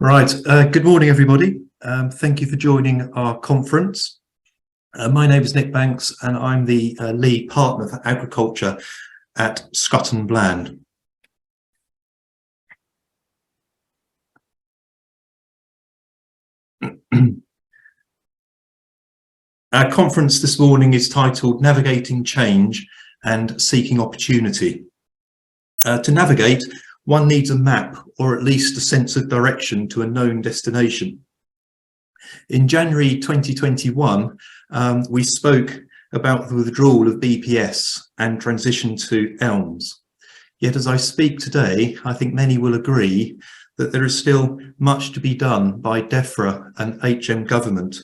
Right, good morning, everybody. Thank you for joining our conference. My name is Nick Banks, and I'm the lead partner for agriculture at Scotton Bland. Our conference this morning is titled Navigating Change and Seeking Opportunity. To navigate, one needs a map or at least a sense of direction to a known destination. In January 2021, we spoke about the withdrawal of BPS and transition to ELMS. Yet as I speak today, I think many will agree that there is still much to be done by DEFRA and HM government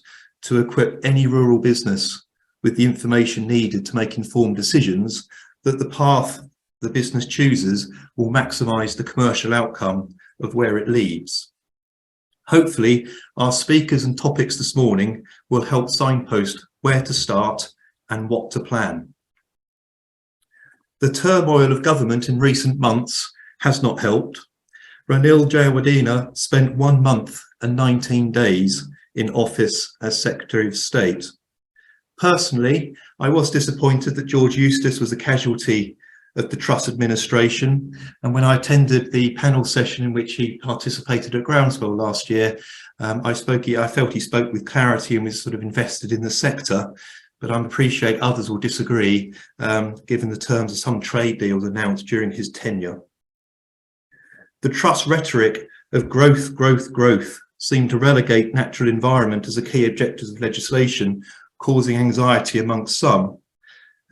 to equip any rural business with the information needed to make informed decisions that the path the business chooses will maximise the commercial outcome of where it leads. Hopefully, our speakers and topics this morning will help signpost where to start and what to plan. The turmoil of government in recent months has not helped. Ranil Jayawardena spent 1 month and 19 days in office as Secretary of State. Personally, I was disappointed that George Eustice was a casualty of the Truss administration, and when I attended the panel session in which he participated at Groundswell last year, I felt he spoke with clarity and was sort of invested in the sector, but I appreciate others will disagree given the terms of some trade deals announced during his tenure. The Truss rhetoric of growth, growth, growth seemed to relegate natural environment as a key objective of legislation, causing anxiety amongst some.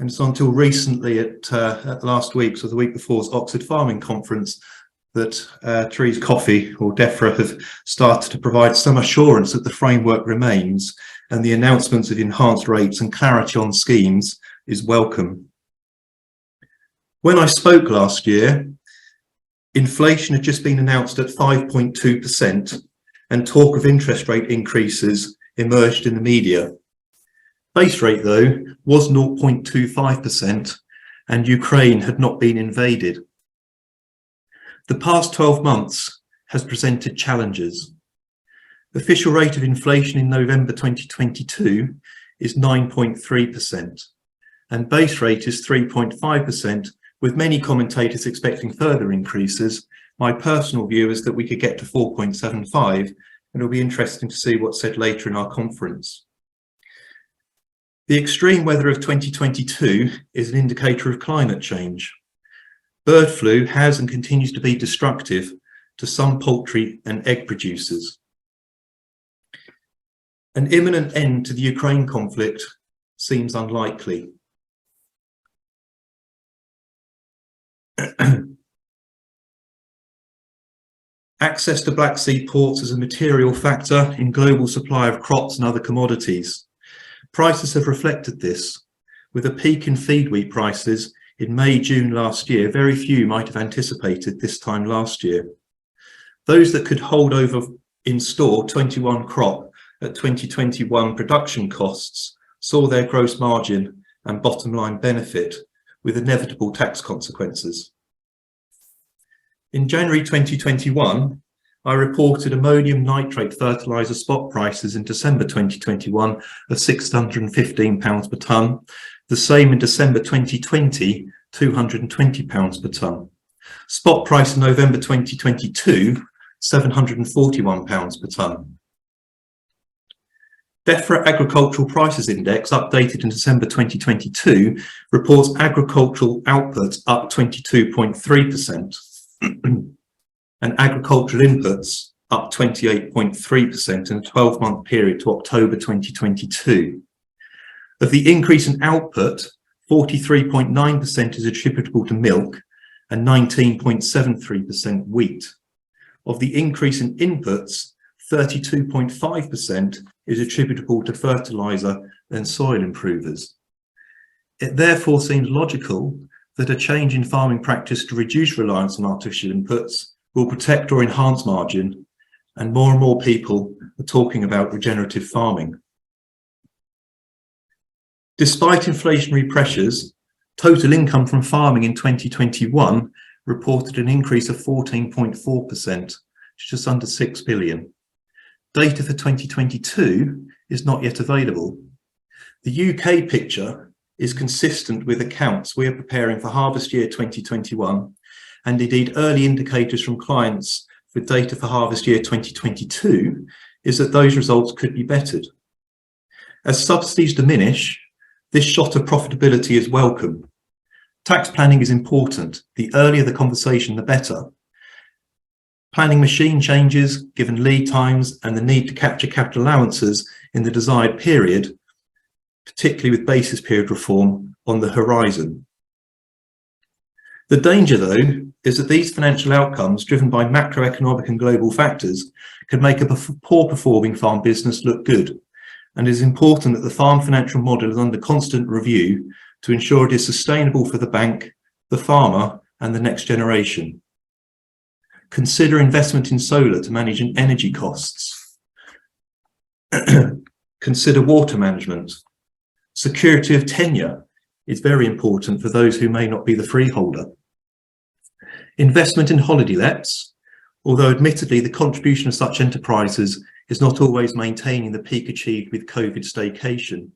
And it's until recently at last week's or the week before's Oxford Farming Conference that Therese Coffey or DEFRA have started to provide some assurance that the framework remains, and the announcements of enhanced rates and clarity on schemes is welcome. When I spoke last year, inflation had just been announced at 5.2%, and talk of interest rate increases emerged in the media. Base rate, though, was 0.25%, and Ukraine had not been invaded. The past 12 months has presented challenges. The official rate of inflation in November 2022 is 9.3%, and base rate is 3.5%, with many commentators expecting further increases. My personal view is that we could get to 4.75, and it'll be interesting to see what's said later in our conference. The extreme weather of 2022 is an indicator of climate change. Bird flu has and continues to be destructive to some poultry and egg producers. An imminent end to the Ukraine conflict seems unlikely. Access to Black Sea ports is a material factor in global supply of crops and other commodities. Prices have reflected this. With a peak in feed wheat prices in May, June last year, very few might have anticipated this time last year. Those that could hold over in store 21 crop at 2021 production costs saw their gross margin and bottom line benefit, with inevitable tax consequences. In January 2021, I reported ammonium nitrate fertiliser spot prices in December 2021 of £615 per tonne, the same in December 2020, £220 per tonne. Spot price in November 2022, £741 per tonne. DEFRA Agricultural Prices Index, updated in December 2022, reports agricultural output up 22.3%. and agricultural inputs up 28.3% in a 12-month period to October 2022. Of the increase in output, 43.9% is attributable to milk and 19.73% wheat. Of the increase in inputs, 32.5% is attributable to fertiliser and soil improvers. It therefore seems logical that a change in farming practice to reduce reliance on artificial inputs will protect or enhance margin, and more people are talking about regenerative farming. Despite inflationary pressures, total income from farming in 2021 reported an increase of 14.4% just under 6 billion. Data for 2022 is not yet available. The UK picture is consistent with accounts we are preparing for harvest year 2021, and indeed early indicators from clients with data for harvest year 2022 is that those results could be bettered. As subsidies diminish, this shot of profitability is welcome. Tax planning is important. The earlier the conversation, the better. Planning machine changes, given lead times and the need to capture capital allowances in the desired period, particularly with basis period reform on the horizon. The danger, though, is that these financial outcomes, driven by macroeconomic and global factors, can make a poor performing farm business look good. And it is important that the farm financial model is under constant review to ensure it is sustainable for the bank, the farmer, and the next generation. Consider investment in solar to manage energy costs. Consider water management. Security of tenure is very important for those who may not be the freeholder. Investment in holiday lets, although admittedly the contribution of such enterprises is not always maintaining the peak achieved with COVID staycation.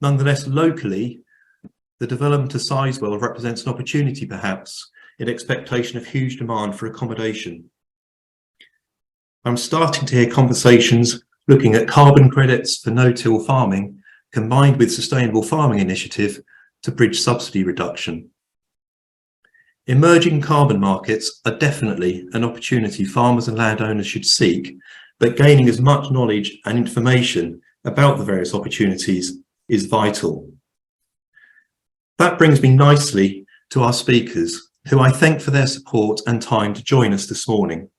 Nonetheless, locally, the development of Sizewell represents an opportunity perhaps in expectation of huge demand for accommodation. I'm starting to hear conversations looking at carbon credits for no-till farming combined with sustainable farming initiative to bridge subsidy reduction. Emerging carbon markets are definitely an opportunity farmers and landowners should seek, but gaining as much knowledge and information about the various opportunities is vital. That brings me nicely to our speakers, who I thank for their support and time to join us this morning.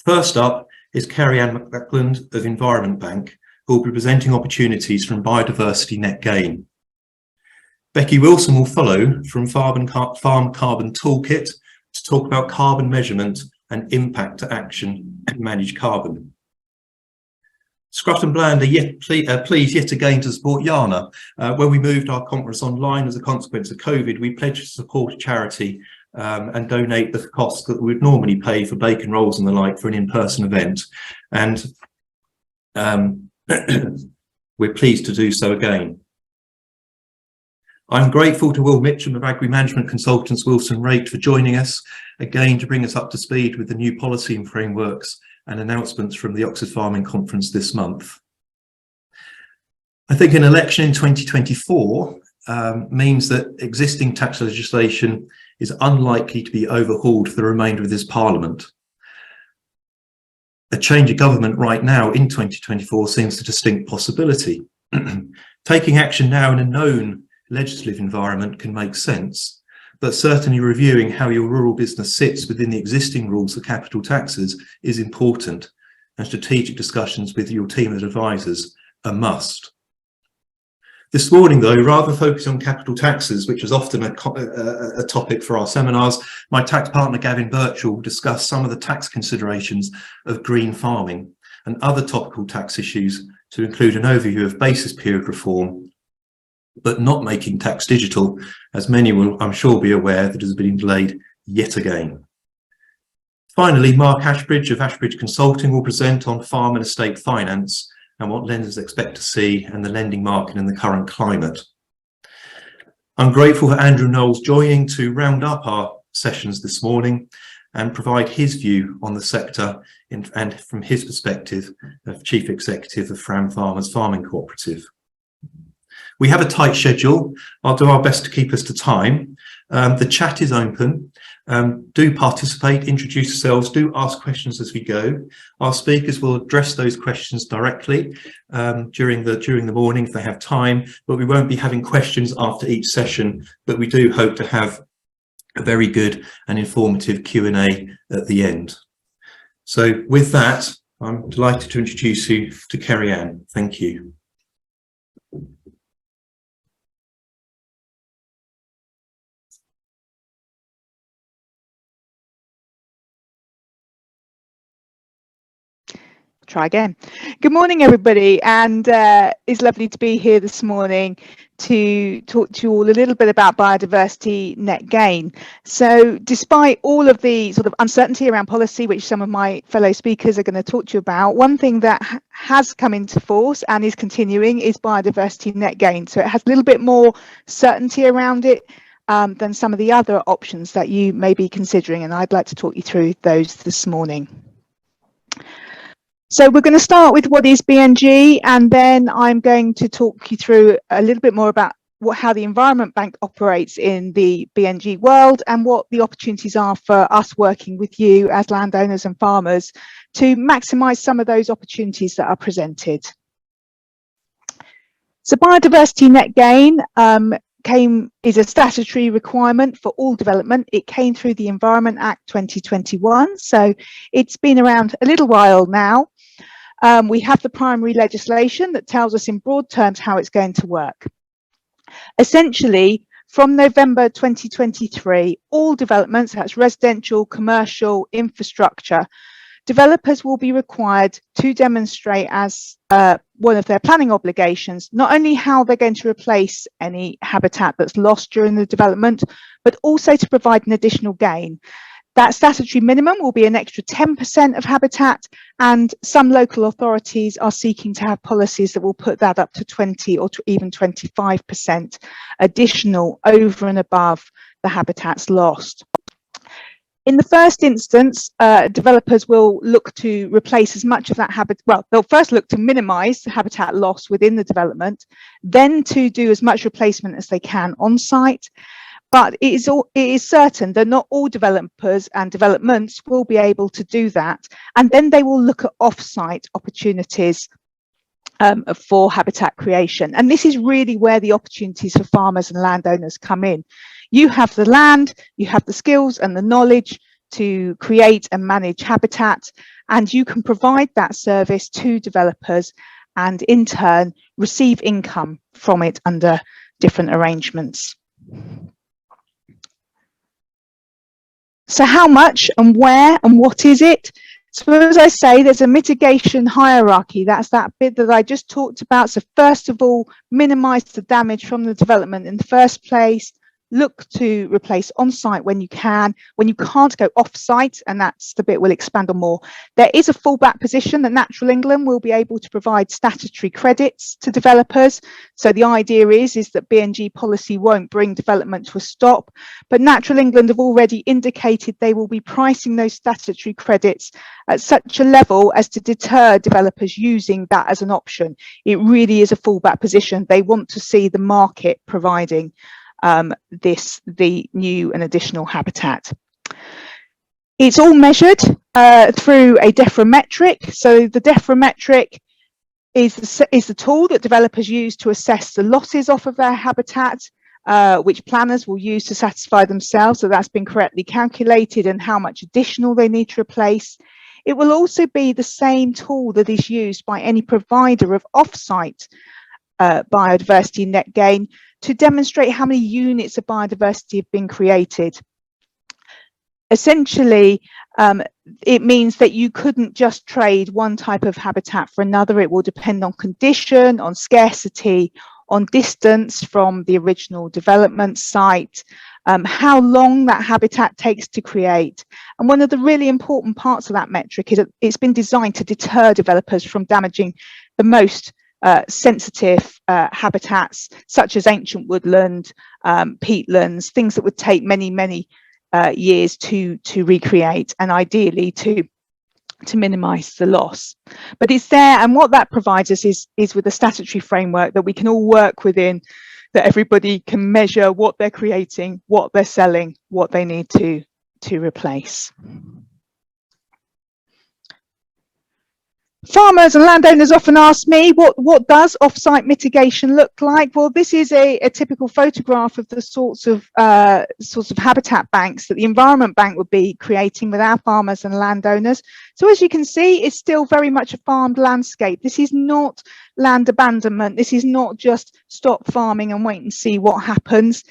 First up is Kerry-Ann McLachlan of Environment Bank, who will be presenting opportunities from biodiversity net gain. Becky Wilson will follow from Farm Carbon Toolkit to talk about carbon measurement and impact to action and manage carbon. Scrutt and Bland are pleased yet again to support Yana. When we moved our conference online as a consequence of COVID, we pledged to support a charity and donate the costs that we would normally pay for bacon rolls and the like for an in-person event. And we're pleased to do so again. I'm grateful to Will Mitchell of Agri Management Consultants Wilson Raitt for joining us again to bring us up to speed with the new policy and frameworks and announcements from the Oxford Farming Conference this month. I think an election in 2024 means that existing tax legislation is unlikely to be overhauled for the remainder of this Parliament. A change of government right now in 2024 seems a distinct possibility. Taking action now in a known legislative environment can make sense, but certainly reviewing how your rural business sits within the existing rules for capital taxes is important, and strategic discussions with your team of advisors are a must. This morning, though, rather than focus on capital taxes, which is often a topic for our seminars, my tax partner Gavin Birchall will discuss some of the tax considerations of green farming and other topical tax issues, to include an overview of basis period reform, but not making tax digital, as many will, I'm sure, be aware that has been delayed yet again. Finally, Mark Ashbridge of Ashbridge Consulting will present on farm and estate finance and what lenders expect to see and the lending market in the current climate. I'm grateful for Andrew Knowles joining to round up our sessions this morning and provide his view on the sector and from his perspective of Chief Executive of Fram Farmers Farming Cooperative. We have a tight schedule. I'll do our best to keep us to time. The chat is open. Do participate, introduce yourselves, do ask questions as we go. Our speakers will address those questions directly during the morning if they have time, but we won't be having questions after each session, but we do hope to have a very good and informative Q&A at the end. So with that, I'm delighted to introduce you to Kerry-Ann. Thank you. Try again. Good morning, everybody, and it's lovely to be here this morning to talk to you all a little bit about biodiversity net gain. So despite all of the sort of uncertainty around policy, which some of my fellow speakers are going to talk to you about, one thing that has come into force and is continuing is biodiversity net gain. So it has a little bit more certainty around it than some of the other options that you may be considering, and I'd like to talk you through those this morning. So we're going to start with what is BNG, and then I'm going to talk you through a little bit more about how the Environment Bank operates in the BNG world and what the opportunities are for us working with you as landowners and farmers to maximise some of those opportunities that are presented. So biodiversity net gain is a statutory requirement for all development. It came through the Environment Act 2021, so it's been around a little while now. We have the primary legislation that tells us in broad terms how it's going to work. Essentially, from November 2023, all developments, that's residential, commercial, infrastructure, developers will be required to demonstrate as one of their planning obligations, not only how they're going to replace any habitat that's lost during the development, but also to provide an additional gain. That statutory minimum will be an extra 10% of habitat, and some local authorities are seeking to have policies that will put that up to 20 or even 25% additional over and above the habitats lost. In the first instance, developers will look to replace as much of that habitat. Well, they'll first look to minimise the habitat loss within the development, then to do as much replacement as they can on site. But it is certain that not all developers and developments will be able to do that. And then they will look at off-site opportunities for habitat creation. And this is really where the opportunities for farmers and landowners come in. You have the land, you have the skills and the knowledge to create and manage habitat, and you can provide that service to developers and in turn receive income from it under different arrangements. So how much and where and what is it? So as I say, there's a mitigation hierarchy. That's that bit that I just talked about. So first of all, minimise the damage from the development in the first place. Look to replace on-site when you can. When you can't, go off-site, and that's the bit we'll expand on more. There is a fallback position that Natural England will be able to provide statutory credits to developers. So the idea is that BNG policy won't bring development to a stop, but Natural England have already indicated they will be pricing those statutory credits at such a level as to deter developers using that as an option. It really is a fallback position. They want to see the market providing the new and additional habitat. It's all measured through a DEFRA metric. So the DEFRA metric is the tool that developers use to assess the losses off of their habitat, which planners will use to satisfy themselves. So that's been correctly calculated and how much additional they need to replace. It will also be the same tool that is used by any provider of off-site biodiversity net gain to demonstrate how many units of biodiversity have been created. Essentially, it means that you couldn't just trade one type of habitat for another. It will depend on condition, on scarcity, on distance from the original development site, how long that habitat takes to create. And one of the really important parts of that metric is that it's been designed to deter developers from damaging the most sensitive habitats, such as ancient woodland, peatlands, things that would take many years to recreate, and ideally to minimise the loss. But it's there, and what that provides us is with a statutory framework that we can all work within, that everybody can measure what they're creating, what they're selling, what they need to replace. Farmers and landowners often ask me, what does off-site mitigation look like? Well, this is a typical photograph of the sorts of habitat banks that the Environment Bank would be creating with our farmers and landowners. So as you can see, it's still very much a farmed landscape. This is not land abandonment. This is not just stop farming and wait and see what happens.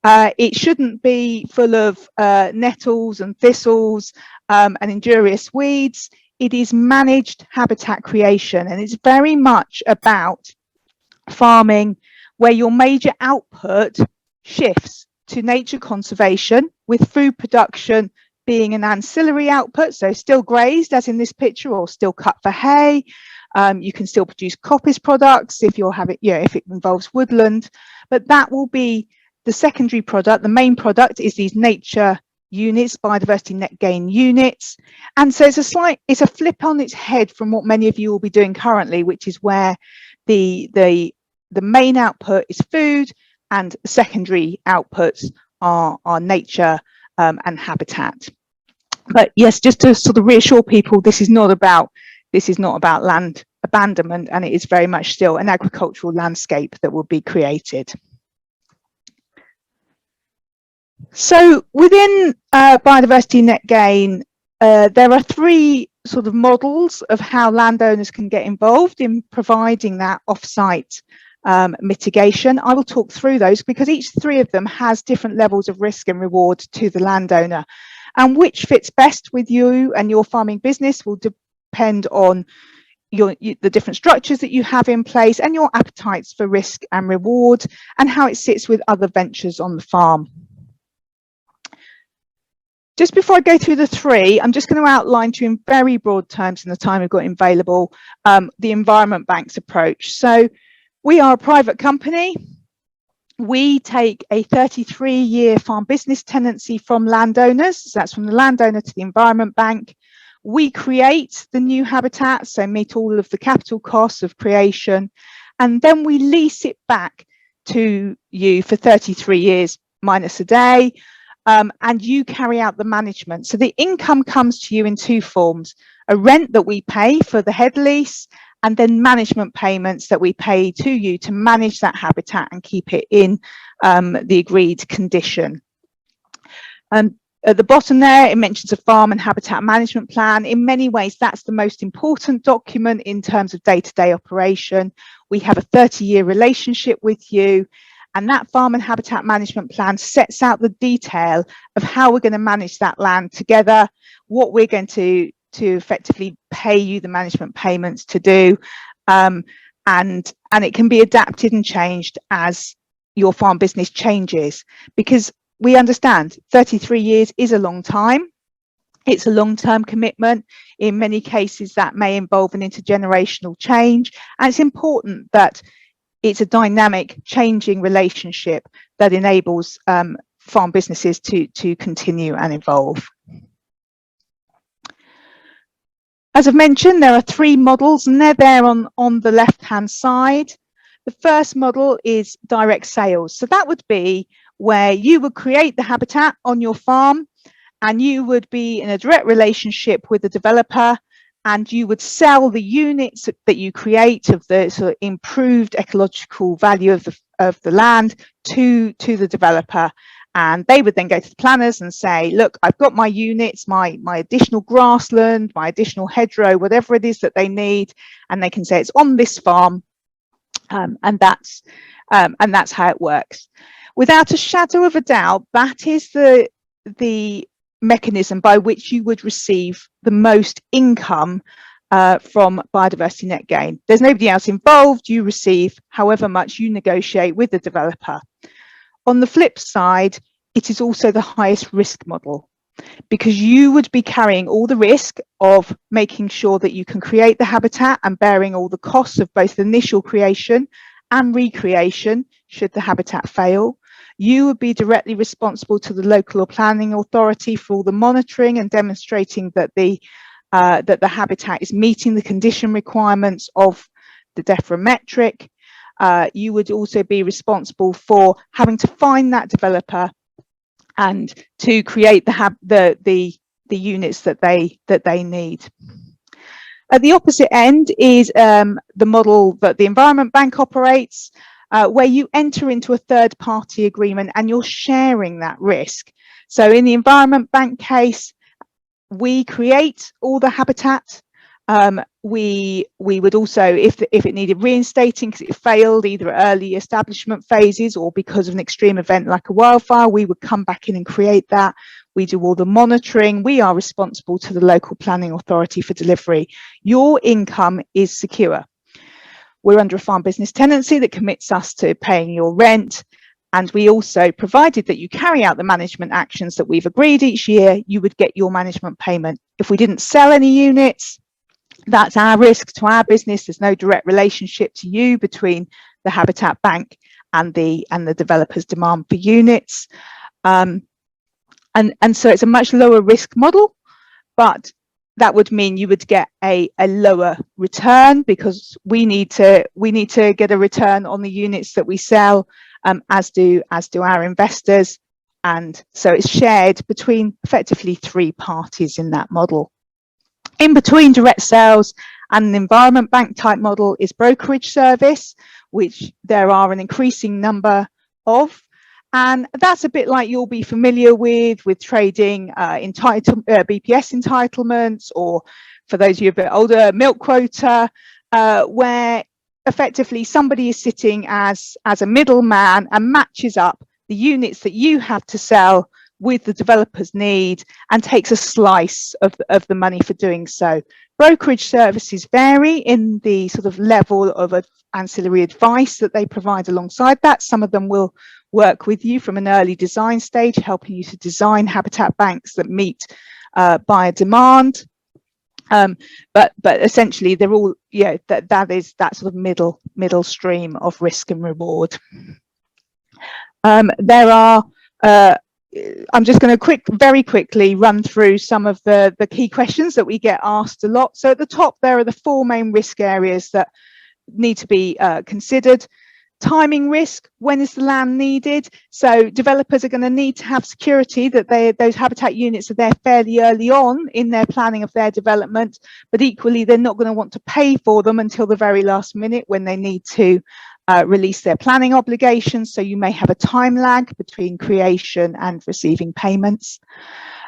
It shouldn't be full of nettles and thistles and injurious weeds. it is managed habitat creation, and it's very much about farming where your major output shifts to nature conservation, with food production being an ancillary output, so still grazed as in this picture, or still cut for hay. You can still produce coppice products if you're having, if it involves woodland, but that will be the secondary product. The main product is these nature units, biodiversity net gain units. And so it's a flip on its head from what many of you will be doing currently, which is where the main output is food and secondary outputs are nature and habitat. But yes, just to sort of reassure people, this is not about land abandonment, and it is very much still an agricultural landscape that will be created. So within biodiversity net gain, there are three sort of models of how landowners can get involved in providing that off-site mitigation. I will talk through those because each three of them has different levels of risk and reward to the landowner, and which fits best with you and your farming business will depend on the different structures that you have in place and your appetites for risk and reward, and how it sits with other ventures on the farm. Just before I go through the three, I'm just going to outline to you in very broad terms in the time we've got available, the Environment Bank's approach. So we are a private company. We take a 33-year farm business tenancy from landowners. So that's from the landowner to the Environment Bank. We create the new habitat, so meet all of the capital costs of creation, and then we lease it back to you for 33 years minus a day. And you carry out the management. So the income comes to you in two forms: a rent that we pay for the head lease, and then management payments that we pay to you to manage that habitat and keep it in the agreed condition. At the bottom there, it mentions a farm and habitat management plan. In many ways, that's the most important document in terms of day-to-day operation. We have a 30-year relationship with you. And that farm and habitat management plan sets out the detail of how we're going to manage that land together, what we're going to effectively pay you the management payments to do, and it can be adapted and changed as your farm business changes, because we understand 33 years is a long time. It's a long-term commitment. In many cases, that may involve an intergenerational change, and it's important that it's a dynamic, changing relationship that enables farm businesses to continue and evolve. As I've mentioned, there are three models, and they're there on the left-hand side. The first model is direct sales. So that would be where you would create the habitat on your farm, and you would be in a direct relationship with the developer, and you would sell the units that you create of the sort of improved ecological value of the land to the developer. And they would then go to the planners and say, look, I've got my units, my additional grassland, my additional hedgerow, whatever it is that they need, and they can say it's on this farm, and that's how it works. Without a shadow of a doubt, that is the mechanism by which you would receive the most income from biodiversity net gain. There's nobody else involved. You receive however much you negotiate with the developer. On the flip side, it is also the highest risk model, because you would be carrying all the risk of making sure that you can create the habitat and bearing all the costs of both initial creation and recreation should the habitat fail. You would be directly responsible to the local or planning authority for all the monitoring and demonstrating that the habitat is meeting the condition requirements of the DEFRA metric. You would also be responsible for having to find that developer and to create the units that they need. At the opposite end is the model that the Environment Bank operates, where you enter into a third-party agreement and you're sharing that risk. So in the Environment Bank case, we create all the habitat. We would also, if it needed reinstating because it failed either at early establishment phases or because of an extreme event like a wildfire, we would come back in and create that. We do all the monitoring. We are responsible to the local planning authority for delivery. Your income is secure. We're under a farm business tenancy that commits us to paying your rent. And we also, provided that you carry out the management actions that we've agreed each year, you would get your management payment. If we didn't sell any units, that's our risk to our business. There's no direct relationship to you between the Habitat Bank and the developer's demand for units. And so it's a much lower risk model, but that would mean you would get a lower return, because we need to get a return on the units that we sell, as do our investors. And so it's shared between effectively 3 parties in that model. In between direct sales and an environment bank type model is brokerage service, which there are an increasing number of. And that's a bit like you'll be familiar with trading BPS entitlements, or for those of you a bit older, milk quota, where effectively somebody is sitting as a middleman and matches up the units that you have to sell with the developer's need and takes a slice of the money for doing so. Brokerage services vary in the sort of level of ancillary advice that they provide alongside that. Some of them will work with you from an early design stage, helping you to design habitat banks that meet buyer demand. But essentially they're all, that is that sort of middle stream of risk and reward. There are I'm just going to very quickly run through some of the key questions that we get asked a lot. So at the top, there are the 4 main risk areas that need to be considered. Timing risk: when is the land needed? So developers are going to need to have security that those habitat units are there fairly early on in their planning of their development, but equally they're not going to want to pay for them until the very last minute when they need to release their planning obligations. So you may have a time lag between creation and receiving payments.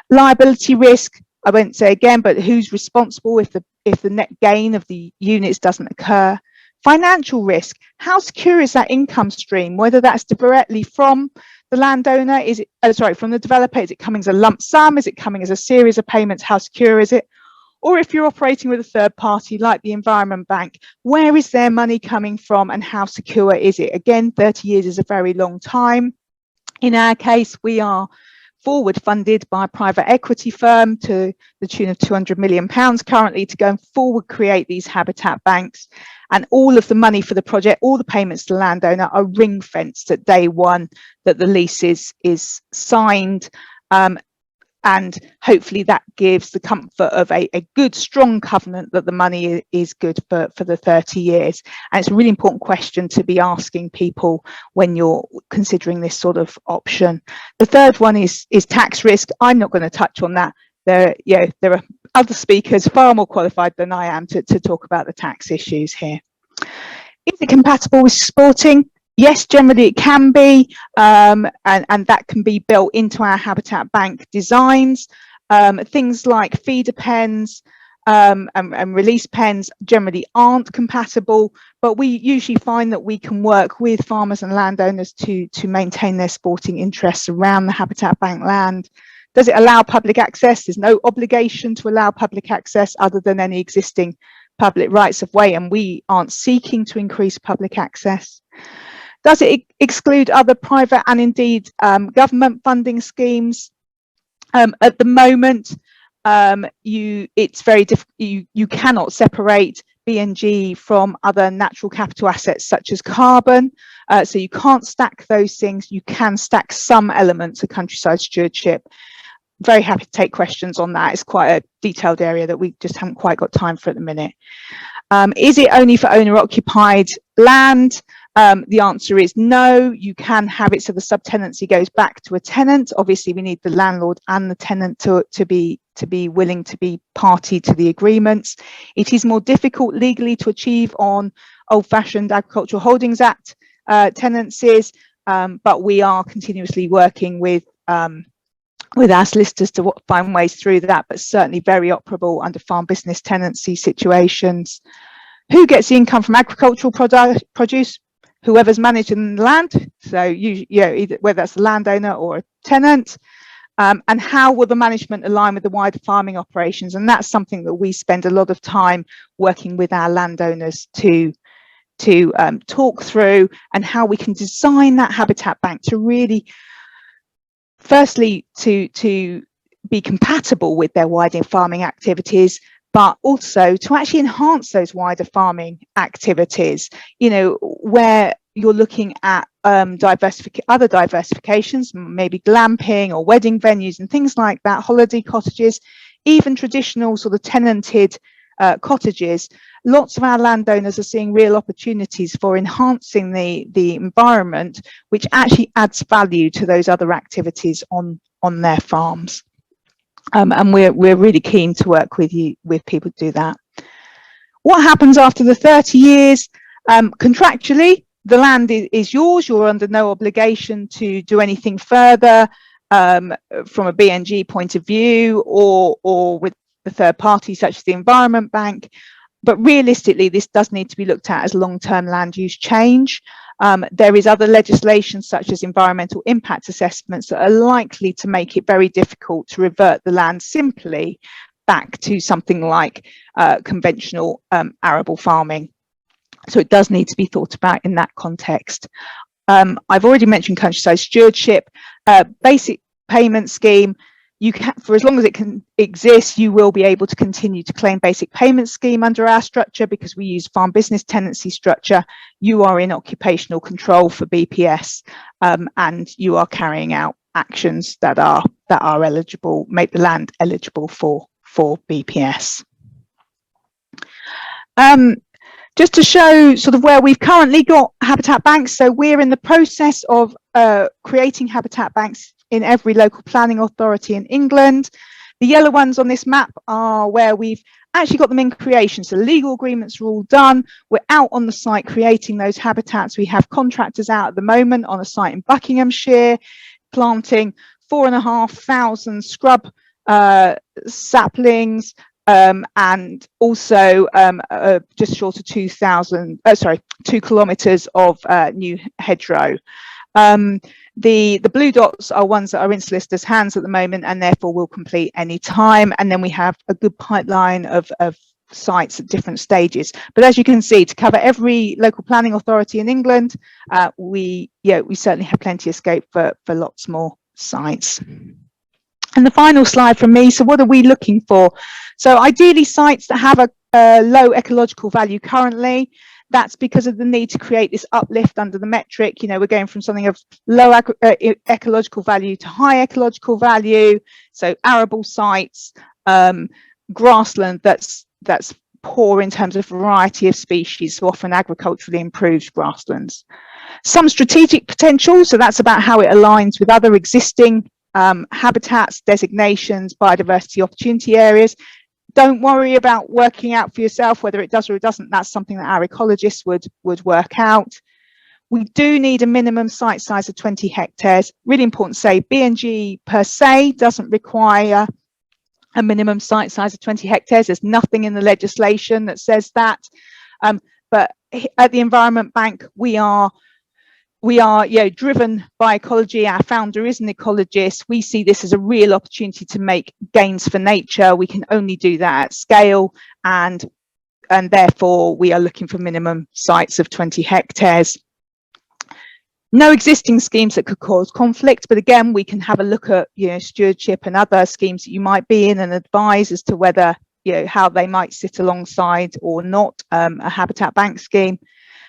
Liability risk: I won't say again, but who's responsible if the net gain of the units doesn't occur. Financial risk: how secure is that income stream, whether that's directly from the landowner, from the developer? Is it coming as a lump sum? Is it coming as a series of payments? How secure is it? Or if you're operating with a third party like the Environment Bank, where is their money coming from and how secure is it? Again, 30 years is a very long time. In our case, we are forward funded by a private equity firm to the tune of £200 million currently to go and forward create these habitat banks. And all of the money for the project, all the payments to the landowner, are ring fenced at day one that the lease is signed. And hopefully that gives the comfort of a good, strong covenant that the money is good for the 30 years. And it's a really important question to be asking people when you're considering this sort of option. The third one is tax risk. I'm not going to touch on that. There are other speakers far more qualified than I am to talk about the tax issues here. Is it compatible with sporting? Yes, generally it can be, and that can be built into our habitat bank designs. Things like feeder pens and release pens generally aren't compatible, but we usually find that we can work with farmers and landowners to maintain their sporting interests around the habitat bank land. Does it allow public access? There's no obligation to allow public access other than any existing public rights of way, and we aren't seeking to increase public access. Does it exclude other private and indeed government funding schemes? At the moment, it's very difficult. You cannot separate BNG from other natural capital assets such as carbon. So you can't stack those things. You can stack some elements of countryside stewardship. Very happy to take questions on that. It's quite a detailed area that we just haven't quite got time for at the minute. Is it only for owner occupied land? The answer is no. You can have it so the subtenancy goes back to a tenant. Obviously we need the landlord and the tenant to be willing to be party to the agreements. It is more difficult legally to achieve on old-fashioned Agricultural Holdings Act tenancies, but we are continuously working with our solicitors to find ways through that, but certainly very operable under farm business tenancy situations. Who gets the income from agricultural produce? Whoever's managing the land. So either whether that's the landowner or a tenant. and how will the management align with the wider farming operations? And that's something that we spend a lot of time working with our landowners to talk through, and how we can design that habitat bank to really, firstly, to be compatible with their wider farming activities, but also to actually enhance those wider farming activities, you know, where you're looking at other diversifications, maybe glamping or wedding venues and things like that, holiday cottages, even traditional sort of tenanted cottages. Lots of our landowners are seeing real opportunities for enhancing the environment, which actually adds value to those other activities on their farms. And we're really keen to work with people to do that. What happens after the 30 years? Contractually, the land is yours. You're under no obligation to do anything further from a BNG point of view, or with the third party such as the Environment Bank. But realistically, this does need to be looked at as long-term land use change. There is other legislation such as environmental impact assessments that are likely to make it very difficult to revert the land simply back to something like conventional arable farming. So it does need to be thought about in that context. I've already mentioned countryside stewardship, basic payment scheme. You can, for as long as it can exist, you will be able to continue to claim basic payment scheme under our structure, because we use farm business tenancy structure. You are in occupational control for BPS, and you are carrying out actions that are eligible, make the land eligible for BPS. Just to show sort of where we've currently got habitat banks. So we're in the process of creating habitat banks in every local planning authority in England. The yellow ones on this map are where we've actually got them in creation. So legal agreements are all done. We're out on the site creating those habitats. We have contractors out at the moment on a site in Buckinghamshire, planting 4,500 scrub saplings, and also just short of 2 kilometres of new hedgerow. The blue dots are ones that are in solicitors' hands at the moment, and therefore will complete any time. And then we have a good pipeline of sites at different stages. But as you can see, to cover every local planning authority in England, we certainly have plenty of scope for lots more sites. And the final slide from me. So what are we looking for? So ideally, sites that have a low ecological value currently. That's because of the need to create this uplift under the metric. You know, we're going from something of low ecological value to high ecological value. So arable sites, grassland that's poor in terms of variety of species, so often agriculturally improved grasslands. Some strategic potential, so that's about how it aligns with other existing habitats, designations, biodiversity opportunity areas. Don't worry about working out for yourself whether it does or it doesn't. That's something that our ecologists would work out. We do need a minimum site size of 20 hectares. Really important to say, BNG per se doesn't require a minimum site size of 20 hectares. There's nothing in the legislation that says that. But at the Environment Bank, we are driven by ecology. Our founder is an ecologist. We see this as a real opportunity to make gains for nature. We can only do that at scale, and therefore we are looking for minimum sites of 20 hectares. No existing schemes that could cause conflict, but again, we can have a look at stewardship and other schemes that you might be in and advise as to whether how they might sit alongside or not a habitat bank scheme.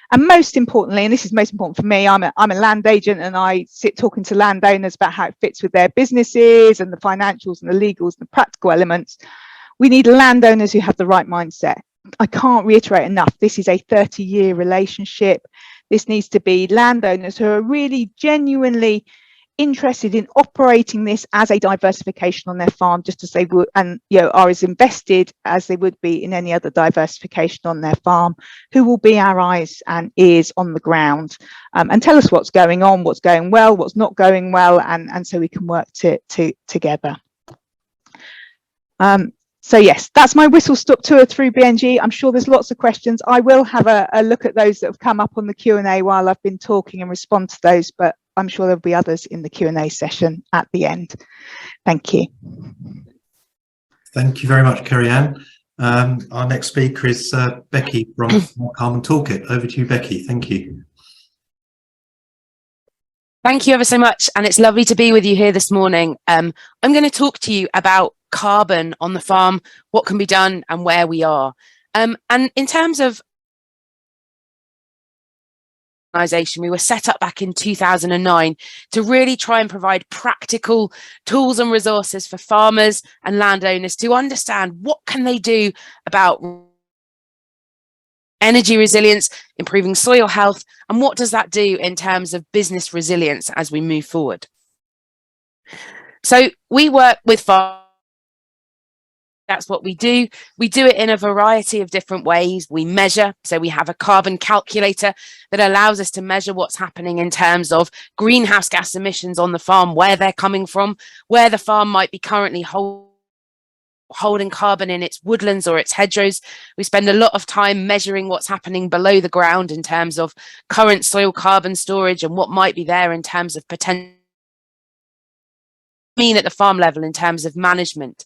And most importantly, and this is most important for me, I'm a land agent, and I sit talking to landowners about how it fits with their businesses and the financials and the legals and the practical elements. We need landowners who have the right mindset. I can't reiterate enough, this is a 30-year relationship. This needs to be landowners who are really genuinely interested in operating this as a diversification on their farm, just as they would, and are as invested as they would be in any other diversification on their farm, who will be our eyes and ears on the ground, and tell us what's going on, what's going well, what's not going well, and so we can work together. So yes, that's my whistle-stop tour through BNG. I'm sure there's lots of questions. I will have a look at those that have come up on the Q&A while I've been talking and respond to those, but I'm sure there'll be others in the Q&A session at the end. Thank you. Thank you very much, Kerry-Ann. Our next speaker is Becky from Carbon Toolkit. Over to you, Becky. Thank you. Thank you ever so much, and it's lovely to be with you here this morning. I'm going to talk to you about carbon on the farm, what can be done and where we are. And in terms of organisation, we were set up back in 2009 to really try and provide practical tools and resources for farmers and landowners to understand what can they do about energy resilience, improving soil health, and what does that do in terms of business resilience as we move forward. So we work with farmers. That's what we do. We do it in a variety of different ways. We measure, so we have a carbon calculator that allows us to measure what's happening in terms of greenhouse gas emissions on the farm, where they're coming from, where the farm might be currently holding carbon in its woodlands or its hedgerows. We spend a lot of time measuring what's happening below the ground in terms of current soil carbon storage and what might be there in terms of potential at the farm level in terms of management.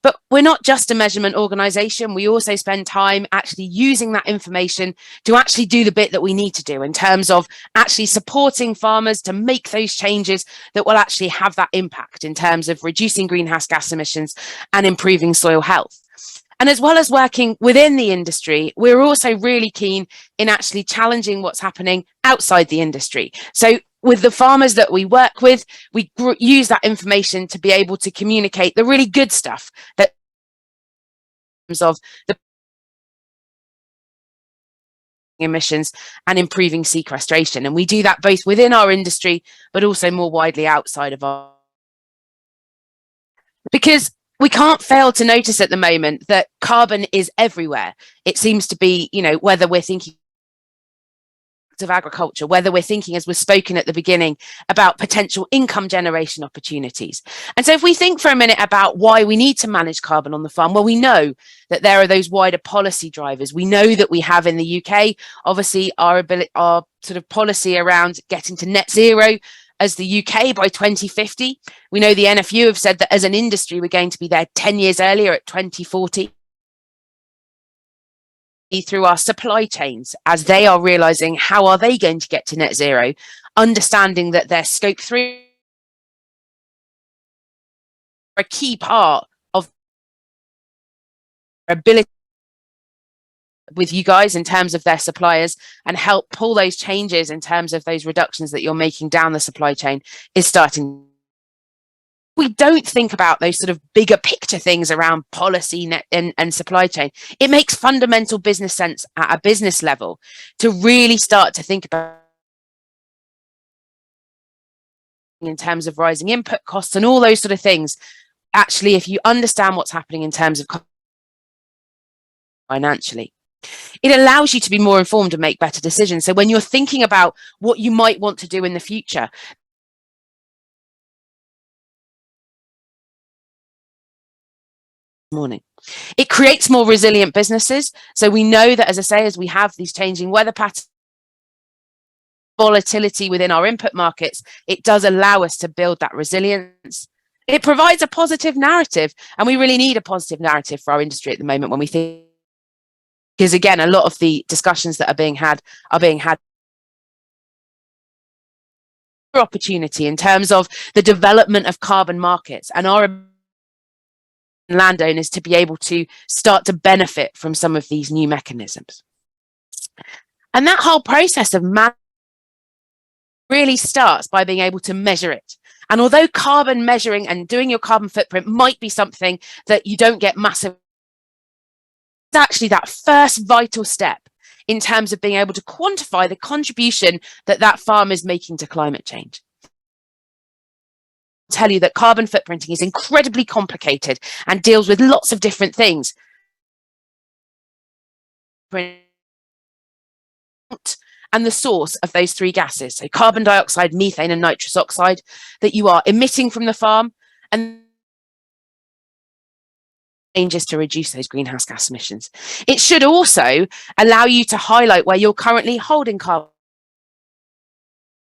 But we're not just a measurement organisation. We also spend time actually using that information to actually do the bit that we need to do in terms of actually supporting farmers to make those changes that will actually have that impact in terms of reducing greenhouse gas emissions and improving soil health. And as well as working within the industry, we're also really keen in actually challenging what's happening outside the industry. So with the farmers that we work with, we use that information to be able to communicate the really good stuff that of the emissions and improving sequestration. And we do that both within our industry, but also more widely outside of our. Because we can't fail to notice at the moment that carbon is everywhere. It seems to be, you know, whether we're thinking of agriculture, whether we're thinking, as was spoken at the beginning, about potential income generation opportunities. And so if we think for a minute about why we need to manage carbon on the farm, well, we know that there are those wider policy drivers. We know that we have in the UK, obviously, our sort of policy around getting to net zero as the UK by 2050. We know the NFU have said that as an industry, we're going to be there 10 years earlier at 2040. Through our supply chains, as they are realizing how are they going to get to net zero, understanding that their scope 3 are a key part of their ability with you guys in terms of their suppliers and help pull those changes in terms of those reductions that you're making down the supply chain is starting. We don't think about those sort of bigger picture things around policy and supply chain. It makes fundamental business sense at a business level to really start to think about in terms of rising input costs and all those sort of things. Actually, if you understand what's happening in terms of financially, it allows you to be more informed and make better decisions. So when you're thinking about what you might want to do in the future, morning. It creates more resilient businesses. So we know that, as I say, as we have these changing weather patterns, volatility within our input markets, it does allow us to build that resilience. It provides a positive narrative, and we really need a positive narrative for our industry at the moment when we think, because again, a lot of the discussions that are being had opportunity in terms of the development of carbon markets and our landowners to be able to start to benefit from some of these new mechanisms. And that whole process of really starts by being able to measure it. And although carbon measuring and doing your carbon footprint might be something that you don't get massive, it's actually that first vital step in terms of being able to quantify the contribution that that farm is making to climate change. Tell you that carbon footprinting is incredibly complicated and deals with lots of different things. And the source of those three gases, so carbon dioxide, methane, and nitrous oxide, that you are emitting from the farm, and changes to reduce those greenhouse gas emissions. It should also allow you to highlight where you're currently holding carbon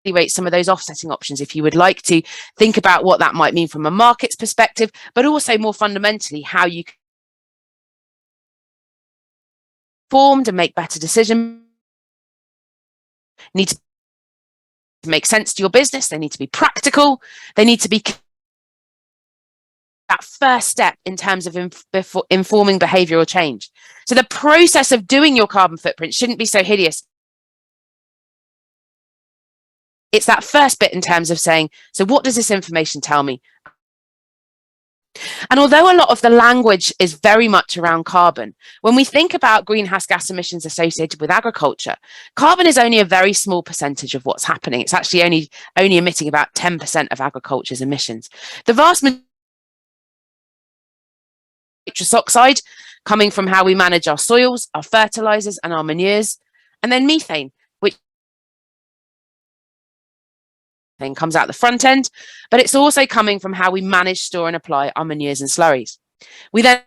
evaluate some of those offsetting options if you would like to think about what that might mean from a market's perspective, but also more fundamentally how you can inform and make better decisions. Need to make sense to your business. They need to be practical. They need to be that first step in terms of informing behavioural change. So the process of doing your carbon footprint shouldn't be so hideous. It's that first bit in terms of saying, so what does this information tell me? And although a lot of the language is very much around carbon, when we think about greenhouse gas emissions associated with agriculture, carbon is only a very small percentage of what's happening. It's actually only emitting about 10% of agriculture's emissions. The vast majority of nitrous oxide coming from how we manage our soils, our fertilizers and our manures, and then methane, which comes out the front end, but it's also coming from how we manage, store and apply our manures and slurries. We then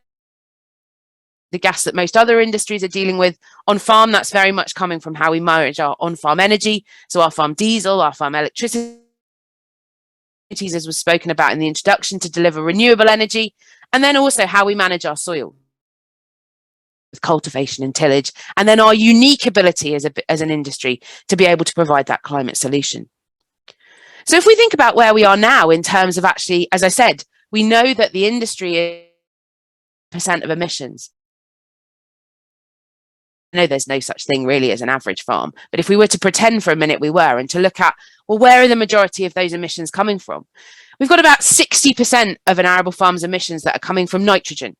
the gas that most other industries are dealing with on farm, that's very much coming from how we manage our on-farm energy, so our farm diesel, our farm electricity, as was spoken about in the introduction, to deliver renewable energy, and then also how we manage our soil with cultivation and tillage, and then our unique ability as an industry to be able to provide that climate solution. So if we think about where we are now in terms of actually, as I said, we know that the industry is % of emissions. I know there's no such thing really as an average farm, but if we were to pretend for a minute we were, and to look at, well, where are the majority of those emissions coming from? We've got about 60% of an arable farm's emissions that are coming from nitrogen.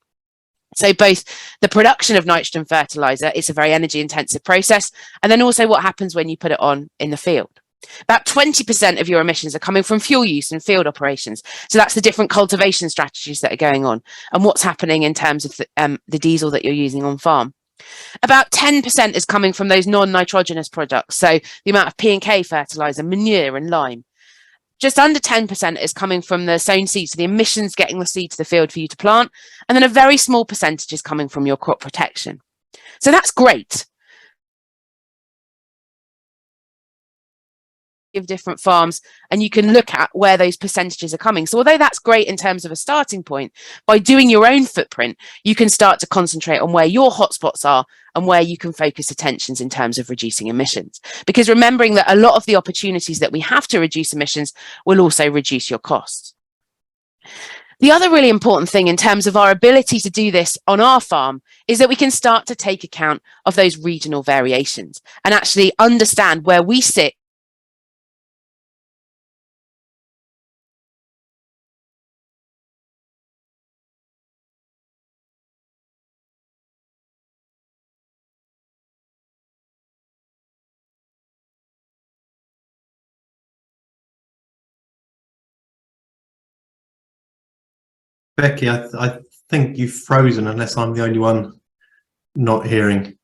So both the production of nitrogen fertilizer, it's a very energy intensive process, and then also what happens when you put it on in the field. About 20% of your emissions are coming from fuel use and field operations. So that's the different cultivation strategies that are going on and what's happening in terms of the diesel that you're using on farm. About 10% is coming from those non-nitrogenous products. So the amount of P&K fertilizer, manure and lime. Just under 10% is coming from the sown seeds, so the emissions getting the seed to the field for you to plant. And then a very small percentage is coming from your crop protection. So that's great. Of different farms, and you can look at where those percentages are coming. So although that's great in terms of a starting point, by doing your own footprint, you can start to concentrate on where your hotspots are and where you can focus attentions in terms of reducing emissions. Because remembering that a lot of the opportunities that we have to reduce emissions will also reduce your costs. The other really important thing in terms of our ability to do this on our farm is that we can start to take account of those regional variations and actually understand where we sit Becky, I think you've frozen unless I'm the only one not hearing.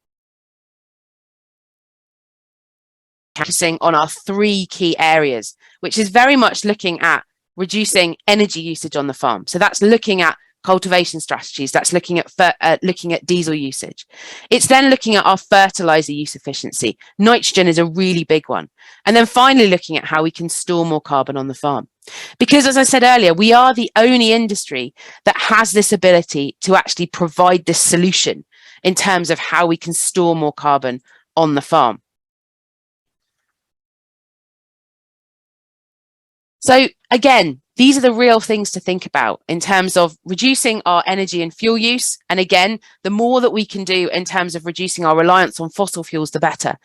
Focusing on our 3 key areas, which is very much looking at reducing energy usage on the farm. So that's looking at cultivation strategies, that's looking at diesel usage. It's then looking at our fertilizer use efficiency. Nitrogen is a really big one. And then finally looking at how we can store more carbon on the farm. Because as I said earlier, we are the only industry that has this ability to actually provide this solution in terms of how we can store more carbon on the farm. So again, these are the real things to think about in terms of reducing our energy and fuel use. And again, the more that we can do in terms of reducing our reliance on fossil fuels, the better.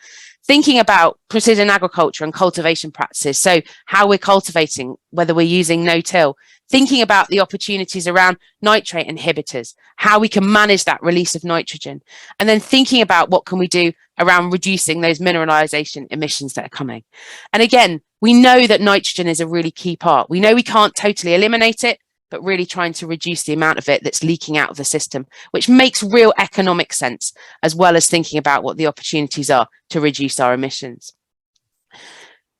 Thinking about precision agriculture and cultivation practices. So how we're cultivating, whether we're using no-till, thinking about the opportunities around nitrate inhibitors, how we can manage that release of nitrogen, and then thinking about what can we do around reducing those mineralization emissions that are coming. And again, we know that nitrogen is a really key part. We know we can't totally eliminate it, but really trying to reduce the amount of it that's leaking out of the system, which makes real economic sense, as well as thinking about what the opportunities are to reduce our emissions.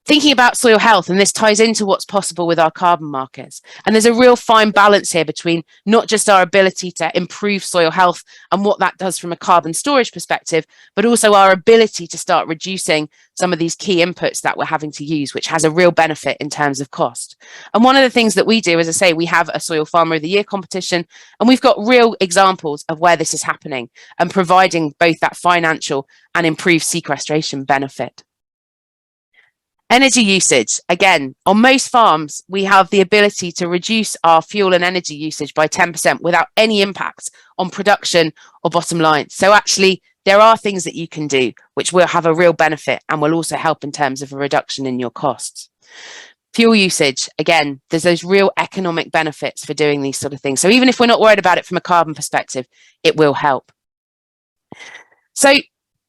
Thinking about soil health, and this ties into what's possible with our carbon markets. And there's a real fine balance here between not just our ability to improve soil health and what that does from a carbon storage perspective, but also our ability to start reducing some of these key inputs that we're having to use, which has a real benefit in terms of cost. And one of the things that we do, as I say, we have a Soil Farmer of the Year competition, and we've got real examples of where this is happening and providing both that financial and improved sequestration benefit. Energy usage. Again, on most farms, we have the ability to reduce our fuel and energy usage by 10% without any impact on production or bottom line. So actually, there are things that you can do which will have a real benefit and will also help in terms of a reduction in your costs. Fuel usage, again, there's those real economic benefits for doing these sort of things. So even if we're not worried about it from a carbon perspective, it will help. So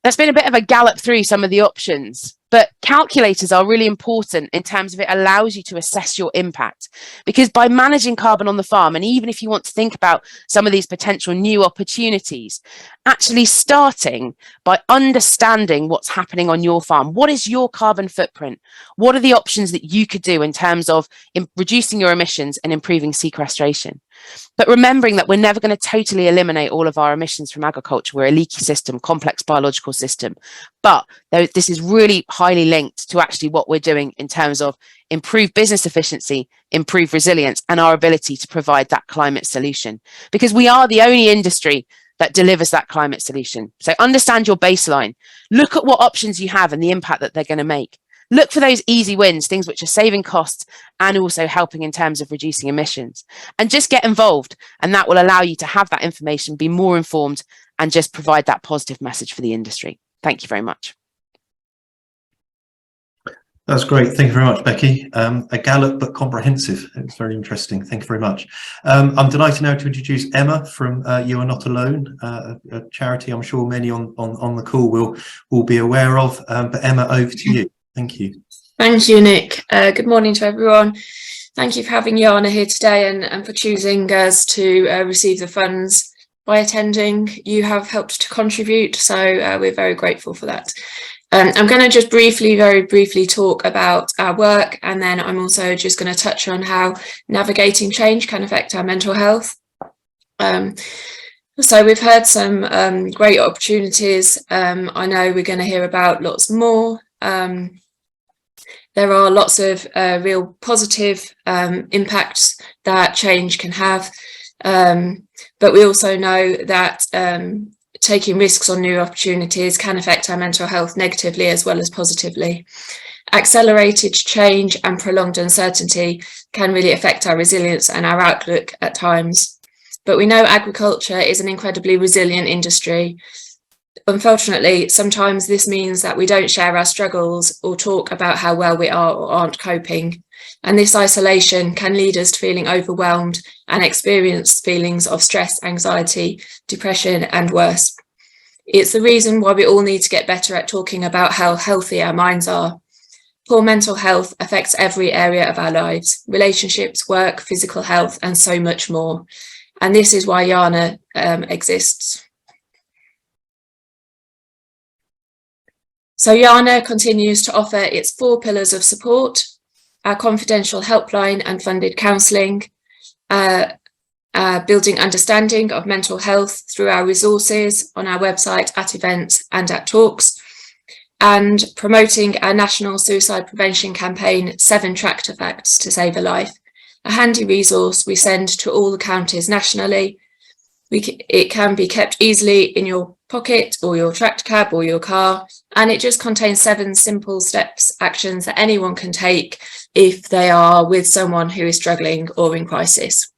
that's been a bit of a gallop through some of the options. But calculators are really important in terms of it allows you to assess your impact, because by managing carbon on the farm, and even if you want to think about some of these potential new opportunities, actually starting by understanding what's happening on your farm. What is your carbon footprint? What are the options that you could do in terms of reducing your emissions and improving sequestration? But remembering that we're never going to totally eliminate all of our emissions from agriculture. We're a leaky system, complex biological system. But this is really highly linked to actually what we're doing in terms of improved business efficiency, improved resilience, and our ability to provide that climate solution. Because we are the only industry that delivers that climate solution. So understand your baseline. Look at what options you have and the impact that they're going to make. Look for those easy wins, things which are saving costs and also helping in terms of reducing emissions. And just get involved, and that will allow you to have that information, be more informed, and just provide that positive message for the industry. Thank you very much. That's great. Thank you very much, Becky. A gallop, but comprehensive. It's very interesting. Thank you very much. I'm delighted now to introduce Emma from You Are Not Alone, a charity I'm sure many on the call will be aware of. But Emma, over to you. Thank you. Thank you, Nick. Good morning to everyone. Thank you for having Jana here today and for choosing us to receive the funds. By attending, you have helped to contribute, so we're very grateful for that. I'm going to just very briefly talk about our work, and then I'm also just going to touch on how navigating change can affect our mental health. So we've heard some great opportunities. I know we're going to hear about lots more. There are lots of real positive impacts that change can have. But we also know that taking risks on new opportunities can affect our mental health negatively as well as positively. Accelerated change and prolonged uncertainty can really affect our resilience and our outlook at times. But we know agriculture is an incredibly resilient industry. Unfortunately, sometimes this means that we don't share our struggles or talk about how well we are or aren't coping. And this isolation can lead us to feeling overwhelmed and experience feelings of stress, anxiety, depression, and worse. It's the reason why we all need to get better at talking about how healthy our minds are. Poor mental health affects every area of our lives, relationships, work, physical health, and so much more. And this is why Jana exists. So Jana continues to offer its 4 pillars of support: our confidential helpline and funded counselling, building understanding of mental health through our resources on our website, at events and at talks, and promoting our national suicide prevention campaign, 7 Tractor Facts to Save a Life, a handy resource we send to all the counties nationally. It can be kept easily in your pocket or your tractor cab or your car, and it just contains 7 simple steps, actions that anyone can take if they are with someone who is struggling or in crisis.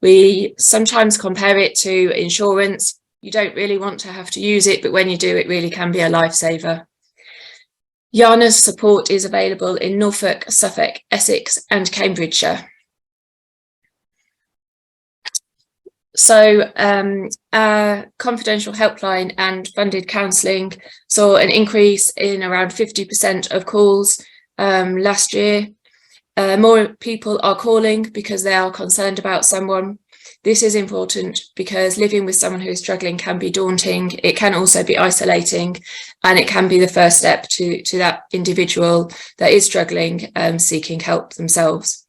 We sometimes compare it to insurance. You don't really want to have to use it, but when you do, it really can be a lifesaver. Jana's support is available in Norfolk, Suffolk, Essex and Cambridgeshire. So our confidential helpline and funded counselling saw an increase in around 50% of calls last year. More people are calling because they are concerned about someone. This is important because living with someone who is struggling can be daunting. It can also be isolating, and it can be the first step to that individual that is struggling, seeking help themselves.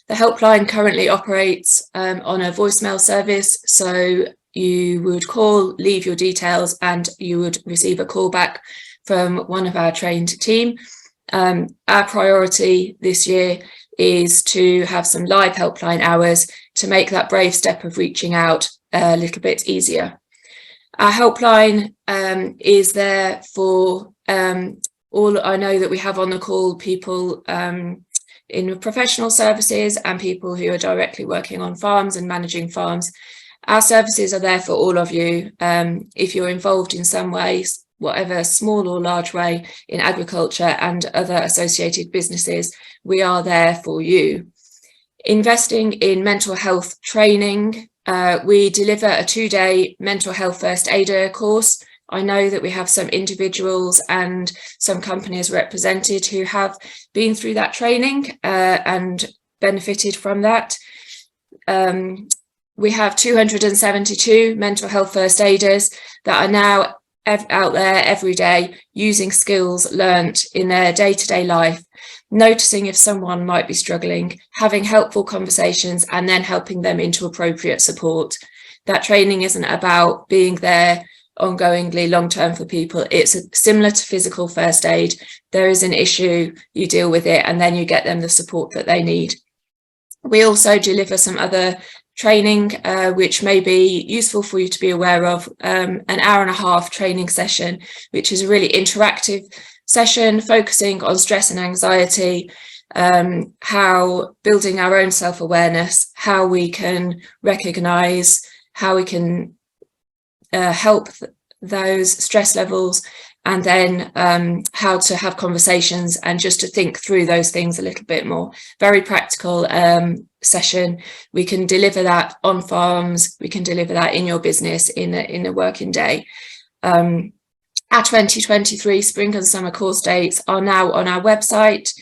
The helpline currently operates on a voicemail service, so you would call, leave your details, and you would receive a call back from one of our trained team. Our priority this year is to have some live helpline hours to make that brave step of reaching out a little bit easier. Our helpline is there for all. I know that we have on the call people in professional services and people who are directly working on farms and managing farms. Our services are there for all of you. If you're involved in some ways, whatever small or large way, in agriculture and other associated businesses, we are there for you. Investing in mental health training, we deliver a 2-day mental health first aider course. I know that we have some individuals and some companies represented who have been through that training and benefited from that. We have 272 mental health first aiders that are now out there every day using skills learnt in their day-to-day life, noticing if someone might be struggling, having helpful conversations, and then helping them into appropriate support. That training isn't about being there ongoingly long-term for people. It's similar to physical first aid. There is an issue, you deal with it, and then you get them the support that they need. We also deliver some other training which may be useful for you to be aware of. An hour-and-a-half training session, which is a really interactive session focusing on stress and anxiety, how building our own self-awareness, how we can recognise, how we can help those stress levels, and then how to have conversations and just to think through those things a little bit more. Very practical session. We can deliver that on farms, we can deliver that in your business in a working day. Our 2023 spring and summer course dates are now on our website.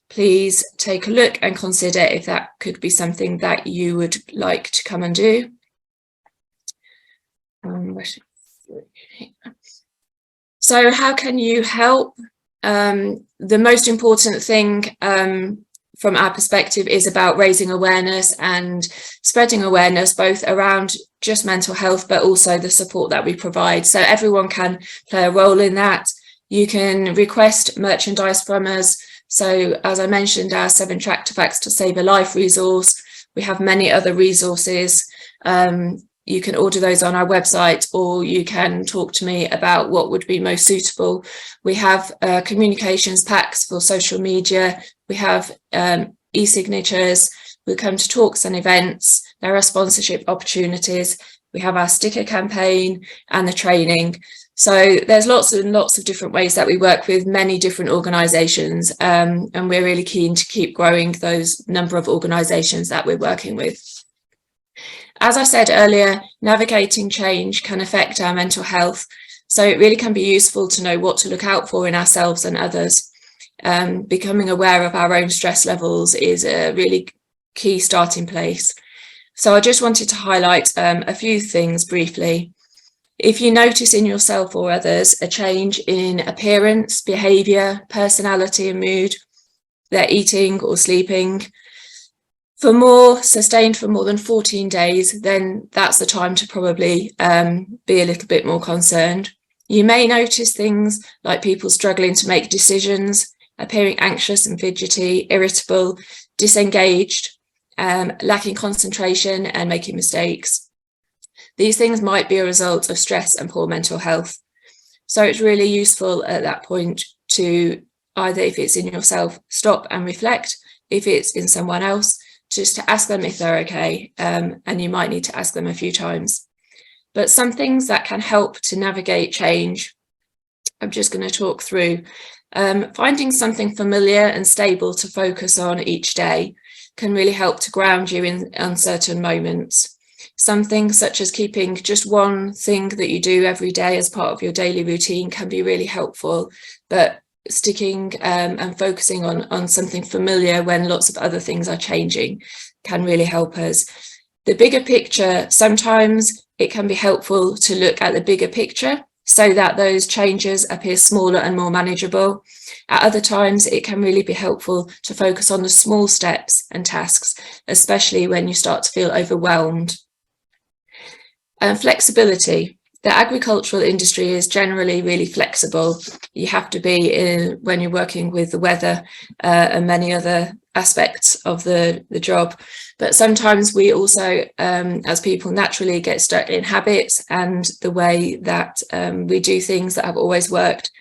Please take a look and consider if that could be something that you would like to come and do. So how can you help? The most important thing from our perspective is about raising awareness and spreading awareness both around just mental health, but also the support that we provide. So everyone can play a role in that. You can request merchandise from us. So as I mentioned, our 7 Tractor Facts to Save a Life resource. We have many other resources. You can order those on our website, or you can talk to me about what would be most suitable. We have communications packs for social media. We have e-signatures. We come to talks and events. There are sponsorship opportunities. We have our sticker campaign and the training. So there's lots and lots of different ways that we work with many different organisations, and we're really keen to keep growing those number of organisations that we're working with. As I said earlier, navigating change can affect our mental health, so it really can be useful to know what to look out for in ourselves and others. Becoming aware of our own stress levels is a really key starting place. So I just wanted to highlight a few things briefly. If you notice in yourself or others a change in appearance, behaviour, personality and mood, they're eating or sleeping, sustained for more than 14 days, then that's the time to probably be a little bit more concerned. You may notice things like people struggling to make decisions, appearing anxious and fidgety, irritable, disengaged, lacking concentration and making mistakes. These things might be a result of stress and poor mental health. So it's really useful at that point to either, if it's in yourself, stop and reflect. If it's in someone else, just to ask them if they're okay, and you might need to ask them a few times. But some things that can help to navigate change, I'm just going to talk through. Finding something familiar and stable to focus on each day can really help to ground you in uncertain moments. Something such as keeping just one thing that you do every day as part of your daily routine can be really helpful, but sticking and focusing on something familiar when lots of other things are changing can really help us. The bigger picture, sometimes it can be helpful to look at the bigger picture so that those changes appear smaller and more manageable. At other times, it can really be helpful to focus on the small steps and tasks, especially when you start to feel overwhelmed. Flexibility. The agricultural industry is generally really flexible. You have to be when you're working with the weather and many other aspects of the job. But sometimes we also, as people, naturally get stuck in habits and the way that we do things that have always worked.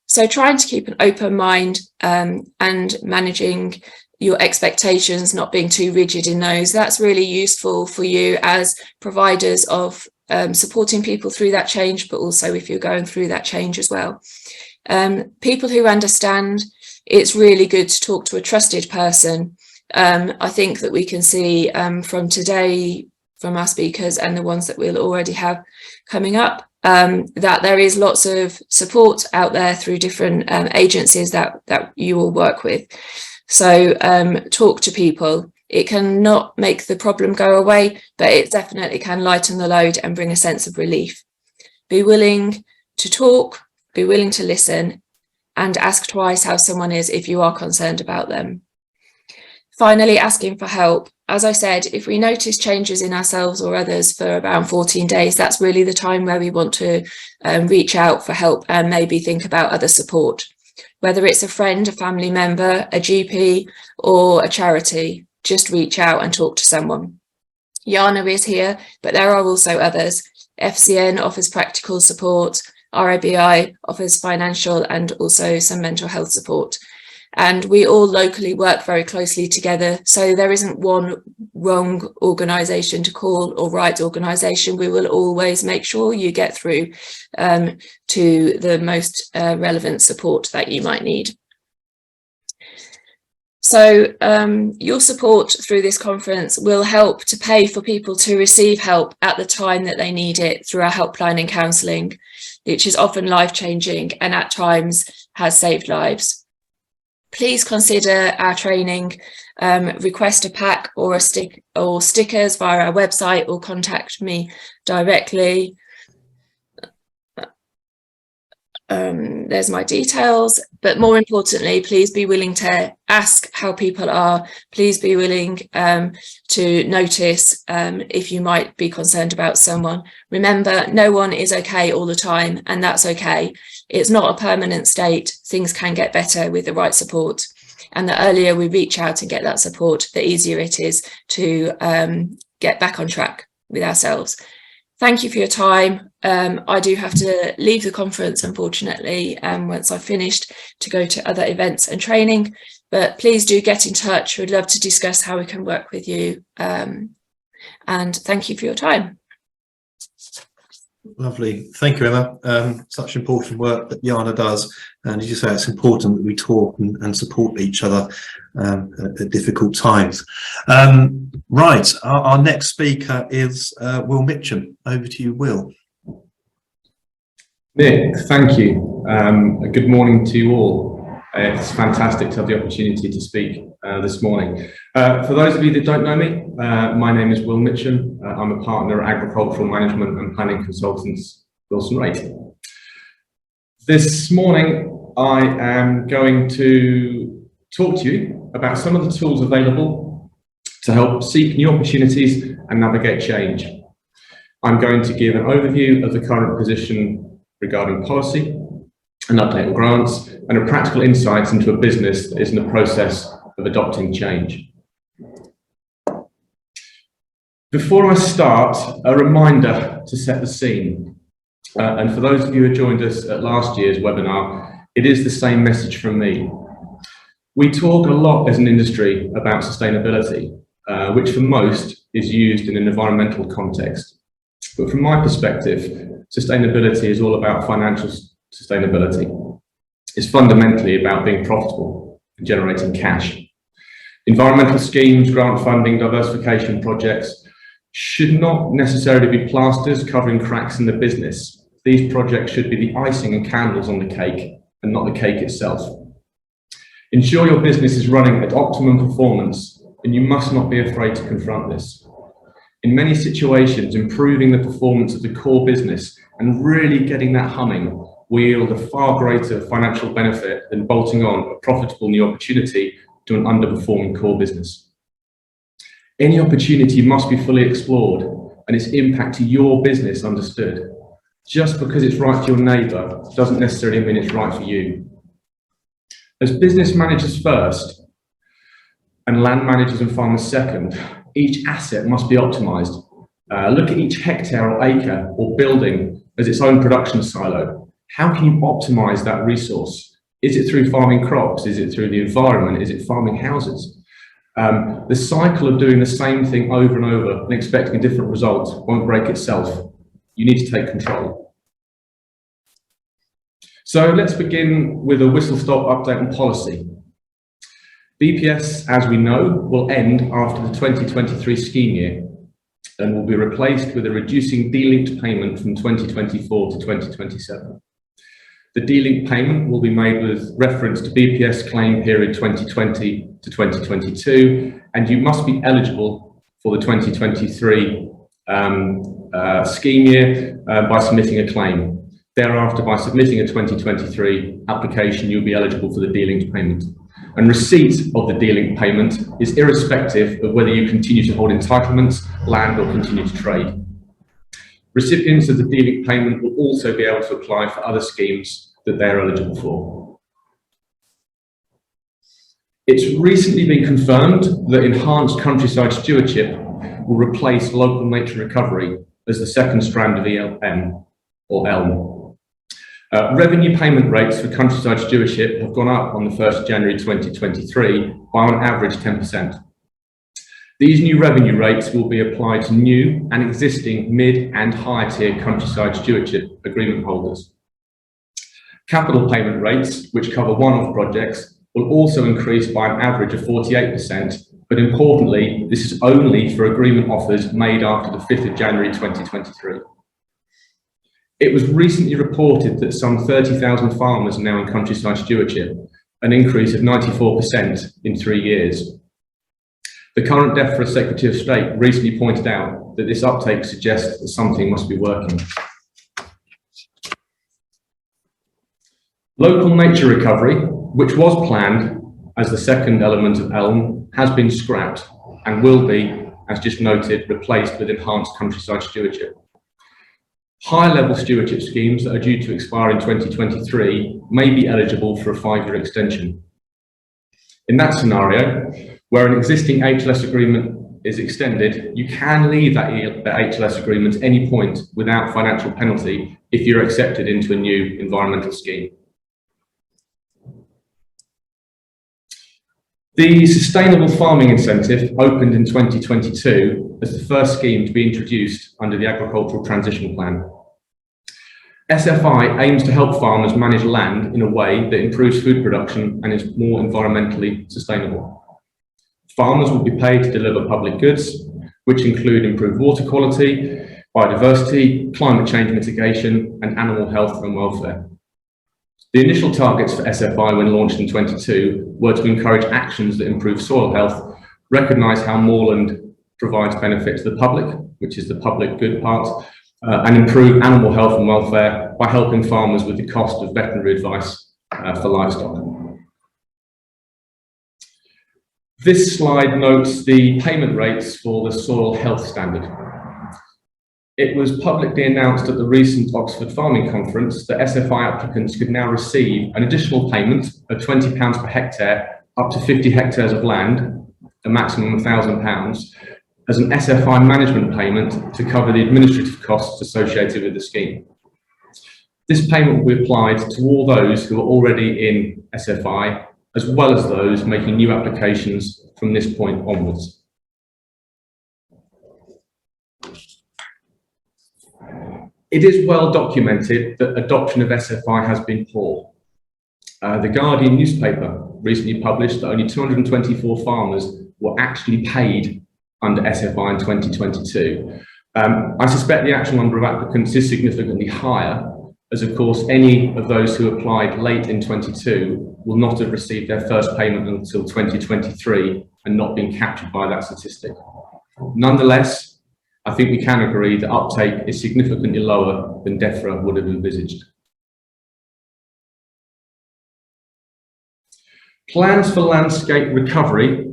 So trying to keep an open mind and managing your expectations, not being too rigid in those, that's really useful for you as providers of supporting people through that change, but also if you're going through that change as well. People who understand, it's really good to talk to a trusted person. I think that we can see from today, from our speakers and the ones that we'll already have coming up, that there is lots of support out there through different agencies that you will work with. So talk to people. It can not make the problem go away, but it definitely can lighten the load and bring a sense of relief. Be willing to talk, be willing to listen, and ask twice how someone is if you are concerned about them. Finally, asking for help. As I said, if we notice changes in ourselves or others for around 14 days, that's really the time where we want to reach out for help and maybe think about other support. Whether it's a friend, a family member, a GP, or a charity, just reach out and talk to someone. Jana is here, but there are also others. FCN offers practical support, RIBI offers financial and also some mental health support. And we all locally work very closely together, so there isn't one wrong organisation to call or right organisation. We will always make sure you get through to the most relevant support that you might need. So your support through this conference will help to pay for people to receive help at the time that they need it through our helpline and counselling, which is often life-changing and at times has saved lives. Please consider our training, request a pack or a stickers via our website or contact me directly. There's my details, but more importantly, please be willing to ask how people are. Please be willing to notice if you might be concerned about someone. Remember, no one is okay all the time, and that's okay. It's not a permanent state. Things can get better with the right support. And the earlier we reach out and get that support, the easier it is to get back on track with ourselves. Thank you for your time. I do have to leave the conference, unfortunately, once I've finished, to go to other events and training. But please do get in touch. We'd love to discuss how we can work with you. And thank you for your time. Lovely. Thank you, Emma. Such important work that Jana does. And as you say, it's important that we talk and support each other at difficult times. Right, our next speaker is Will Mitchum. Over to you, Will. Nick, thank you. Good morning to you all. It's fantastic to have the opportunity to speak this morning. For those of you that don't know me, my name is Will Mitchum. I'm a partner at Agricultural Management and Planning Consultants, Wilson Raitt. This morning, I am going to talk to you about some of the tools available to help seek new opportunities and navigate change. I'm going to give an overview of the current position regarding policy, an update on grants, and a practical insights into a business that is in the process of adopting change. Before I start, a reminder to set the scene. And for those of you who joined us at last year's webinar, it is the same message from me. We talk a lot as an industry about sustainability, which for most is used in an environmental context. But from my perspective, sustainability is all about financial sustainability. It's fundamentally about being profitable and generating cash. Environmental schemes, grant funding, diversification projects should not necessarily be plasters covering cracks in the business. These projects should be the icing and candles on the cake and not the cake itself. Ensure your business is running at optimum performance, and you must not be afraid to confront this. in many situations, improving the performance of the core business and really getting that humming will yield a far greater financial benefit than bolting on a profitable new opportunity to an underperforming core business. Any opportunity must be fully explored and its impact to your business understood. Just because it's right for your neighbour doesn't necessarily mean it's right for you. As business managers first and land managers and farmers second, each asset must be optimised. Look at each hectare or acre or building as its own production silo. How can you optimise that resource? Is it through farming crops? Is it through the environment? Is it farming houses? The cycle of doing the same thing over and over and expecting a different result won't break itself. You need to take control. So let's begin with a whistle-stop update on policy. BPS, as we know, will end after the 2023 scheme year and will be replaced with a reducing D-linked payment from 2024 to 2027. The D-linked payment will be made with reference to BPS claim period 2020 to 2022, and you must be eligible for the 2023 scheme year by submitting a claim. Thereafter, by submitting a 2023 application, you'll be eligible for the D-linked payment. And receipt of the D-linked payment is irrespective of whether you continue to hold entitlements, land, or continue to trade. Recipients of the D-linked payment will also be able to apply for other schemes that they're eligible for. It's recently been confirmed that enhanced countryside stewardship will replace local nature recovery as the second strand of ELM, or ELM. Revenue payment rates for countryside stewardship have gone up on the 1st January 2023 by on average 10%. These new revenue rates will be applied to new and existing mid and higher tier countryside stewardship agreement holders. Capital payment rates, which cover one-off projects, will also increase by an average of 48%, but importantly, this is only for agreement offers made after the 5th of January 2023. It was recently reported that some 30,000 farmers are now in countryside stewardship, an increase of 94% in 3 years. The current DEFRA Secretary of State recently pointed out that this uptake suggests that something must be working. Local nature recovery, which was planned as the second element of ELM, has been scrapped and will be, as just noted, replaced with enhanced countryside stewardship. High-level stewardship schemes that are due to expire in 2023 may be eligible for a 5-year extension. In that scenario, where an existing HLS agreement is extended, you can leave that HLS agreement at any point without financial penalty if you're accepted into a new environmental scheme. The Sustainable Farming Incentive opened in 2022 as the first scheme to be introduced under the Agricultural Transition Plan. SFI aims to help farmers manage land in a way that improves food production and is more environmentally sustainable. Farmers will be paid to deliver public goods, which include improved water quality, biodiversity, climate change mitigation, and animal health and welfare. The initial targets for SFI when launched in 2022 were to encourage actions that improve soil health, recognise how moorland provides benefit to the public, which is the public good part, and improve animal health and welfare by helping farmers with the cost of veterinary advice for livestock. This slide notes the payment rates for the Soil Health Standard. It was publicly announced at the recent Oxford Farming Conference that SFI applicants could now receive an additional payment of £20 per hectare up to 50 hectares of land, a maximum of £1,000, as an SFI management payment to cover the administrative costs associated with the scheme. This payment will be applied to all those who are already in SFI, as well as those making new applications from this point onwards. It is well documented that adoption of SFI has been poor. The Guardian newspaper recently published that only 224 farmers were actually paid under SFI in 2022. I suspect the actual number of applicants is significantly higher, as of course any of those who applied late in 22 will not have received their first payment until 2023 and not been captured by that statistic. Nonetheless, I think we can agree that uptake is significantly lower than DEFRA would have envisaged. Plans for landscape recovery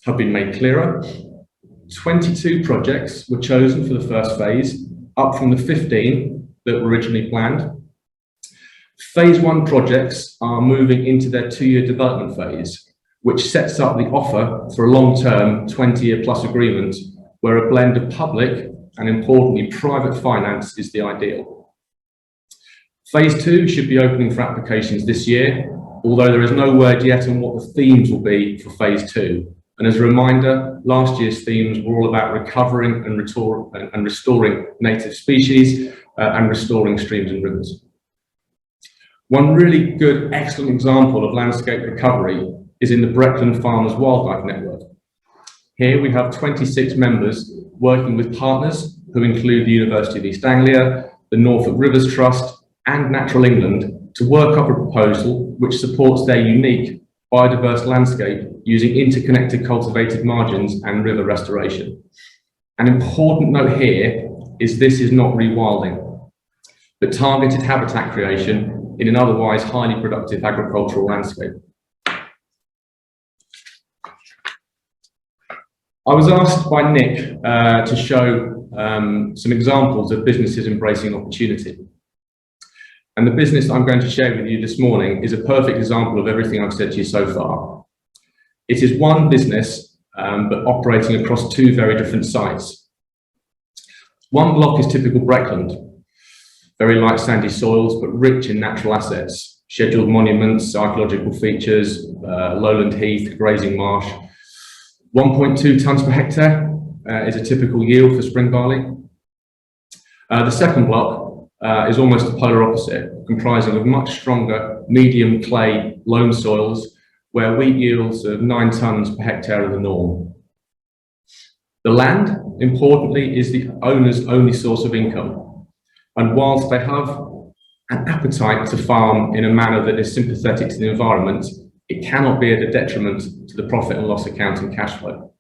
have been made clearer. 22 projects were chosen for the first phase, up from the 15 that were originally planned. Phase 1 projects are moving into their 2-year development phase, which sets up the offer for a long-term 20-year plus agreement where a blend of public and, importantly, private finance is the ideal. Phase 2 should be opening for applications this year, although there is no word yet on what the themes will be for Phase 2. And as a reminder, last year's themes were all about recovering and restoring native species and restoring streams and rivers. One really good, excellent example of landscape recovery is in the Breckland Farmers Wildlife Network. Here we have 26 members working with partners who include the University of East Anglia, the Norfolk Rivers Trust and Natural England to work up a proposal which supports their unique biodiverse landscape using interconnected cultivated margins and river restoration. An important note here is this is not rewilding, but targeted habitat creation in an otherwise highly productive agricultural landscape. I was asked by Nick to show some examples of businesses embracing opportunity. And the business I'm going to share with you this morning is a perfect example of everything I've said to you so far. It is one business, but operating across 2 very different sites. One block is typical Breckland, very light sandy soils, but rich in natural assets, scheduled monuments, archaeological features, lowland heath, grazing marsh. 1.2 tonnes per hectare is a typical yield for spring barley. The second block is almost the polar opposite, comprising of much stronger medium clay loam soils where wheat yields of 9 tonnes per hectare are the norm. The land, importantly, is the owner's only source of income. And whilst they have an appetite to farm in a manner that is sympathetic to the environment, it cannot be at a detriment to the profit and loss account and cash flow.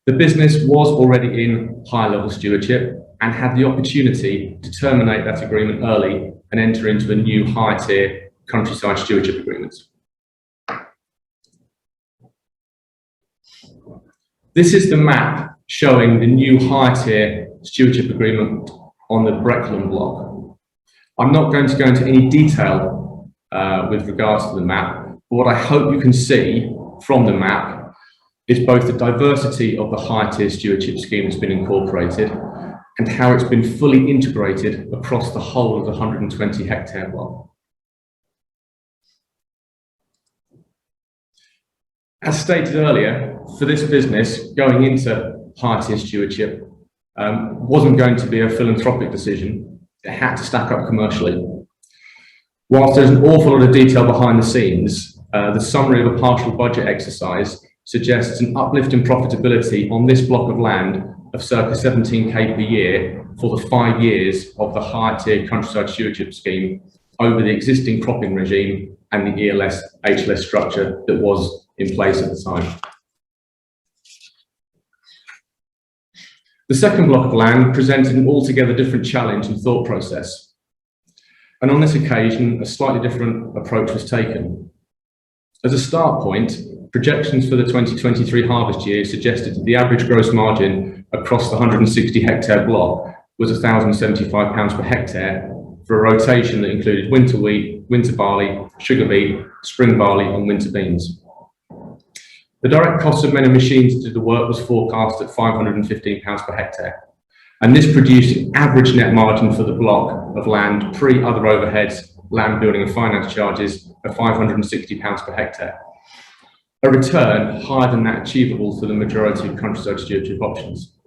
The business was already in high-level stewardship and had the opportunity to terminate that agreement early and enter into a new high-tier countryside stewardship agreement. This is the map showing the new high-tier stewardship agreement on the Breckland block. I'm not going to go into any detail with regards to the map, but what I hope you can see from the map is both the diversity of the high-tier stewardship scheme that's been incorporated and how it's been fully integrated across the whole of the 120 hectare block. As stated earlier, for this business, going into high-tier stewardship wasn't going to be a philanthropic decision. It had to stack up commercially. Whilst there's an awful lot of detail behind the scenes, the summary of a partial budget exercise suggests an uplift in profitability on this block of land of circa 17k per year for the 5 years of the high-tier countryside stewardship scheme over the existing cropping regime and the ELS HLS structure that was in place at the time. The second block of land presented an altogether different challenge and thought process. And on this occasion, a slightly different approach was taken. As a start point, projections for the 2023 harvest year suggested that the average gross margin across the 160 hectare block was £1,075 per hectare for a rotation that included winter wheat, winter barley, sugar beet, spring barley and winter beans. The direct cost of men and machines to do the work was forecast at £515 per hectare. And this produced an average net margin for the block of land pre other overheads, land building and finance charges of £560 per hectare. A return higher than that achievable for the majority of countryside stewardship options.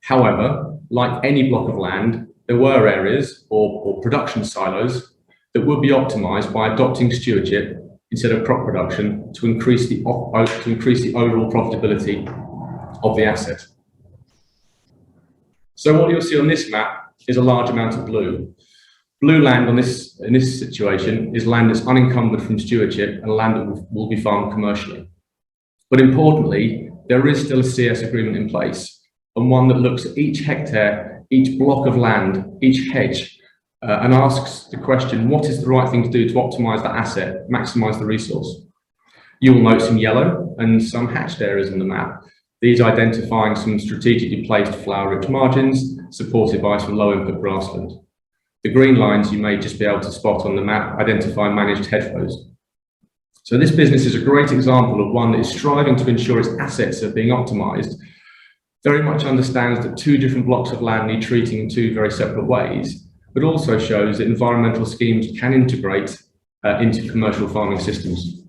However, like any block of land, there were areas or production silos that would be optimised by adopting stewardship instead of crop production to increase the overall profitability of the asset. So what you'll see on this map is a large amount of blue. Blue land in this situation is land that's unencumbered from stewardship and land that will be farmed commercially. But importantly, there is still a CS agreement in place. And and one that looks at each hectare, each block of land, each hedge, and asks the question, what is the right thing to do to optimise that asset, maximise the resource? You will note some yellow and some hatched areas on the map. These identifying some strategically placed flower-rich margins, supported by some low-input grassland. The green lines you may just be able to spot on the map identify managed hedgerows. So this business is a great example of one that is striving to ensure its assets are being optimised, very much understands that two different blocks of land need treating in two very separate ways, but also shows that environmental schemes can integrate into commercial farming systems.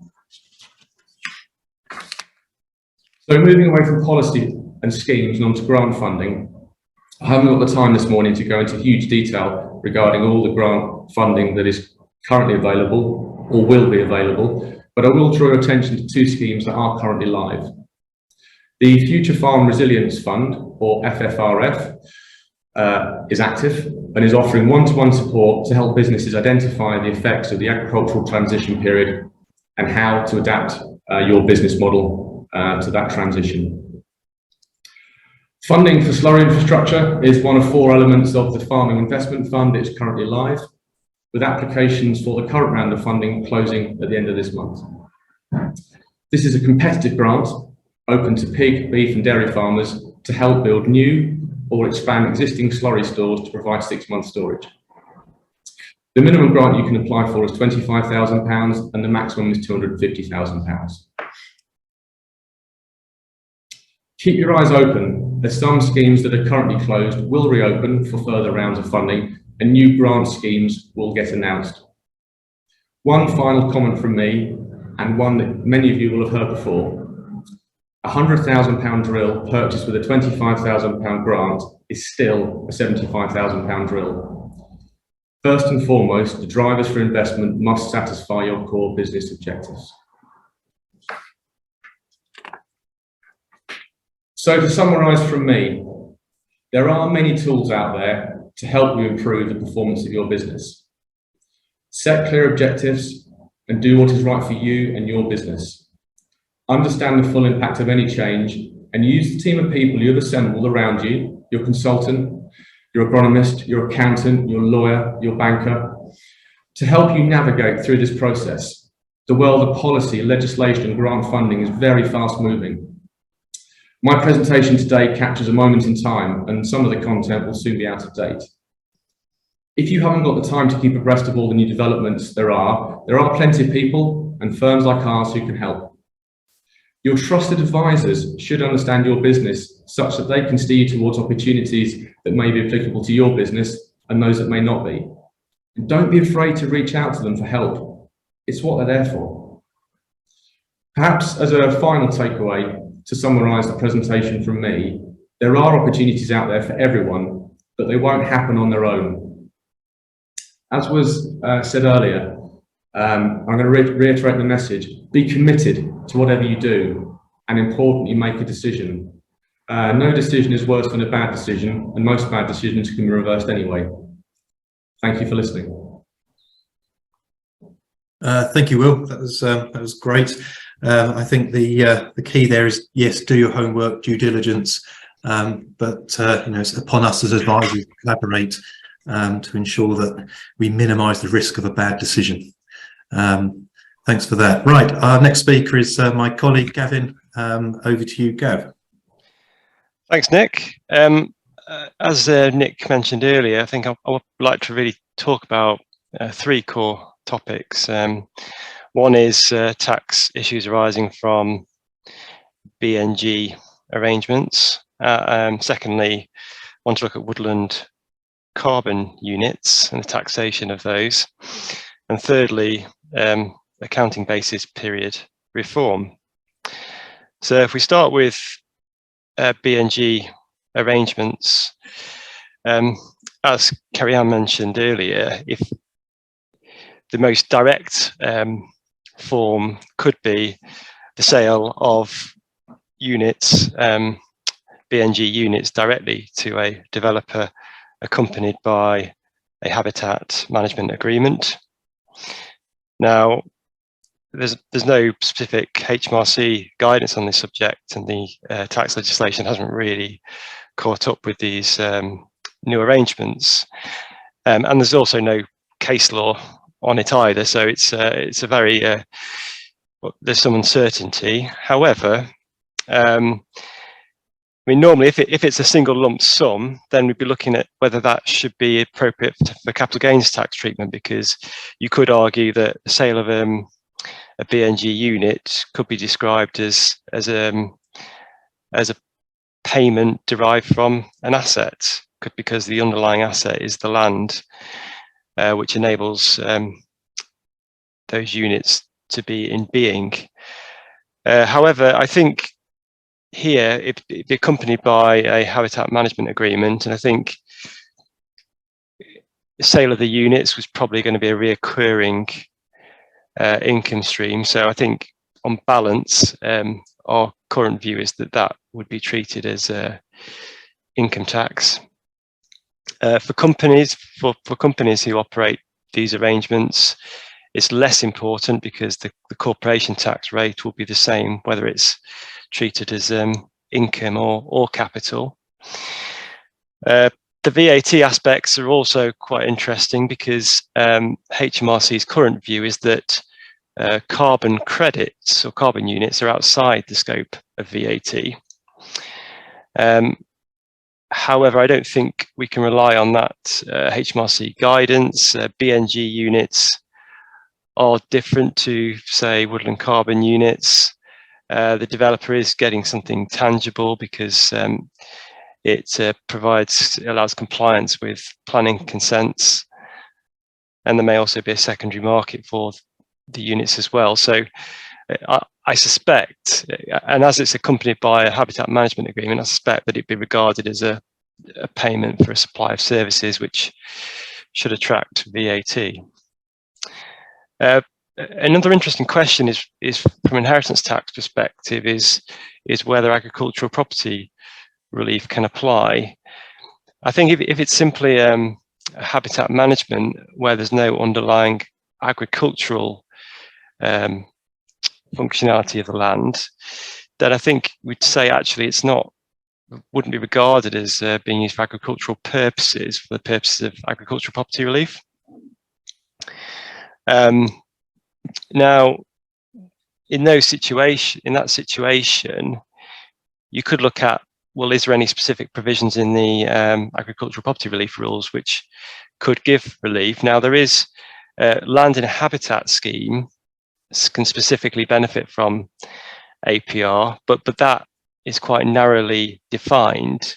So moving away from policy and schemes and onto grant funding, I haven't got the time this morning to go into huge detail regarding all the grant funding that is currently available or will be available, but I will draw your attention to two schemes that are currently live. The Future Farm Resilience Fund, or FFRF, is active and is offering one-to-one support to help businesses identify the effects of the agricultural transition period and how to adapt your business model to that transition. Funding for slurry infrastructure is one of 4 elements of the Farming Investment Fund that is currently live, with applications for the current round of funding closing at the end of this month. This is a competitive grant open to pig, beef and dairy farmers to help build new or expand existing slurry stores to provide 6-month storage. The minimum grant you can apply for is £25,000 and the maximum is £250,000. Keep your eyes open, as some schemes that are currently closed will reopen for further rounds of funding and new grant schemes will get announced. One final comment from me, and one that many of you will have heard before. A £100,000 drill purchased with a £25,000 grant is still a £75,000 drill. First and foremost, the drivers for investment must satisfy your core business objectives. So to summarise from me, there are many tools out there to help you improve the performance of your business. Set clear objectives and do what is right for you and your business. Understand the full impact of any change and use the team of people you've assembled around you, your consultant, your agronomist, your accountant, your lawyer, your banker, to help you navigate through this process. The world of policy, legislation and grant funding is very fast moving. My presentation today captures a moment in time and some of the content will soon be out of date. If you haven't got the time to keep abreast of all the new developments there are plenty of people and firms like ours who can help. Your trusted advisors should understand your business such that they can steer you towards opportunities that may be applicable to your business and those that may not be. And don't be afraid to reach out to them for help. It's what they're there for. Perhaps as a final takeaway, to summarise the presentation from me, there are opportunities out there for everyone, but they won't happen on their own. As was said earlier, I'm going to reiterate the message: be committed to whatever you do, and importantly, make a decision. No decision is worse than a bad decision, and most bad decisions can be reversed anyway. Thank you for listening. Thank you, Will. That was great. I think the key there is, yes, do your homework, due diligence, but you know, it's upon us as advisors to collaborate to ensure that we minimise the risk of a bad decision. Thanks for that. Right, our next speaker is my colleague Gavin. Over to you, Gav. Thanks, Nick. As Nick mentioned earlier, I think I would like to really talk about 3 core topics. One is tax issues arising from BNG arrangements. Secondly, I want to look at woodland carbon units and the taxation of those. And thirdly, accounting basis period reform. So if we start with BNG arrangements, as Carrie-Anne mentioned earlier, if the most direct form could be the sale of units, BNG units, directly to a developer, accompanied by a habitat management agreement. Now, there's no specific HMRC guidance on this subject, and the tax legislation hasn't really caught up with these new arrangements. And there's also no case law on it either, so it's a very there's some uncertainty. However, I mean, normally if it's a single lump sum, then we'd be looking at whether that should be appropriate for capital gains tax treatment, because you could argue that the sale of a BNG unit could be described as a payment derived from an asset, because the underlying asset is the land, which enables those units to be in being. However, I think here it'd be accompanied by a habitat management agreement, and I think the sale of the units was probably going to be a reoccurring income stream. So I think on balance, our current view is that that would be treated as income tax. For companies who operate these arrangements, it's less important, because the corporation tax rate will be the same whether it's treated as income or capital. The VAT aspects are also quite interesting, because HMRC's current view is that carbon credits or carbon units are outside the scope of VAT. However, I don't think we can rely on that HMRC guidance. BNG units are different to, say, woodland carbon units. The developer is getting something tangible, because it allows compliance with planning consents, and there may also be a secondary market for the units as well. So I suspect, and as it's accompanied by a habitat management agreement, I suspect that it'd be regarded as a payment for a supply of services, which should attract VAT. Another interesting question is from inheritance tax perspective is whether agricultural property relief can apply. I think if it's simply habitat management where there's no underlying agricultural functionality of the land, then I think we'd say actually wouldn't be regarded as being used for agricultural purposes, for the purposes of agricultural property relief. Now, in that situation, you could look at, well, is there any specific provisions in the agricultural property relief rules which could give relief? Now, there is land in a habitat scheme can specifically benefit from APR, but that is quite narrowly defined,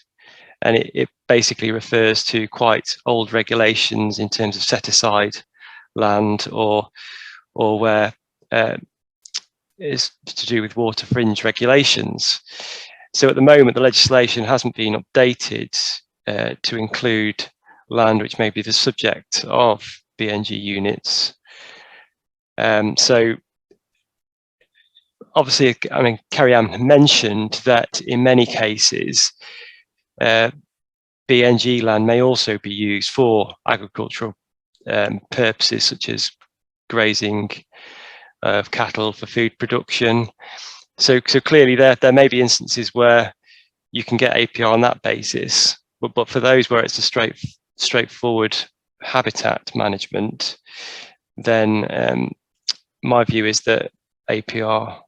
and it basically refers to quite old regulations in terms of set aside land or where is to do with water fringe regulations. So at the moment, the legislation hasn't been updated to include land which may be the subject of BNG units. So obviously, I mean, Carrie-Anne mentioned that in many cases, BNG land may also be used for agricultural purposes, such as grazing of cattle for food production. So clearly there may be instances where you can get APR on that basis, but for those where it's a straightforward habitat management, then my view is that APR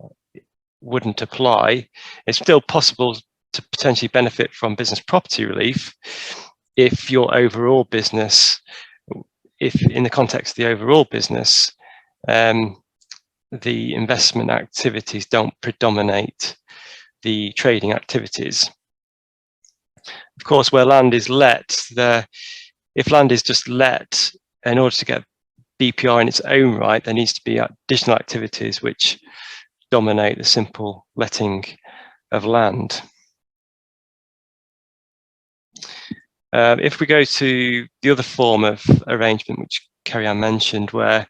wouldn't apply. It's still possible to potentially benefit from business property relief if your overall business, if in the context of the overall business, the investment activities don't predominate the trading activities. Of course, where land is let, if land is just let, in order to get BPR in its own right, there needs to be additional activities which dominate the simple letting of land. If we go to the other form of arrangement which Carrie-Anne mentioned, where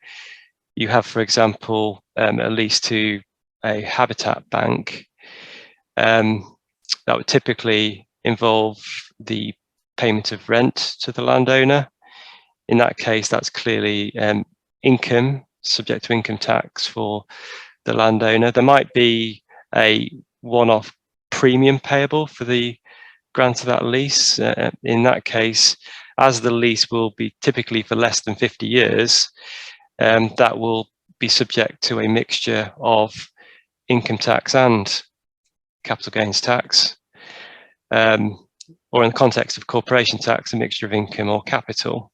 you have, for example, a lease to a habitat bank, that would typically involve the payment of rent to the landowner. In that case, that's clearly income subject to income tax for the landowner. There might be a one-off premium payable for the grant of that lease. In that case, as the lease will be typically for less than 50 years, that will be subject to a mixture of income tax and capital gains tax, or in the context of corporation tax, a mixture of income or capital.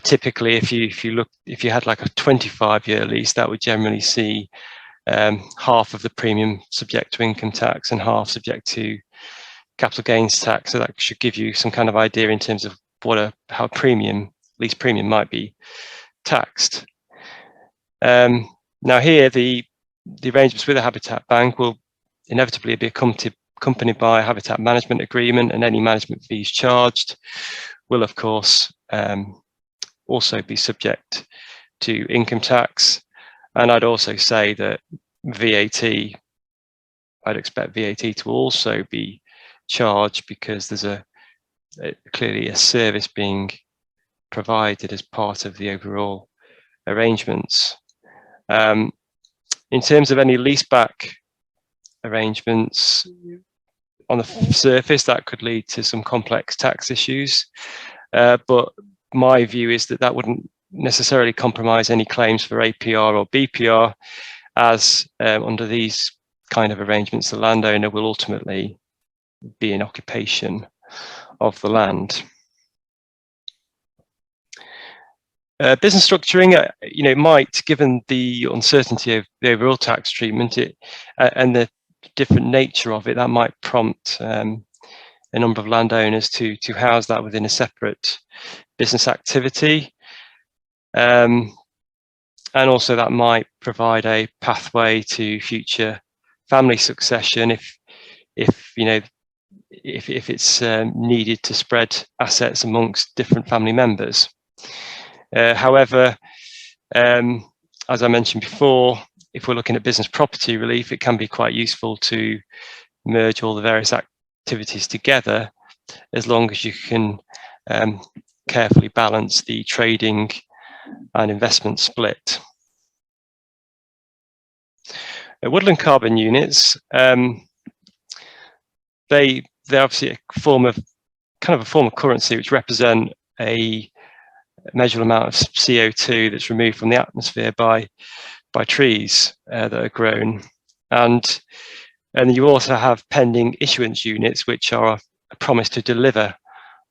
Typically, if you had like a 25-year lease, that would generally see half of the premium subject to income tax and half subject to capital gains tax. So that should give you some kind of idea in terms of how lease premium might be taxed. Now here, the arrangements with the Habitat Bank will inevitably be accompanied by a habitat management agreement, and any management fees charged will, of course, also be subject to income tax. And I'd also say that I'd expect VAT to also be charged, because there's clearly a service being provided as part of the overall arrangements. In terms of any leaseback arrangements, on the surface that could lead to some complex tax issues, but my view is that wouldn't necessarily compromise any claims for APR or BPR, as under these kind of arrangements the landowner will ultimately be in occupation of the land. Business structuring, might, given the uncertainty of the overall tax treatment and the different nature of it, that might prompt a number of landowners to house that within a separate business activity, and also that might provide a pathway to future family succession if it's needed to spread assets amongst different family members. However, as I mentioned before, if we're looking at business property relief, it can be quite useful to merge all the various activities together, as long as you can carefully balance the trading and investment split. Woodland carbon units, they're obviously a form of currency which represent a measurable amount of CO2 that's removed from the atmosphere by trees that are grown, and you also have pending issuance units, which are a promise to deliver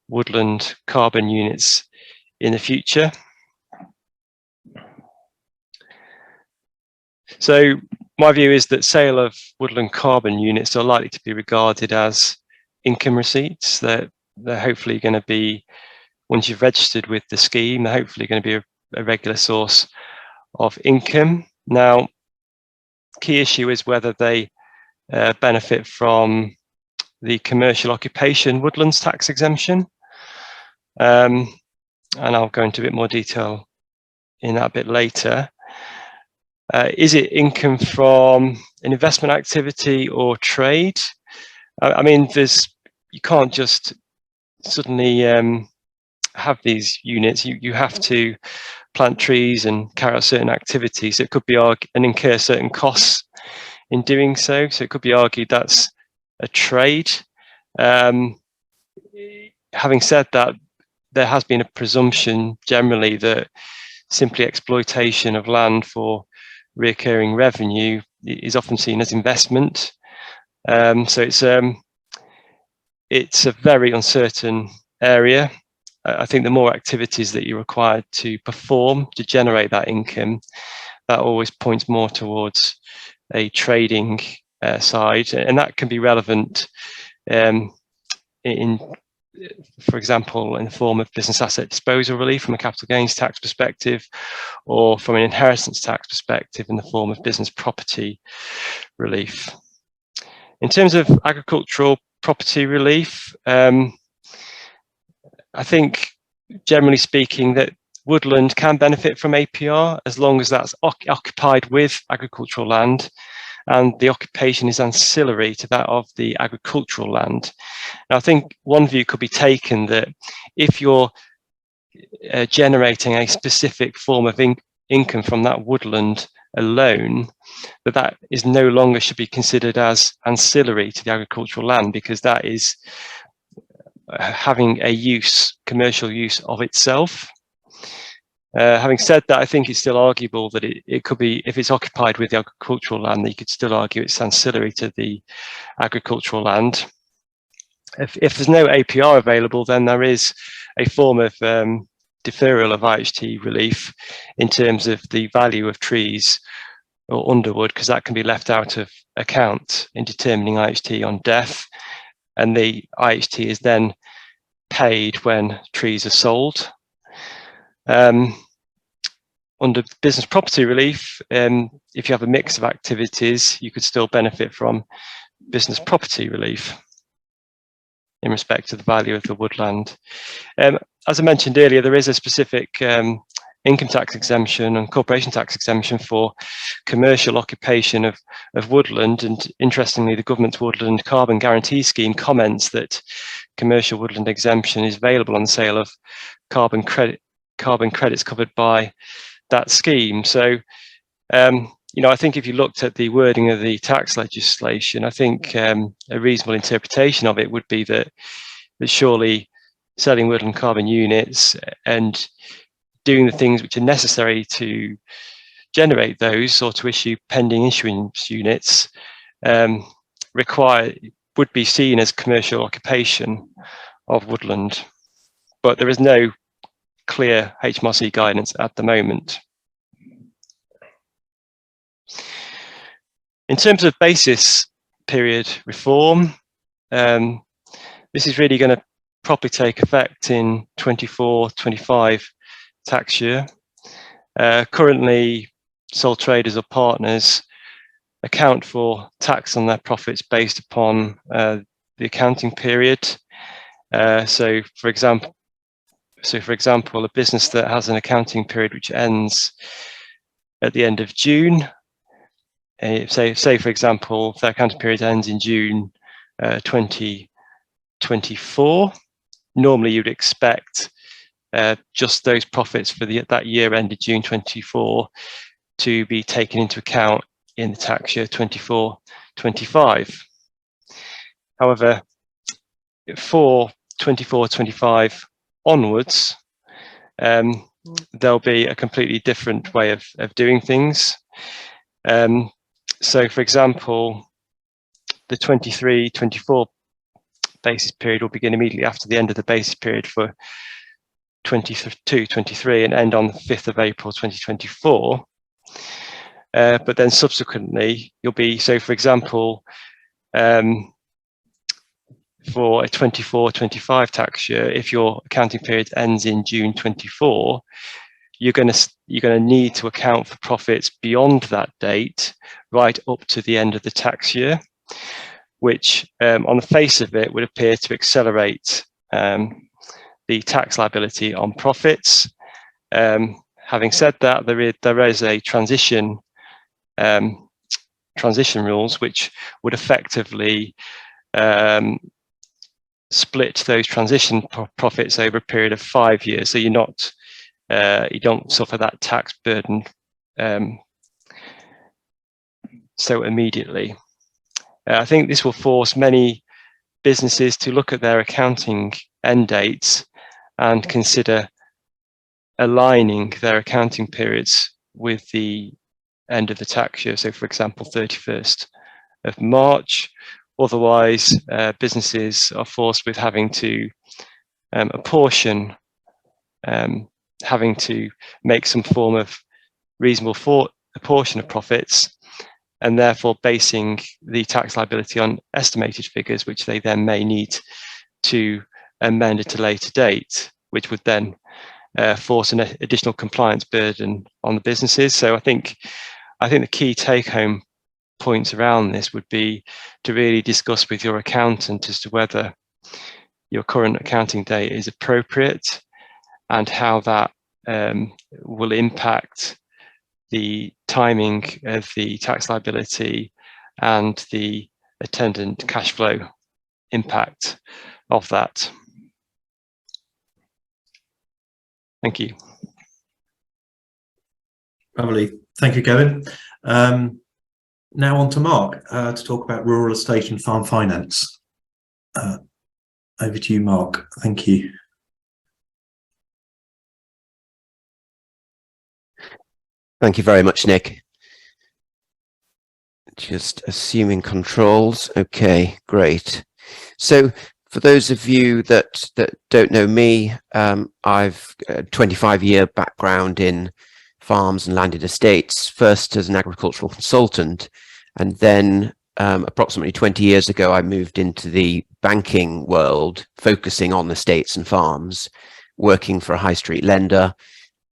woodland carbon units in the future. So my view is that sale of woodland carbon units are likely to be regarded as income receipts. They're hopefully going to be, once you've registered with the scheme, they're hopefully going to be a regular source of income. Now, key issue is whether they benefit from the commercial occupation woodlands tax exemption, and I'll go into a bit more detail in that a bit later. Is it income from an investment activity or trade? I mean, you can't just suddenly have these units. You have to plant trees and carry out certain activities. It could be and incur certain costs in doing so. So it could be argued that's a trade. Having said that, there has been a presumption generally that simply exploitation of land for recurring revenue is often seen as investment. So it's a very uncertain area. I think the more activities that you're required to perform to generate that income, that always points more towards a trading side, and that can be relevant for example, in the form of business asset disposal relief from a capital gains tax perspective, or from an inheritance tax perspective in the form of business property relief. In terms of agricultural property relief, I think, generally speaking, that woodland can benefit from APR as long as that's occupied with agricultural land and the occupation is ancillary to that of the agricultural land. Now, I think one view could be taken that if you're generating a specific form of income from that woodland alone, that is no longer should be considered as ancillary to the agricultural land, because that is having a use, commercial use of itself. Having said that, I think it's still arguable that it could be, if it's occupied with the agricultural land, that you could still argue it's ancillary to the agricultural land. If there's no APR available, then there is a form of deferral of IHT relief in terms of the value of trees or underwood, because that can be left out of account in determining IHT on death, and the IHT is then paid when trees are sold. Under business property relief, if you have a mix of activities, you could still benefit from business property relief in respect to the value of the woodland. As I mentioned earlier, there is a specific income tax exemption and corporation tax exemption for commercial occupation of woodland, and interestingly, the government's woodland carbon guarantee scheme comments that commercial woodland exemption is available on the sale of carbon credits covered by that scheme. So I think if you looked at the wording of the tax legislation, I think a reasonable interpretation of it would be that surely selling woodland carbon units and doing the things which are necessary to generate those, or to issue pending issuance units, would be seen as commercial occupation of woodland. But there is no clear HMRC guidance at the moment. In terms of basis period reform, this is really going to properly take effect in 24-25 tax year. Currently, sole traders or partners account for tax on their profits based upon the accounting period. So for example, a business that has an accounting period which ends at the end of June, say for example, if their accounting period ends in June 2024, normally you'd expect just those profits for that year ended June 24 to be taken into account in the tax year 24-25. However, for 24-25 onwards, there'll be a completely different way of doing things. So for example, the 23-24 basis period will begin immediately after the end of the basis period for 22-23 and end on the 5th of April 2024. But then subsequently you'll be, so for example, for a 24-25 tax year, if your accounting period ends in June 24, you're going to need to account for profits beyond that date, right up to the end of the tax year, which on the face of it would appear to accelerate the tax liability on profits. Having said that, there is a transition rules which would effectively split those transition profits over a period of 5 years, so you don't suffer that tax burden so immediately. I think this will force many businesses to look at their accounting end dates and consider aligning their accounting periods with the end of the tax year. So for example, 31st of March. Otherwise, businesses are forced with having to apportion, having to make some form of reasonable apportion of profits, and therefore basing the tax liability on estimated figures, which they then may need to amend at a later date, which would then force an additional compliance burden on the businesses. So I think the key take-home points around this would be to really discuss with your accountant as to whether your current accounting date is appropriate and how that will impact the timing of the tax liability and the attendant cash flow impact of that. Thank you. Lovely. Thank you, Kevin. Now on to Mark to talk about rural estate and farm finance. Over to you, Mark. Thank you. Thank you very much, Nick. Just assuming controls. Okay, great. So for those of you that don't know me, I've a 25-year background in farms and landed estates, first as an agricultural consultant, and then approximately 20 years ago, I moved into the banking world, focusing on estates and farms, working for a high street lender,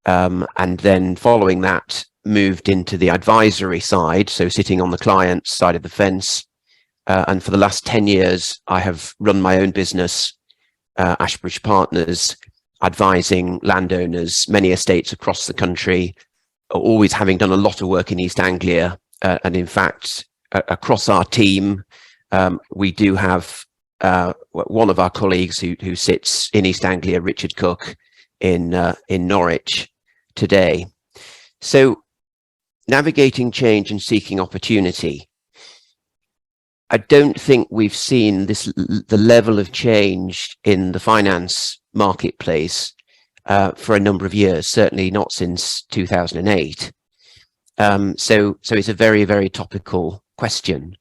and then following that, moved into the advisory side, so sitting on the client side of the fence. And for the last 10 years, I have run my own business, Ashbridge Partners, advising landowners, many estates across the country, always having done a lot of work in East Anglia. And in fact, across our team, we do have one of our colleagues who sits in East Anglia, Richard Cook, in Norwich today. So navigating change and seeking opportunity. I don't think we've seen the level of change in the finance marketplace for a number of years, certainly not since 2008. So it's a very, very topical question.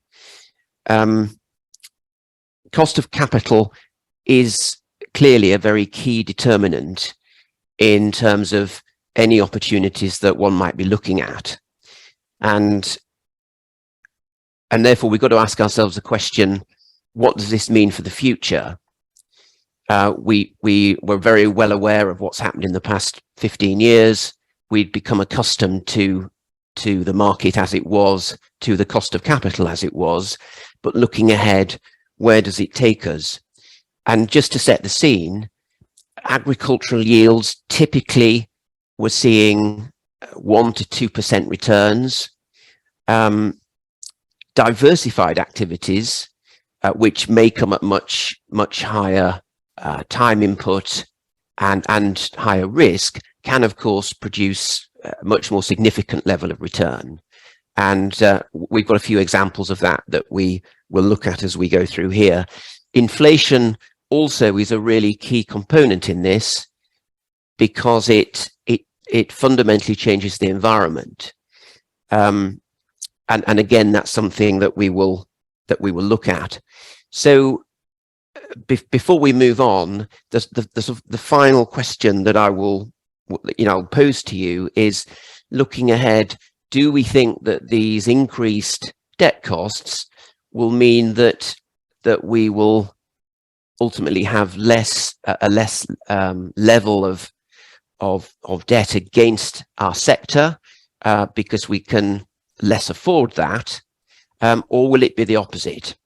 Cost of capital is clearly a very key determinant in terms of any opportunities that one might be looking at. And therefore, we've got to ask ourselves the question, what does this mean for the future? We were very well aware of what's happened in the past 15 years. We'd become accustomed to the market as it was, to the cost of capital as it was. But looking ahead, where does it take us? And just to set the scene, agricultural yields typically we're seeing 1 to 2% returns. Diversified activities, which may come at much higher time input and higher risk, can of course produce a much more significant level of return. And we've got a few examples of that we will look at as we go through here. Inflation also is a really key component in this, because it fundamentally changes the environment. And again, that's something that we will look at. So before we move on, the final question that I will pose to you is, looking ahead, do we think that these increased debt costs will mean that we will ultimately have a less level of debt against our sector because we can less afford that, or will it be the opposite?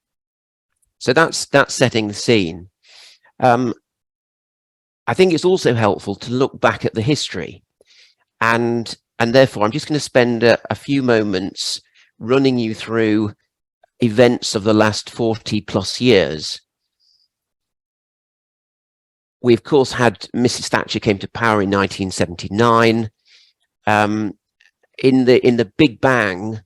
So that's setting the scene. I think it's also helpful to look back at the history, and therefore I'm just going to spend a few moments running you through events of the last 40 plus years. We of course had Mrs. Thatcher came to power in 1979. In the Big Bang,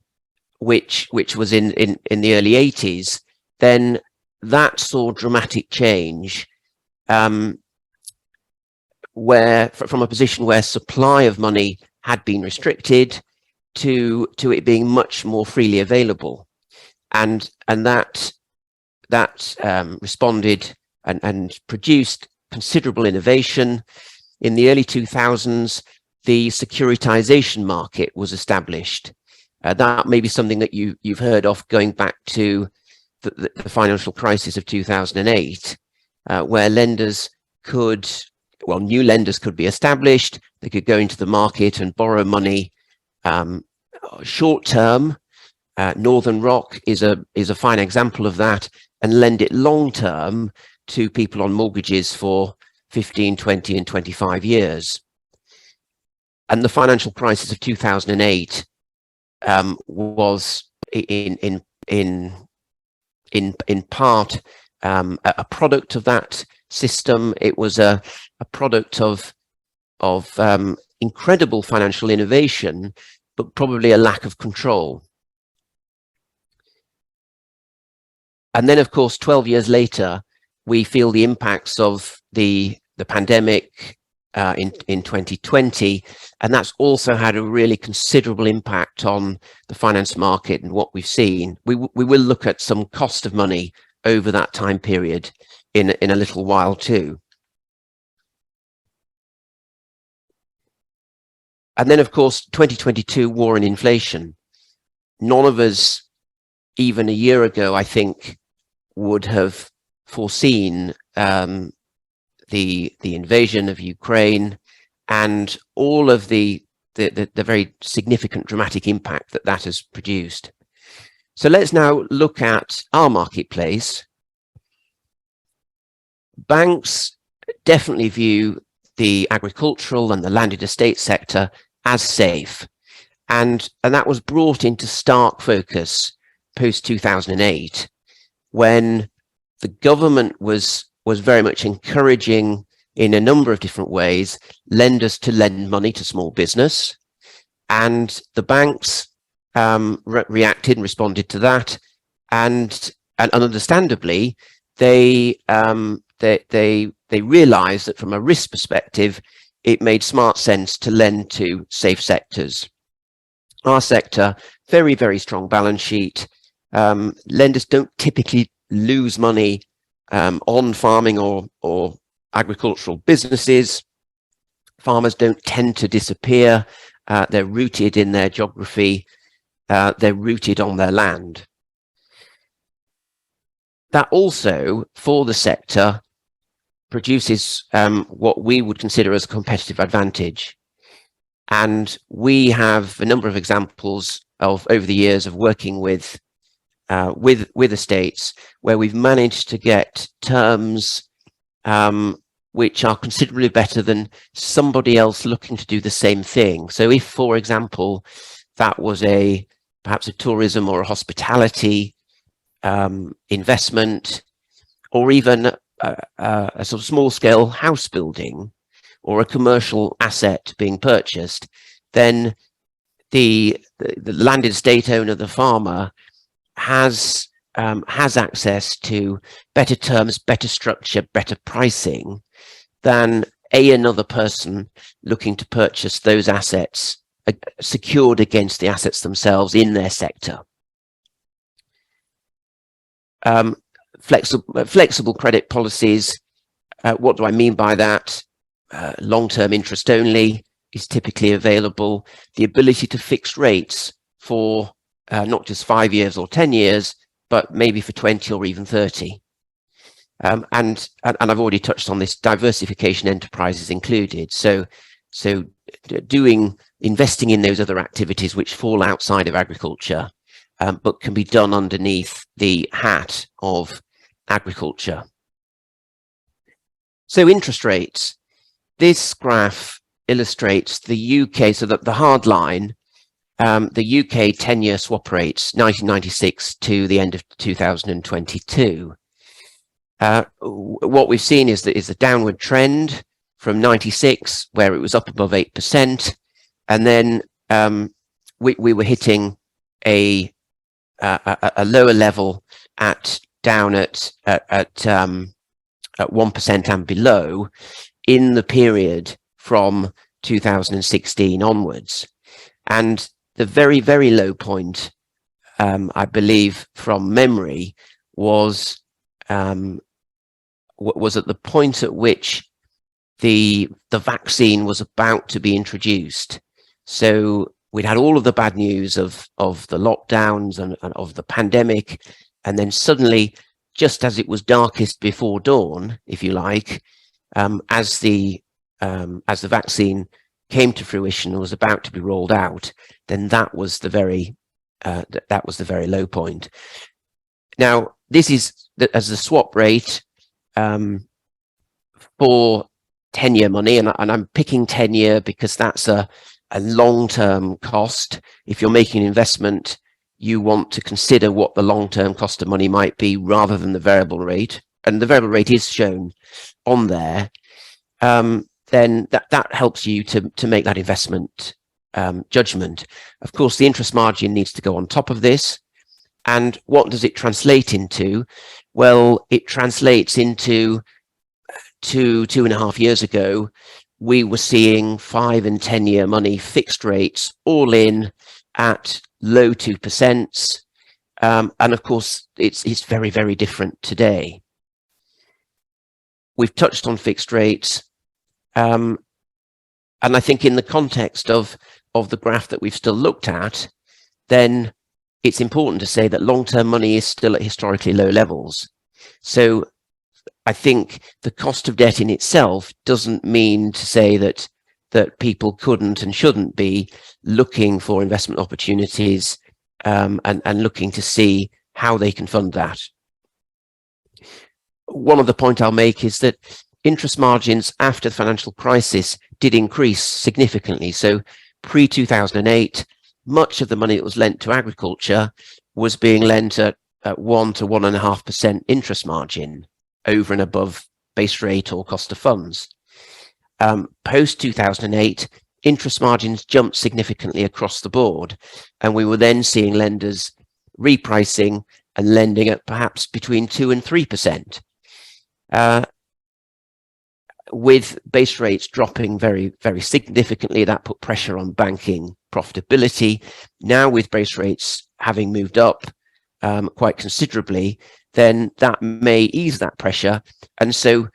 which was in the early 80s, then that saw dramatic change, where from a position where supply of money had been restricted to it being much more freely available, and that responded and produced considerable innovation. In the early 2000s, the securitization market was established. That may be something that you've heard of, going back to the financial crisis of 2008, where new lenders could be established. They could go into the market and borrow money short term. Northern Rock is a fine example of that, and lend it long term to people on mortgages for 15, 20 and 25 years. And the financial crisis of 2008 was in part a product of that system. It was a product of incredible financial innovation but probably a lack of control. And then, of course, 12 years later, we feel the impacts of the pandemic in 2020, and that's also had a really considerable impact on the finance market and what we've seen. We will look at some cost of money over that time period in a little while too. And then, of course, 2022 war and inflation. None of us, even a year ago, I think, would have foreseen the invasion of Ukraine and all of the very significant dramatic impact that has produced. So let's now look at our marketplace. Banks definitely view the agricultural and the landed estate sector as safe, and that was brought into stark focus post 2008, when the government was very much encouraging, in a number of different ways, lenders to lend money to small business, and the banks reacted and responded to that, and understandably they realized that from a risk perspective it made smart sense to lend to safe sectors. Our sector, very, very strong balance sheet. Lenders don't typically lose money on farming or agricultural businesses. Farmers don't tend to disappear. They're rooted in their geography. They're rooted on their land. That also, for the sector, produces what we would consider as a competitive advantage. And we have a number of examples of, over the years, of working with estates where we've managed to get terms which are considerably better than somebody else looking to do the same thing. So if, for example, that was perhaps a tourism or a hospitality investment, or even a sort of small scale house building or a commercial asset being purchased, then the landed estate owner, the farmer, has access to better terms, better structure, better pricing than another person looking to purchase those assets secured against the assets themselves in their sector. Flexible credit policies. What do I mean by that? Long-term interest only is typically available. The ability to fix rates for not just 5 years or 10 years, but maybe for 20 or even 30. And I've already touched on this, diversification enterprises included. So investing in those other activities which fall outside of agriculture, but can be done underneath the hat of agriculture. So interest rates. This graph illustrates the UK, so that the hard line, the UK 10-year swap rates, 1996 to the end of 2022. What we've seen is a downward trend from 96, where it was up above 8%, and then we were hitting a lower level down at 1% and below in the period from 2016 onwards. And the very, very low point, I believe from memory, was at the point at which the vaccine was about to be introduced. So we'd had all of the bad news of the lockdowns and of the pandemic, and then suddenly, just as it was darkest before dawn, if you like, as the vaccine came to fruition and was about to be rolled out, then that was the very low point. Now, this is as the swap rate for 10-year money, and I'm picking 10-year because that's a long-term cost. If you're making an investment, you want to consider what the long-term cost of money might be rather than the variable rate, and the variable rate is shown on there. Then that helps you to make that investment judgment. Of course, the interest margin needs to go on top of this. And what does it translate into? Well, it translates into 2.5 years ago, we were seeing 5 and 10-year money fixed rates all in at low 2%. And of course, it's very, very different today. We've touched on fixed rates. And I think in the context of the graph that we've still looked at, then it's important to say that long-term money is still at historically low levels. So I think the cost of debt in itself doesn't mean to say that people couldn't and shouldn't be looking for investment opportunities and looking to see how they can fund that. One other point I'll make is that interest margins after the financial crisis did increase significantly. So pre-2008, much of the money that was lent to agriculture was being lent at 1 to 1.5% interest margin over and above base rate or cost of funds. Post-2008, interest margins jumped significantly across the board, and we were then seeing lenders repricing and lending at perhaps between 2 and 3%. With base rates dropping very, very significantly, that put pressure on banking profitability. Now with base rates having moved up quite considerably, then that may ease that pressure. And so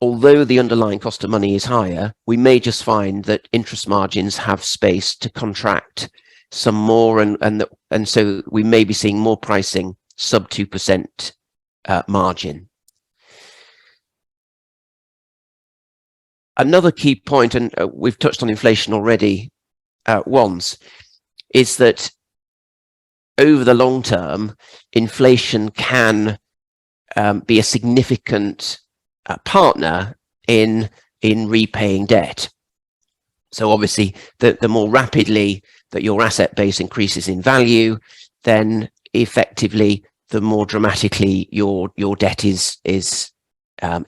although the underlying cost of money is higher, we may just find that interest margins have space to contract some more, and so we may be seeing more pricing sub 2% margin. Another key point, and we've touched on inflation already once, is that over the long term, inflation can be a significant partner in repaying debt. So obviously, the more rapidly that your asset base increases in value, then effectively, the more dramatically your debt is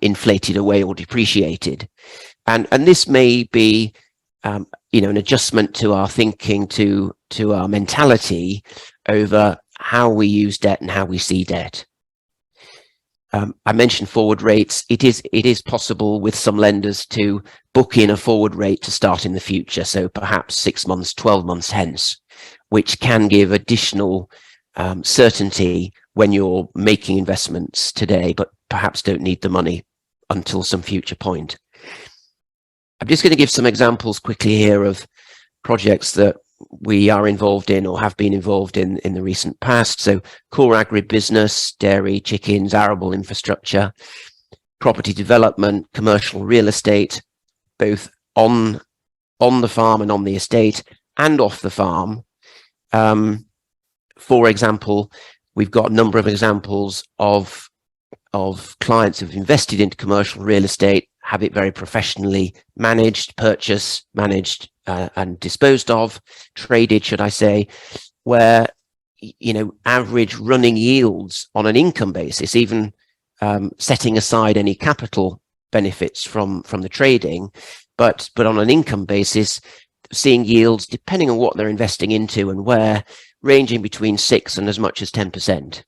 inflated away or depreciated. And this may be, an adjustment to our thinking, to our mentality over how we use debt and how we see debt. I mentioned forward rates. It is possible with some lenders to book in a forward rate to start in the future, so perhaps 6 months, 12 months hence, which can give additional certainty when you're making investments today, but perhaps don't need the money until some future point. I'm just going to give some examples quickly here of projects that we are involved in or have been involved in the recent past. So core agribusiness, dairy, chickens, arable infrastructure, property development, commercial real estate, both on the farm and on the estate and off the farm. For example, we've got a number of examples of clients who've invested into commercial real estate, have it very professionally managed, purchased, managed, and disposed of, traded, should I say, where, average running yields on an income basis, even setting aside any capital benefits from the trading, but on an income basis, seeing yields, depending on what they're investing into and where, ranging between 6 and as much as 10%,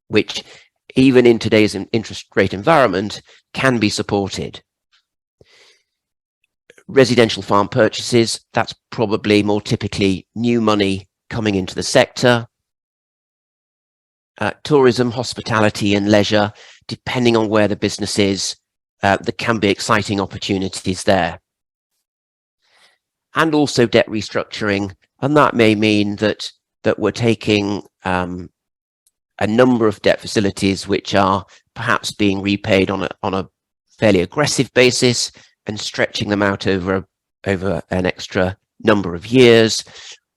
which even in today's interest rate environment can be supported. Residential farm purchases, that's probably more typically new money coming into the sector. Tourism, hospitality and leisure, depending on where the business is, there can be exciting opportunities there. And also debt restructuring, and that may mean that we're taking a number of debt facilities which are perhaps being repaid on a fairly aggressive basis and stretching them out over an extra number of years,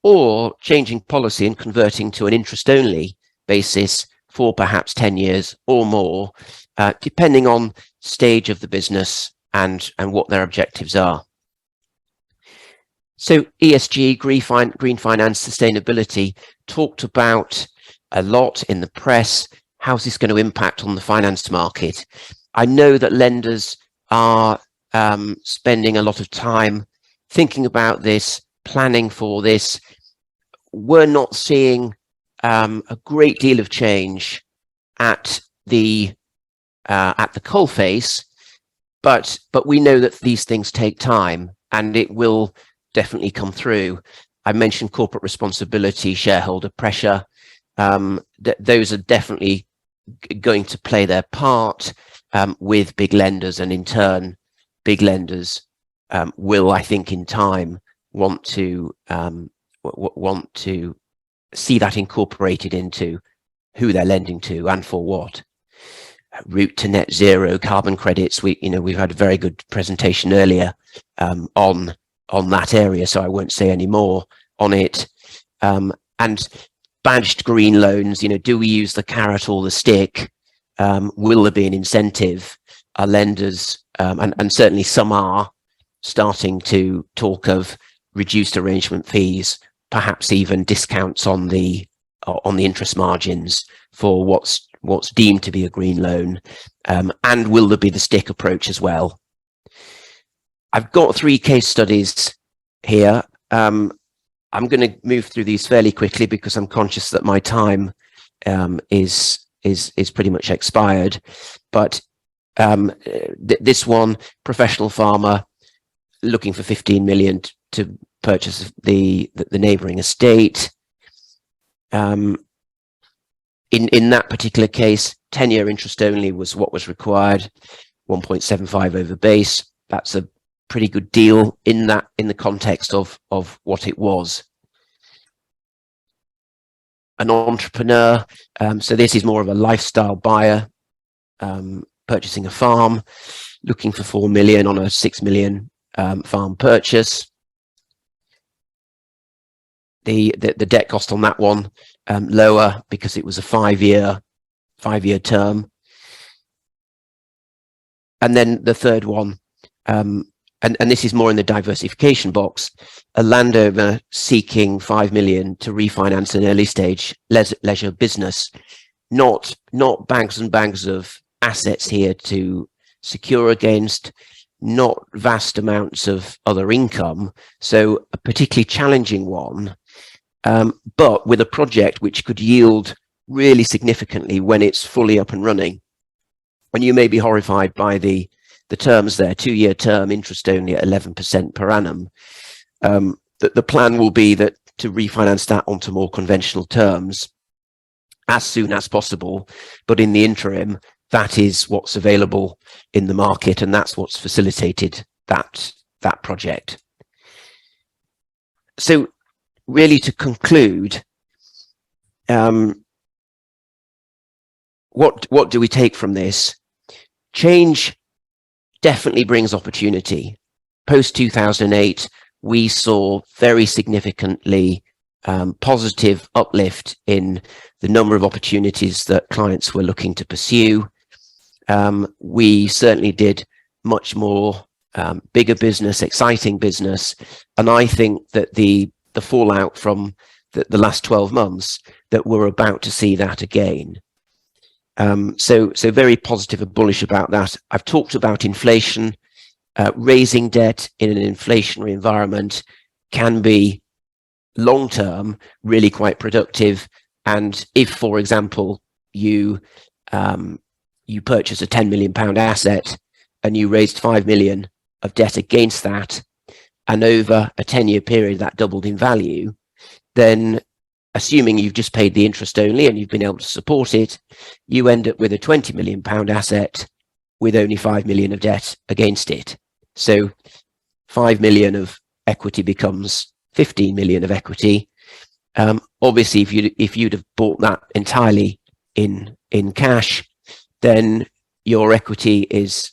or changing policy and converting to an interest-only basis for perhaps 10 years or more, depending on stage of the business and what their objectives are. So ESG, green finance, sustainability, talked about a lot in the press. How's this going to impact on the finance market? I know that lenders are spending a lot of time thinking about this, planning for this. We're not seeing a great deal of change at the coalface, but we know that these things take time, and it will definitely come through. I mentioned corporate responsibility, shareholder pressure. Those are definitely going to play their part with big lenders, and in turn, big lenders will, I think, in time want to see that incorporated into who they're lending to and for what. Route to net zero, carbon credits. We've had a very good presentation earlier on that area, so I won't say any more on it. And badged green loans, do we use the carrot or the stick? Will there be an incentive? Are lenders, and certainly some are, starting to talk of reduced arrangement fees, perhaps even discounts on the interest margins for what's deemed to be a green loan, and will there be the stick approach as well? I've got 3 case studies here. I'm going to move through these fairly quickly because I'm conscious that my time is pretty much expired. But this one, professional farmer looking for 15 million to purchase the neighbouring estate. In that particular case, 10-year interest only was what was required, 1.75 over base. That's a pretty good deal in the context of what it was. An entrepreneur, so this is more of a lifestyle buyer, purchasing a farm, looking for 4 million on a 6 million farm purchase. The debt cost on that one lower because it was a 5-year term. And then the third one, and this is more in the diversification box, a landowner seeking 5 million to refinance an early stage leisure business, not bags and bags of assets here to secure against, not vast amounts of other income. So a particularly challenging one, but with a project which could yield really significantly when it's fully up and running. And you may be horrified by the terms there, 2-year term, interest only at 11% per annum. The plan will be that to refinance that onto more conventional terms as soon as possible. But in the interim, that is what's available in the market, and that's what's facilitated that project. So really, to conclude, what do we take from this? Change definitely brings opportunity. Post 2008, we saw very significantly positive uplift in the number of opportunities that clients were looking to pursue. We certainly did much more bigger business, exciting business, and I think that the fallout from the last 12 months, that we're about to see that again. So very positive and bullish about that. I've talked about inflation. Raising debt in an inflationary environment can be long-term really quite productive. And if, for example, you purchase a £10 million asset and you raised 5 million of debt against that, and over a 10-year period that doubled in value, then assuming you've just paid the interest only and you've been able to support it, you end up with a £20 million asset with only 5 million of debt against it. So 5 million of equity becomes 15 million of equity. Obviously, if you'd have bought that entirely in cash, then your equity is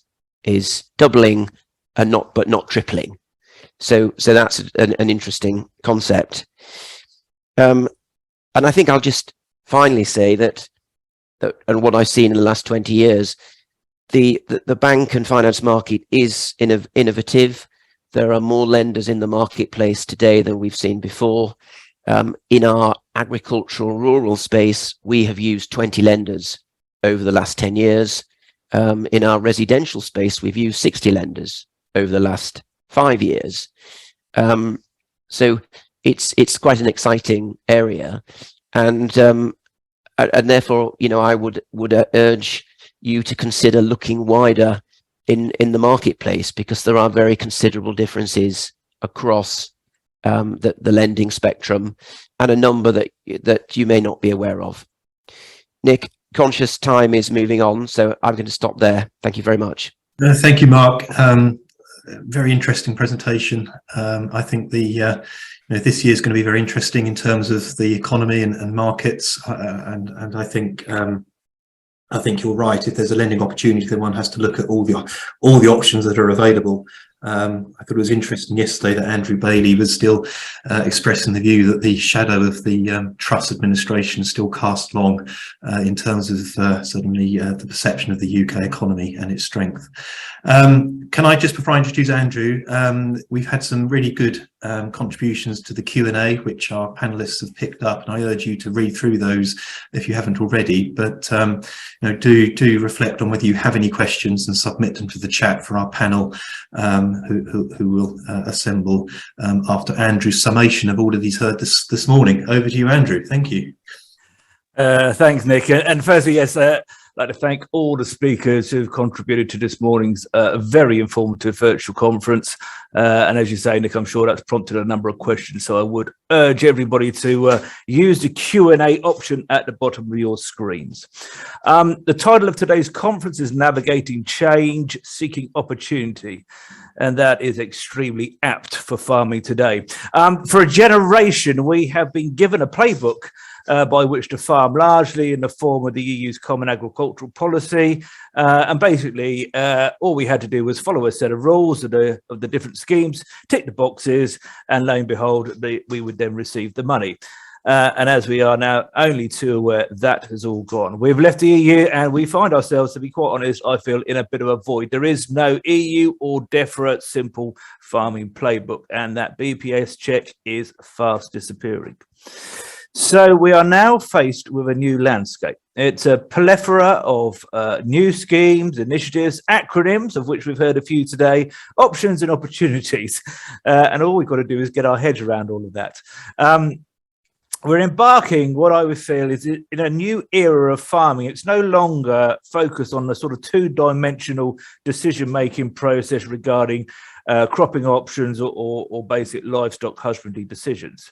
doubling and not tripling. So that's an interesting concept. And I think I'll just finally say that and what I've seen in the last 20 years, the bank and finance market is innovative. There are more lenders in the marketplace today than we've seen before. In our agricultural rural space, we have used 20 lenders over the last 10 years. In our residential space, we've used 60 lenders over the last 5 years. So it's quite an exciting area, and therefore, you know, I would urge you to consider looking wider in the marketplace, because there are very considerable differences across the lending spectrum, and a number that you may not be aware of. Nick, conscious time is moving on, so I'm going to stop there. Thank you very much. Thank you, Mark. Very interesting presentation. I think this year is going to be very interesting in terms of the economy and markets, and I think you're right. If there's a lending opportunity, then one has to look at all the options that are available. I thought it was interesting yesterday that Andrew Bailey was still expressing the view that the shadow of the Truss administration still cast long in terms of certainly the perception of the UK economy and its strength. Can I just, before I introduce Andrew, we've had some really good contributions to the Q&A, which our panelists have picked up, and I urge you to read through those if you haven't already. But you know, do reflect on whether you have any questions and submit them to the chat for our panel, who will assemble after Andrew's summation of all that he's heard this morning. Over to you, Andrew. Thank you. Thanks, Nick. And firstly, yes, I'd like to thank all the speakers who've contributed to this morning's very informative virtual conference. And as you say, Nick, I'm sure that's prompted a number of questions. So I would urge everybody to use the Q&A option at the bottom of your screens. The title of today's conference is Navigating Change, Seeking Opportunity. And that is extremely apt for farming today. For a generation, we have been given a playbook by which to farm, largely in the form of the EU's Common Agricultural Policy. And basically, all we had to do was follow a set of rules of the different schemes, tick the boxes, and lo and behold, we would then receive the money. And as we are now only too aware, that has all gone. We've left the EU and we find ourselves, to be quite honest, I feel, in a bit of a void. There is no EU or DEFRA simple farming playbook, and that BPS check is fast disappearing. So we are now faced with a new landscape. It's a plethora of new schemes, initiatives, acronyms, of which we've heard a few today, options and opportunities. And all we've got to do is get our heads around all of that. We're embarking, what I would feel, is in a new era of farming. It's no longer focused on the sort of two-dimensional decision-making process regarding cropping options or basic livestock husbandry decisions.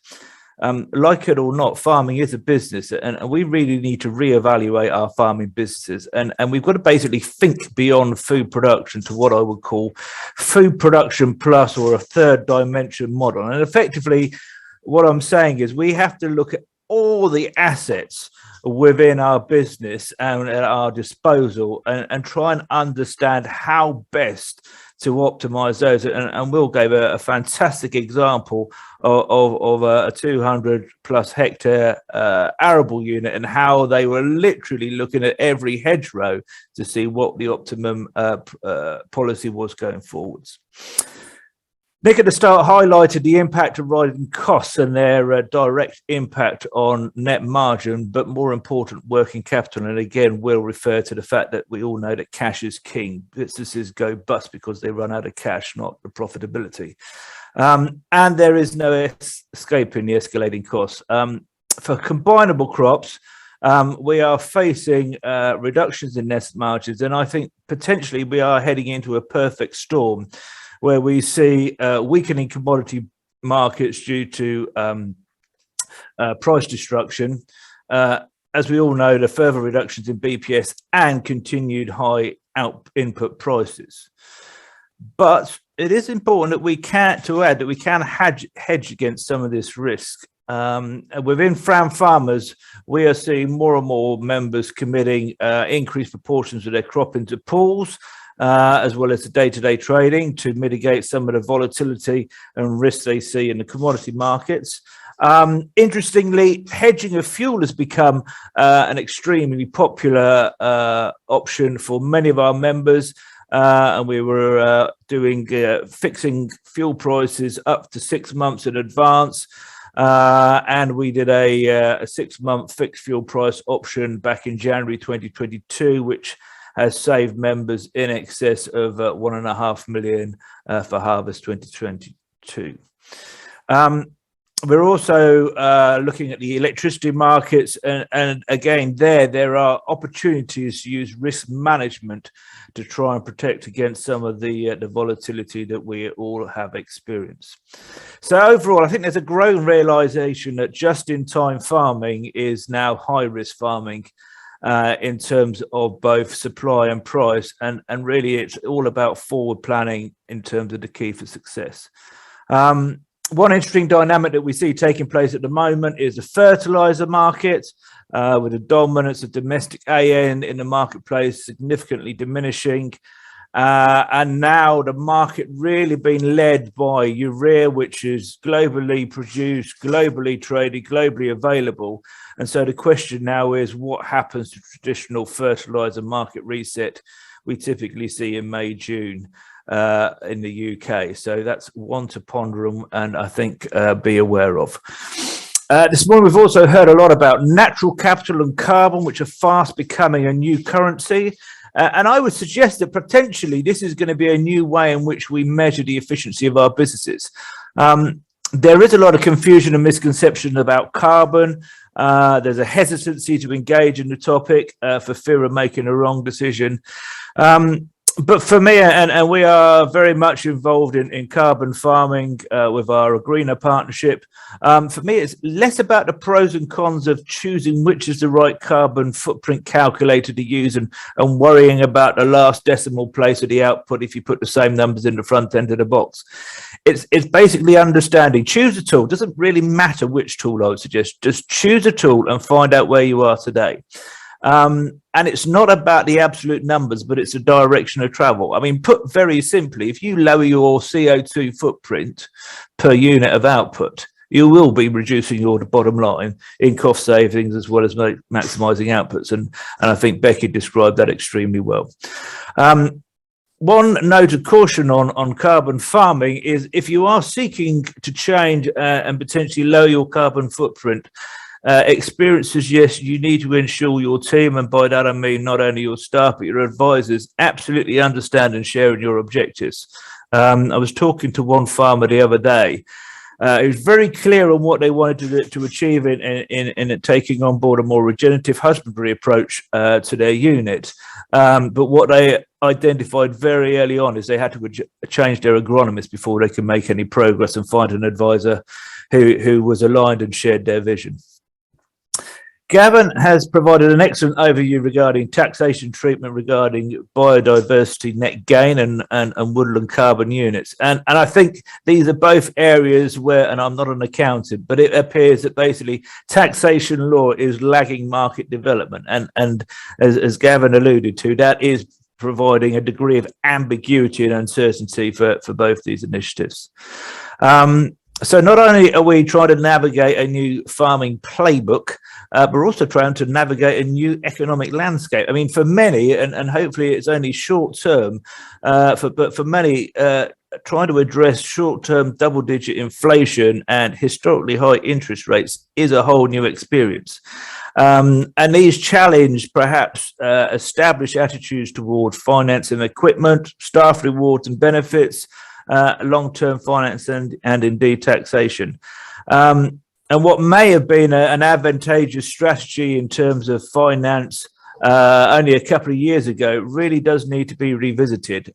Like it or not, farming is a business, and we really need to reevaluate our farming businesses. And we've got to basically think beyond food production to what I would call food production plus, or a third dimension model. And effectively, what I'm saying is we have to look at all the assets within our business and at our disposal and try and understand how best to optimize those. And Will gave a fantastic example of a 200 plus hectare arable unit, and how they were literally looking at every hedgerow to see what the optimum policy was going forwards. Nick at the start highlighted the impact of rising costs and their direct impact on net margin, but more important, working capital. And again, we'll refer to the fact that we all know that cash is king. Businesses go bust because they run out of cash, not the profitability. And there is no escaping the escalating costs. For combinable crops, we are facing reductions in net margins, and I think potentially we are heading into a perfect storm, where we see weakening commodity markets due to price destruction. As we all know, the further reductions in BPS and continued high input prices. But it is important that we can hedge against some of this risk. Within Fram Farmers, we are seeing more and more members committing increased proportions of their crop into pools, as well as the day-to-day trading, to mitigate some of the volatility and risks they see in the commodity markets. Interestingly, hedging of fuel has become an extremely popular option for many of our members, and we were doing fixing fuel prices up to 6 months in advance. And we did a 6-month fixed fuel price option back in January 2022, which has saved members in excess of 1.5 million for harvest 2022. too. We're also looking at the electricity markets, and again, there are opportunities to use risk management to try and protect against some of the volatility that we all have experienced. So overall, I think there's a growing realization that just-in-time farming is now high-risk farming in terms of both supply and price, and really it's all about forward planning in terms of the key for success. One interesting dynamic that we see taking place at the moment is the fertilizer market, with the dominance of domestic AN in the marketplace significantly diminishing. And now the market really being led by urea, which is globally produced, globally traded, globally available. And so the question now is, what happens to traditional fertilizer market reset we typically see in May, June? In the UK. So that's one to ponder and I think be aware of. This morning we've also heard a lot about natural capital and carbon, which are fast becoming a new currency. And I would suggest that potentially this is going to be a new way in which we measure the efficiency of our businesses. There is a lot of confusion and misconception about carbon. There's a hesitancy to engage in the topic for fear of making a wrong decision. But for me, and we are very much involved in carbon farming with our Greener partnership. For me, it's less about the pros and cons of choosing which is the right carbon footprint calculator to use and worrying about the last decimal place of the output if you put the same numbers in the front end of the box. It's basically understanding. Choose a tool. Doesn't really matter which tool I would suggest. Just choose a tool and find out where you are today. And it's not about the absolute numbers, but it's a direction of travel. I mean, put very simply, if you lower your CO2 footprint per unit of output, you will be reducing your bottom line in cost savings as well as maximising outputs. And I think Becky described that extremely well. One note of caution on carbon farming is if you are seeking to change and potentially lower your carbon footprint, experience suggests you need to ensure your team, and by that I mean not only your staff but your advisors, absolutely understand and share in your objectives. I was talking to one farmer the other day. He was very clear on what they wanted to achieve in taking on board a more regenerative husbandry approach to their unit. But what they identified very early on is they had to change their agronomist before they could make any progress and find an advisor who was aligned and shared their vision. Gavin has provided an excellent overview regarding taxation treatment regarding biodiversity net gain and woodland carbon units. And I think these are both areas where, and I'm not an accountant, but it appears that basically taxation law is lagging market development. And as Gavin alluded to, that is providing a degree of ambiguity and uncertainty for both these initiatives. So not only are we trying to navigate a new farming playbook, but we're also trying to navigate a new economic landscape. I mean, for many, and hopefully it's only short term, but for many, trying to address short-term double-digit inflation and historically high interest rates is a whole new experience. And these challenge perhaps established attitudes toward finance and equipment, staff rewards and benefits, long-term finance and indeed taxation. And what may have been an advantageous strategy in terms of finance only a couple of years ago really does need to be revisited.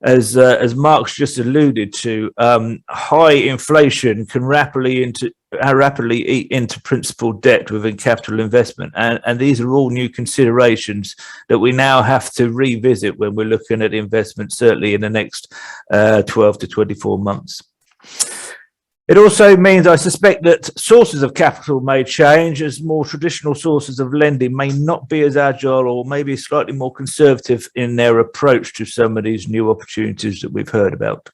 As Mark's just alluded to, high inflation can rapidly eat into principal debt within capital investment. And these are all new considerations that we now have to revisit when we're looking at investment, certainly in the next 12 to 24 months. It also means, I suspect, that sources of capital may change as more traditional sources of lending may not be as agile or maybe slightly more conservative in their approach to some of these new opportunities that we've heard about.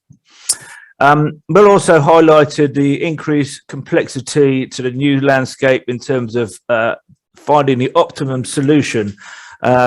Bill also highlighted the increased complexity to the new landscape in terms of finding the optimum solution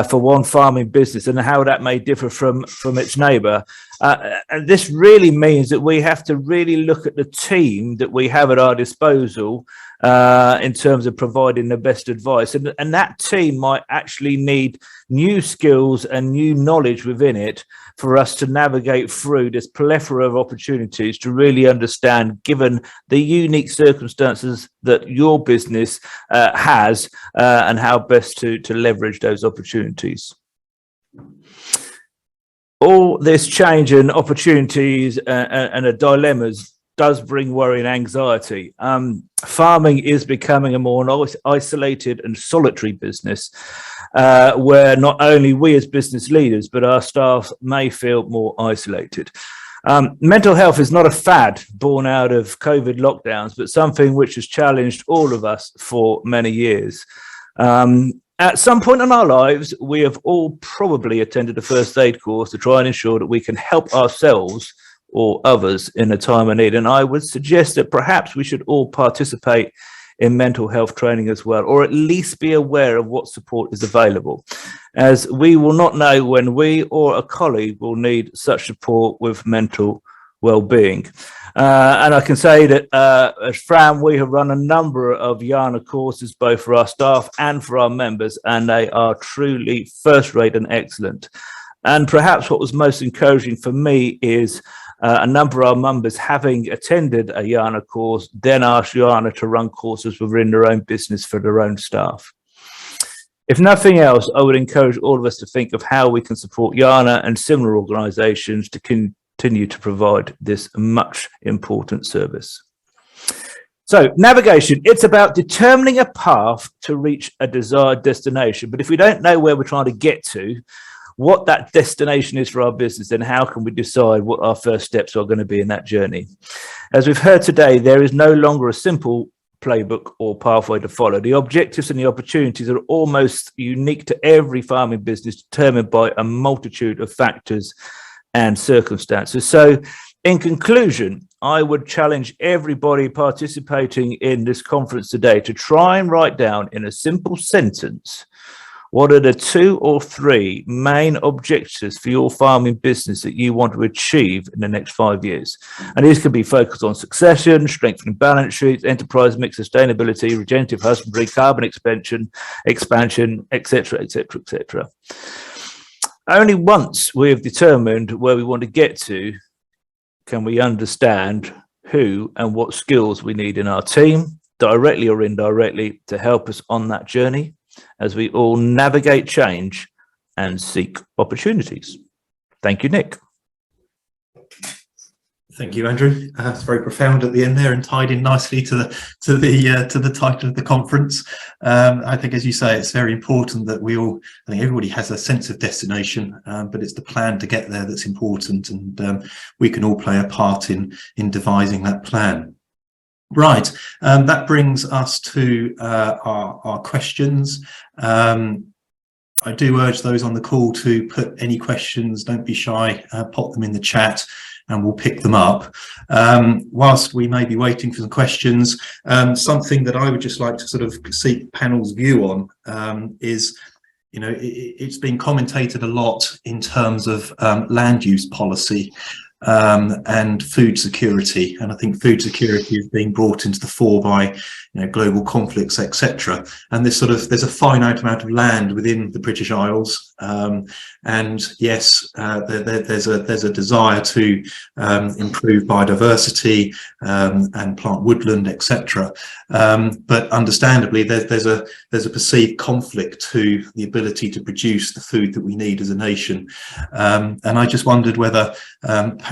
for one farming business and how that may differ from its neighbour. And this really means that we have to really look at the team that we have at our disposal in terms of providing the best advice. And that team might actually need new skills and new knowledge within it for us to navigate through this plethora of opportunities to really understand, given the unique circumstances that your business has, and how best to leverage those opportunities. All this change and opportunities and the dilemmas does bring worry and anxiety. Farming is becoming a more isolated and solitary business, where not only we as business leaders, but our staff may feel more isolated. Mental health is not a fad born out of COVID lockdowns, but something which has challenged all of us for many years. At some point in our lives, we have all probably attended a first aid course to try and ensure that we can help ourselves or others in a time of need. And I would suggest that perhaps we should all participate in mental health training as well, or at least be aware of what support is available, as we will not know when we or a colleague will need such support with mental well-being. And I can say that at Fram, we have run a number of Yana courses, both for our staff and for our members, and they are truly first-rate and excellent. And perhaps what was most encouraging for me is a number of our members, having attended a Yana course, then asked Yana to run courses within their own business for their own staff. If nothing else, I would encourage all of us to think of how we can support Yana and similar organisations to continue to provide this much important service. So navigation, it's about determining a path to reach a desired destination. But if we don't know where we're trying to get to, what that destination is for our business, then how can we decide what our first steps are going to be in that journey? As we've heard today, there is no longer a simple playbook or pathway to follow. The objectives and the opportunities are almost unique to every farming business, determined by a multitude of factors and circumstances. So in conclusion, I would challenge everybody participating in this conference today to try and write down in a simple sentence, what are the 2 or 3 main objectives for your farming business that you want to achieve in the next 5 years? And these can be focused on succession, strengthening balance sheets, enterprise mix, sustainability, regenerative husbandry, carbon expansion, etc., etc., etc. Only once we have determined where we want to get to, can we understand who and what skills we need in our team, directly or indirectly, to help us on that journey, as we all navigate change and seek opportunities. Thank you, Nick. Thank you, Andrew. It's very profound at the end there and tied in nicely to the title of the conference. I think, as you say, it's very important that I think everybody has a sense of destination, but it's the plan to get there that's important, and we can all play a part in devising that plan. Right, that brings us to our questions. I do urge those on the call to put any questions, don't be shy, pop them in the chat and we'll pick them up. Whilst we may be waiting for some questions, something that I would just like to sort of seek panel's view on is, you know, it's been commentated a lot in terms of land use policy and food security, and I think food security is being brought into the fore by, you know, global conflicts, etc. And there's a finite amount of land within the British Isles, and yes, there's a desire to improve biodiversity and plant woodland, etc. But understandably, there's a perceived conflict to the ability to produce the food that we need as a nation, and I just wondered whether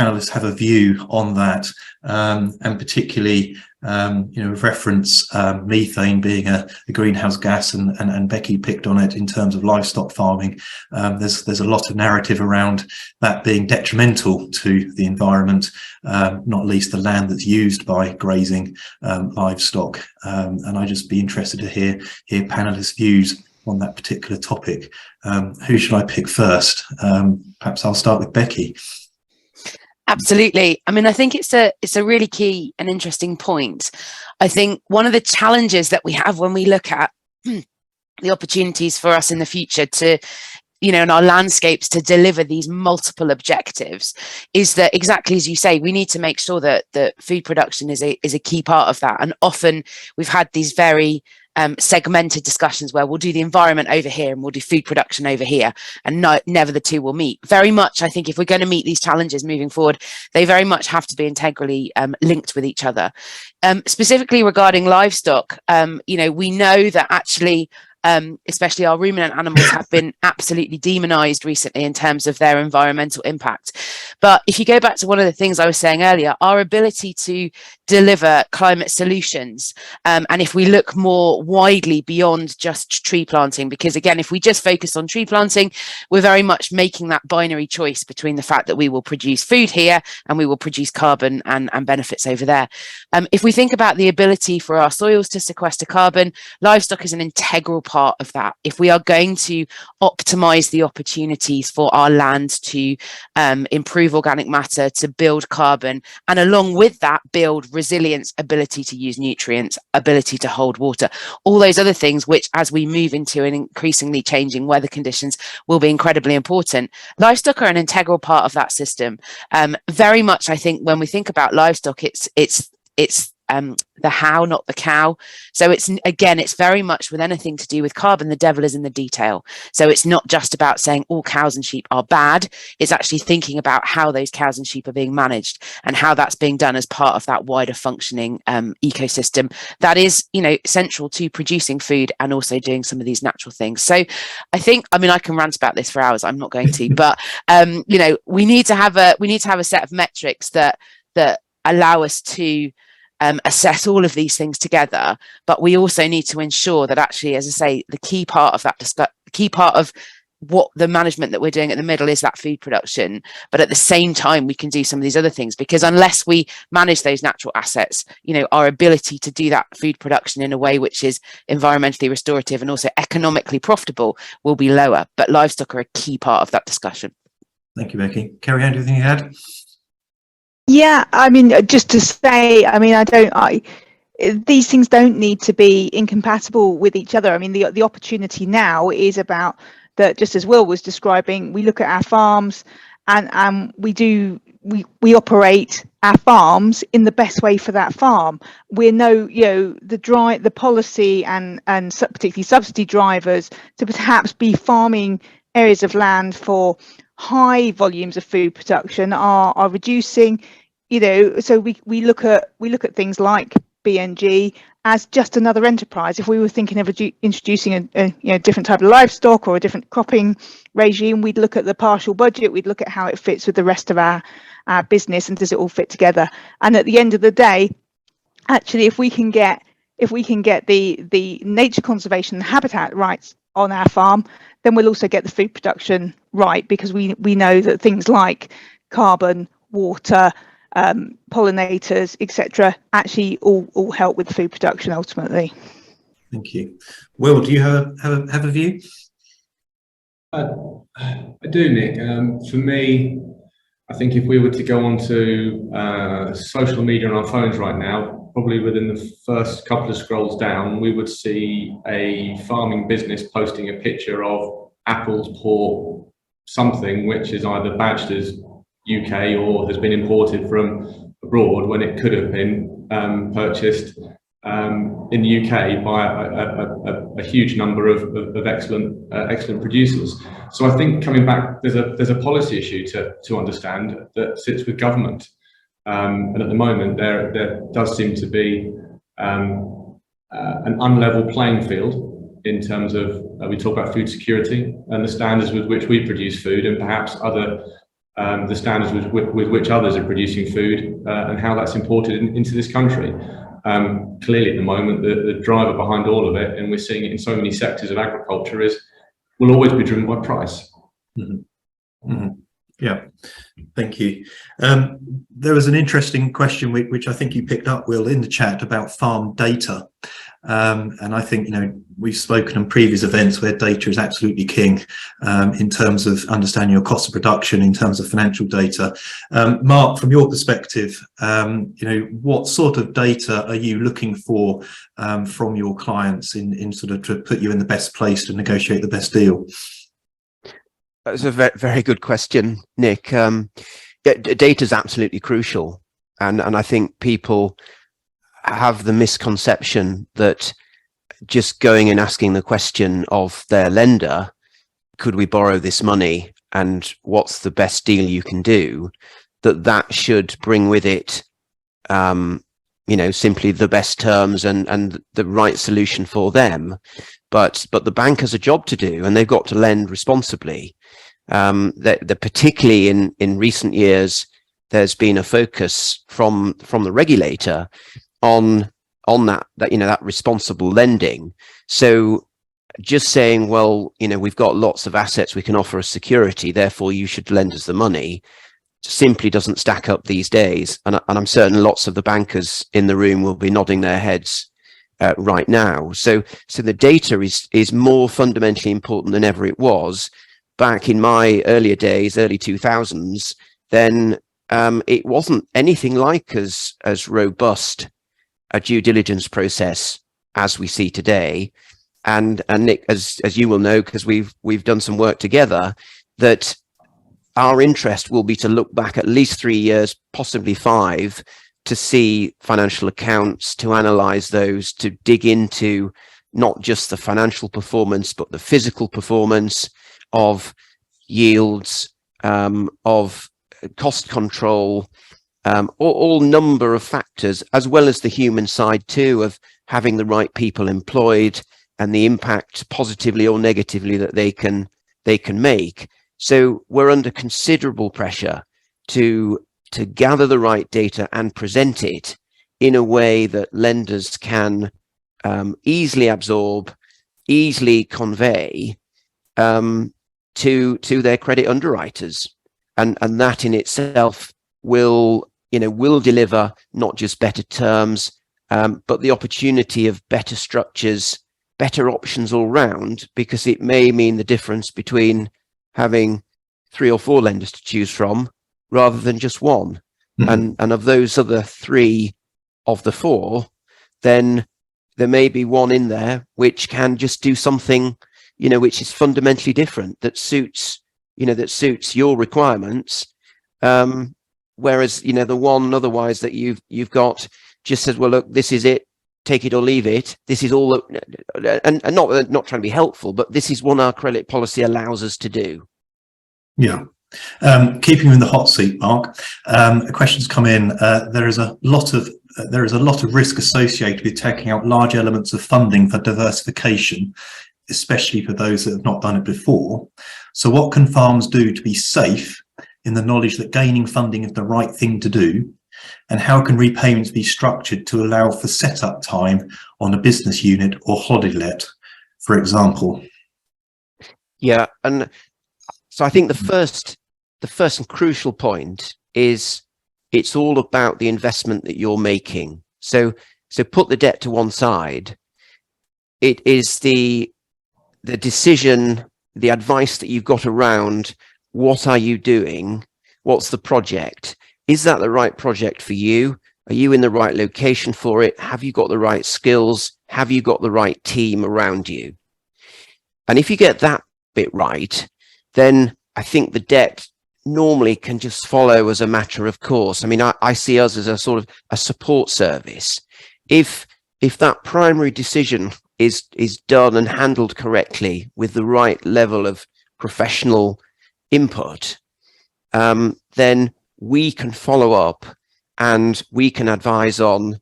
panelists have a view on that, and particularly, you know, reference methane being a greenhouse gas, and Becky picked on it in terms of livestock farming. There's a lot of narrative around that being detrimental to the environment, not least the land that's used by grazing livestock. And I'd just be interested to hear panelists' views on that particular topic. Who should I pick first? Perhaps I'll start with Becky. Absolutely. I mean, I think it's a really key and interesting point. I think one of the challenges that we have when we look at the opportunities for us in the future to you know, in our landscapes to deliver these multiple objectives, is that exactly as you say, we need to make sure that food production is a key part of that. And often we've had these very segmented discussions where we'll do the environment over here and we'll do food production over here, and never the two will meet. Very much, I think, if we're going to meet these challenges moving forward, they very much have to be integrally linked with each other. Specifically regarding livestock, you know, we know that actually especially our ruminant animals have been absolutely demonized recently in terms of their environmental impact. But if you go back to one of the things I was saying earlier, our ability to deliver climate solutions, and if we look more widely beyond just tree planting, because again, if we just focus on tree planting, we're very much making that binary choice between the fact that we will produce food here and we will produce carbon and benefits over there. If we think about the ability for our soils to sequester carbon, livestock is an integral part of that. If we are going to optimize the opportunities for our land to improve organic matter, to build carbon, and along with that, build resilience, ability to use nutrients, ability to hold water, all those other things, which as we move into an increasingly changing weather conditions will be incredibly important. Livestock are an integral part of that system. Very much, I think, when we think about livestock, it's the how, not the cow. So it's very much with anything to do with carbon, the devil is in the detail. So it's not just about saying all cows and sheep are bad. It's actually thinking about how those cows and sheep are being managed and how that's being done as part of that wider functioning ecosystem that is, you know, central to producing food and also doing some of these natural things. So I think, I mean, I can rant about this for hours. I'm not going to, but you know, we need to have a set of metrics that allow us to assess all of these things together, but we also need to ensure that actually, as I say, the key part of what the management that we're doing at the middle is that food production, but at the same time we can do some of these other things, because unless we manage those natural assets, you know, our ability to do that food production in a way which is environmentally restorative and also economically profitable will be lower. But livestock are a key part of that discussion. Thank you, Becky. Carrie Ann, anything you had? Yeah, I mean, just to say, I mean, these things don't need to be incompatible with each other. I mean, the opportunity now is about that, just as Will was describing, we look at our farms and we operate our farms in the best way for that farm. We know, you know, the policy and particularly subsidy drivers to perhaps be farming areas of land for high volumes of food production are reducing, you know. So we look at things like BNG as just another enterprise. If we were thinking of introducing a different type of livestock or a different cropping regime, we'd look at the partial budget, we'd look at how it fits with the rest of our business, and does it all fit together. And at the end of the day, actually, if we can get the nature conservation and habitat rights on our farm, then we'll also get the food production right, because we know that things like carbon, water, pollinators, etc., actually all help with food production ultimately. Thank you. Will, do you have a view? I do, Nick. For me, I think if we were to go onto social media on our phones right now, probably within the first couple of scrolls down, we would see a farming business posting a picture of apples, pork, something which is either badged as UK or has been imported from abroad, when it could have been purchased in the UK by a huge number of excellent producers. So I think, coming back, there's a policy issue to understand that sits with government, and at the moment there does seem to be an unlevel playing field in terms of we talk about food security and the standards with which we produce food, and perhaps the standards with which others are producing food, and how that's imported into this country. Clearly at the moment, the driver behind all of it, and we're seeing it in so many sectors of agriculture, will always be driven by price. Mm-hmm. Mm-hmm. Yeah, thank you. There was an interesting question which I think you picked up, Will, in the chat about farm data. And I think, you know, we've spoken on previous events where data is absolutely king in terms of understanding your cost of production, in terms of financial data. Mark, from your perspective, you know, what sort of data are you looking for from your clients in sort of to put you in the best place to negotiate the best deal? That's a very good question, Nick. Data is absolutely crucial, and I think people have the misconception that just going and asking the question of their lender, could we borrow this money and what's the best deal you can do, that should bring with it simply the best terms and the right solution for them. But the bank has a job to do, and they've got to lend responsibly. That particularly in recent years, there's been a focus from the regulator on that responsible lending. So just saying, well, we've got lots of assets we can offer as security, therefore you should lend us the money, simply doesn't stack up these days. And I'm certain lots of the bankers in the room will be nodding their heads right now. So the data is more fundamentally important than ever it was. Back in my earlier days, early 2000s, then it wasn't anything like as robust a due diligence process as we see today. And Nick, as you will know, because we've done some work together, that our interest will be to look back at least 3 years, possibly 5, to see financial accounts, to analyze those, to dig into not just the financial performance, but the physical performance of yields, of cost control, all number of factors, as well as the human side too, of having the right people employed and the impact positively or negatively that they can make. So we're under considerable pressure to gather the right data and present it in a way that lenders can easily absorb, easily convey to their credit underwriters, and that in itself will deliver not just better terms, but the opportunity of better structures, better options all round, because it may mean the difference between having 3 or 4 lenders to choose from rather than just one. And of those other 3 of the 4, then there may be one in there which can just do something, which is fundamentally different, that suits your requirements. Whereas, the one otherwise that you've got just says, well, look, this is it, take it or leave it. This is all, and not trying to be helpful, but this is what our credit policy allows us to do. Yeah. Keeping you in the hot seat, Mark, a question's come in. There is a lot of risk associated with taking out large elements of funding for diversification, especially for those that have not done it before. So what can farms do to be safe in the knowledge that gaining funding is the right thing to do? And how can repayments be structured to allow for setup time on a business unit or holiday let, for example? Yeah, and so I think the first and crucial point is it's all about the investment that you're making. So put the debt to one side. It is the decision, the advice that you've got around what are you doing? What's the project? Is that the right project for you? Are you in the right location for it? Have you got the right skills? Have you got the right team around you? And if you get that bit right, then I think the debt normally can just follow as a matter of course. I mean, I see us as a sort of a support service. If that primary decision is done and handled correctly with the right level of professional input, then we can follow up and we can advise on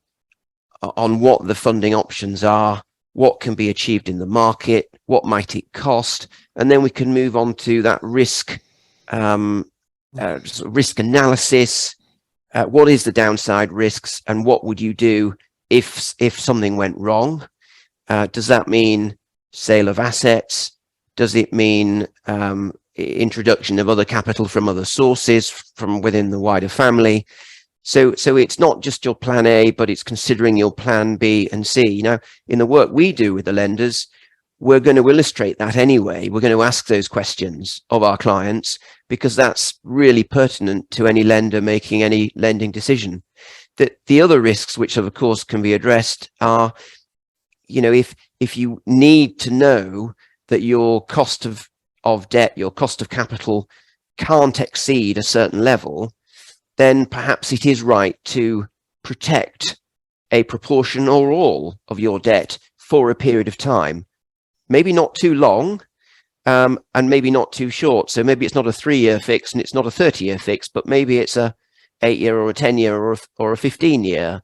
what the funding options are, what can be achieved in the market, what might it cost, and then we can move on to that risk analysis. What is the downside risks, and what would you do if something went wrong? Does that mean sale of assets? Does it mean introduction of other capital from other sources from within the wider family? So it's not just your plan A, but it's considering your plan B and C. In the work we do with the lenders, we're going to illustrate that anyway. We're going to ask those questions of our clients because that's really pertinent to any lender making any lending decision. The other risks, which of course can be addressed, are, if you need to know that your cost of of debt, your cost of capital can't exceed a certain level, then perhaps it is right to protect a proportion or all of your debt for a period of time. Maybe not too long, and maybe not too short. So maybe it's not a 3-year fix and it's not a 30-year fix, but maybe it's a 8-year or a 10-year or a 15-year.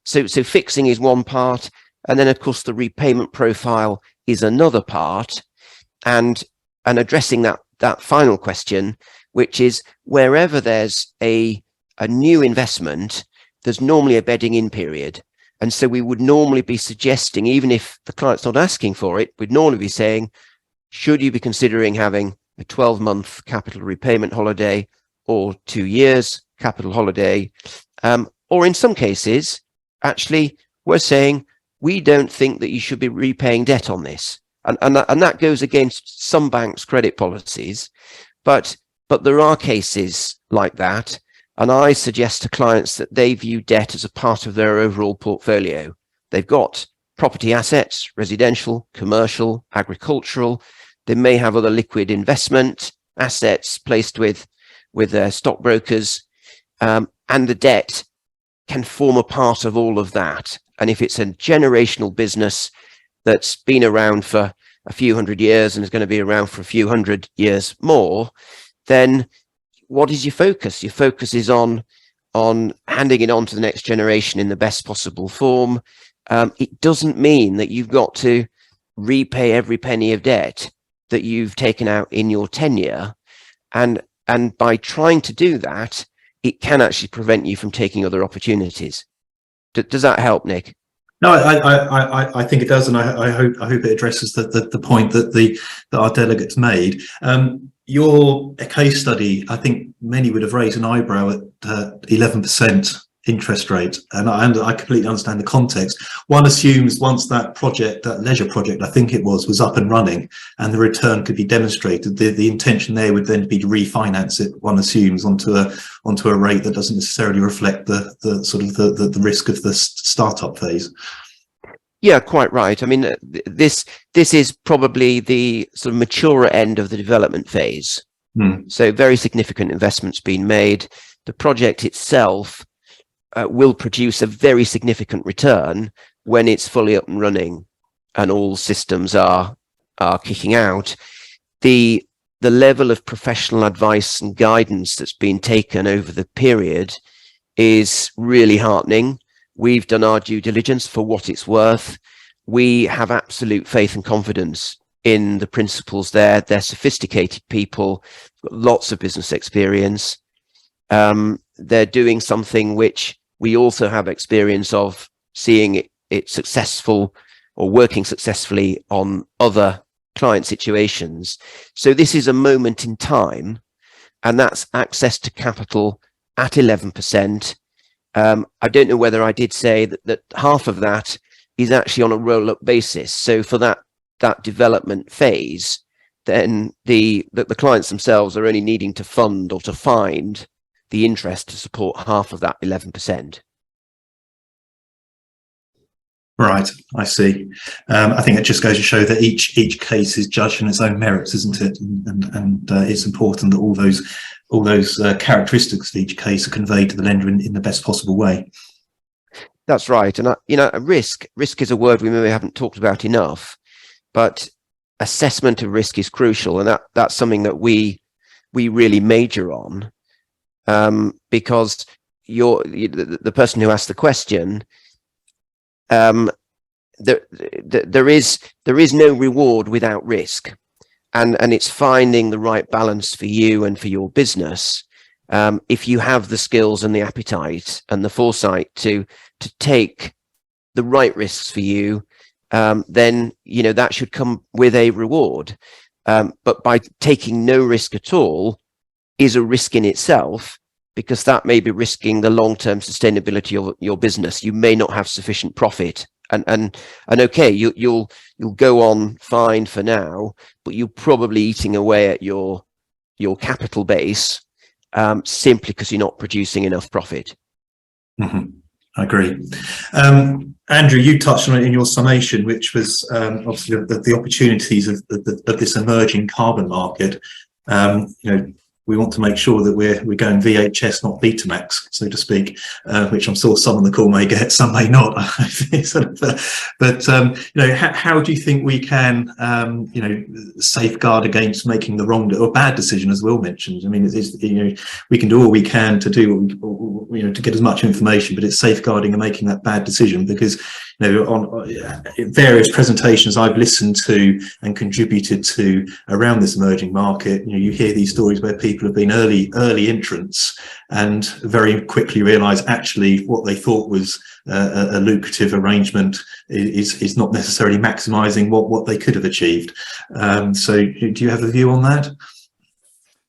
So fixing is one part, and then of course the repayment profile is another part, and addressing that final question, which is wherever there's a new investment, there's normally a bedding in period. And so we would normally be suggesting, even if the client's not asking for it, we'd normally be saying, should you be considering having a 12-month capital repayment holiday or 2 years capital holiday? Or in some cases, actually, we're saying, we don't think that you should be repaying debt on this. And that goes against some banks' credit policies, but there are cases like that. And I suggest to clients that they view debt as a part of their overall portfolio. They've got property assets, residential, commercial, agricultural. They may have other liquid investment assets placed with their stockbrokers, and the debt can form a part of all of that. And if it's a generational business that's been around for a few hundred years and is going to be around for a few hundred years more, then what is your focus? Your focus is on handing it on to the next generation in the best possible form. It doesn't mean that you've got to repay every penny of debt that you've taken out in your tenure. And by trying to do that, it can actually prevent you from taking other opportunities. Does that help, Nick? No, I think it does, and I hope it addresses the point that our delegates made. Your case study, I think many would have raised an eyebrow at 11% interest rate, and I completely understand the context. One assumes once that project, that leisure project, I think it was up and running, and the return could be demonstrated, the intention there would then be to refinance it. One assumes onto a rate that doesn't necessarily reflect the sort of the risk of the startup phase. Yeah, quite right. I mean, this is probably the sort of maturer end of the development phase. So very significant investments being made. The project itself will produce a very significant return when it's fully up and running and all systems are kicking out. The level of professional advice and guidance that's been taken over the period is really heartening. We've done our due diligence for what it's worth. We have absolute faith and confidence in the principals there. They're sophisticated people, got lots of business experience. They're doing something which we also have experience of seeing it successful or working successfully on other client situations. So this is a moment in time, and that's access to capital at 11%. I don't know whether I did say that half of that is actually on a roll-up basis. So for that development phase, then the clients themselves are only needing to fund or to find the interest to support half of that 11%. Right, I see. I think it just goes to show that each case is judged on its own merits, isn't it? And it's important that all those characteristics of each case are conveyed to the lender in the best possible way. That's right. And risk is a word we maybe haven't talked about enough, but assessment of risk is crucial, and that's something that we really major on, because the person who asked the question, there is no reward without risk, and it's finding the right balance for you and for your business. If you have the skills and the appetite and the foresight to take the right risks for you, then that should come with a reward. But by taking no risk at all is a risk in itself, because that may be risking the long-term sustainability of your business. You may not have sufficient profit, and okay, you'll go on fine for now, but you're probably eating away at your capital base simply because you're not producing enough profit. Mm-hmm. I agree. Andrew, you touched on it in your summation, which was obviously the opportunities of this emerging carbon market. We want to make sure that we're going VHS, not Betamax, so to speak, which I'm sure some on the call may get, some may not. But how do you think we can, safeguard against making the wrong or bad decision, as Will mentioned? I mean, we can do all we can to do to get as much information, but it's safeguarding and making that bad decision, because on various presentations I've listened to and contributed to around this emerging market, you hear these stories where people have been early entrants and very quickly realise actually what they thought was a lucrative arrangement is not necessarily maximising what they could have achieved. So do you have a view on that?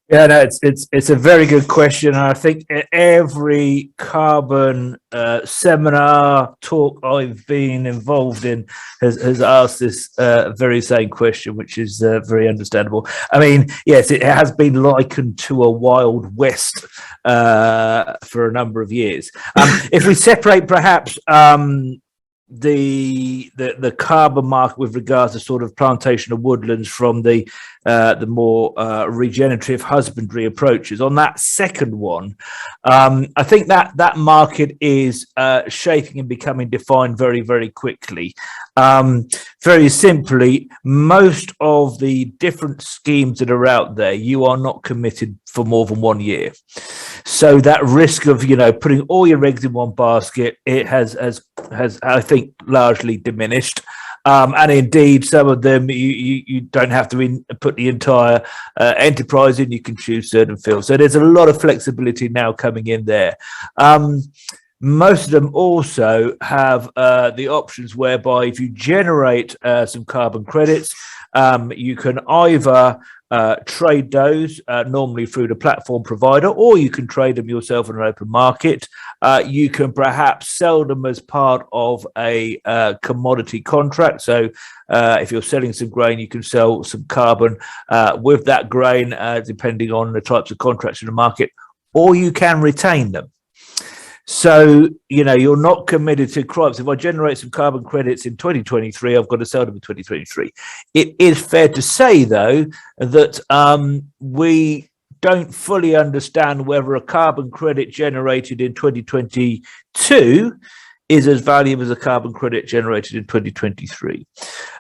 Yeah, no, it's a very good question. I think every carbon seminar talk I've been involved in has asked this very same question, which is very understandable. I mean, yes, it has been likened to a Wild West for a number of years. If we separate perhaps the carbon market with regards to sort of plantation of woodlands from the more regenerative husbandry approaches, on that second one, I think that market is shaping and becoming defined very, very quickly. Very simply, most of the different schemes that are out there, you are not committed for more than 1 year. So that risk of, putting all your eggs in one basket, it has I think, largely diminished. And indeed, some of them you don't have to put the entire enterprise in. You can choose certain fields. So there's a lot of flexibility now coming in there. Most of them also have the options whereby if you generate some carbon credits, you can either trade those normally through the platform provider, or you can trade them yourself in an open market. You can perhaps sell them as part of a commodity contract. So if you're selling some grain, you can sell some carbon with that grain, depending on the types of contracts in the market, or you can retain them. So, you're not committed to crops. If I generate some carbon credits in 2023, I've got to sell them in 2023. It is fair to say, though, that we don't fully understand whether a carbon credit generated in 2022 is as valuable as a carbon credit generated in 2023.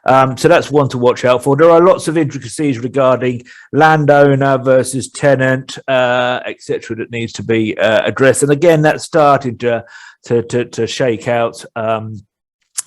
So that's one to watch out for. There are lots of intricacies regarding landowner versus tenant, etc., that needs to be addressed. And again, that's starting to shake out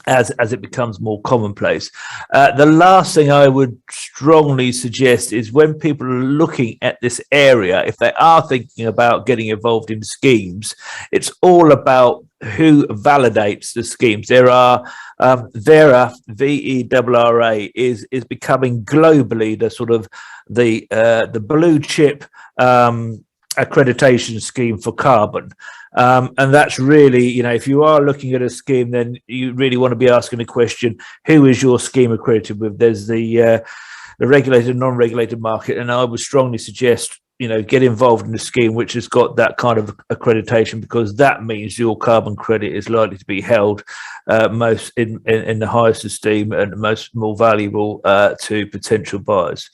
as it becomes more commonplace. The last thing I would strongly suggest is when people are looking at this area, if they are thinking about getting involved in schemes, it's all about who validates the schemes. There are Verra, VERRA, is becoming globally the sort of the blue chip accreditation scheme for carbon. And that's really, if you are looking at a scheme, then you really want to be asking the question, who is your scheme accredited with? There's the regulated and non-regulated market, and I would strongly suggest get involved in a scheme which has got that kind of accreditation, because that means your carbon credit is likely to be held most in the highest esteem and more valuable to potential buyers.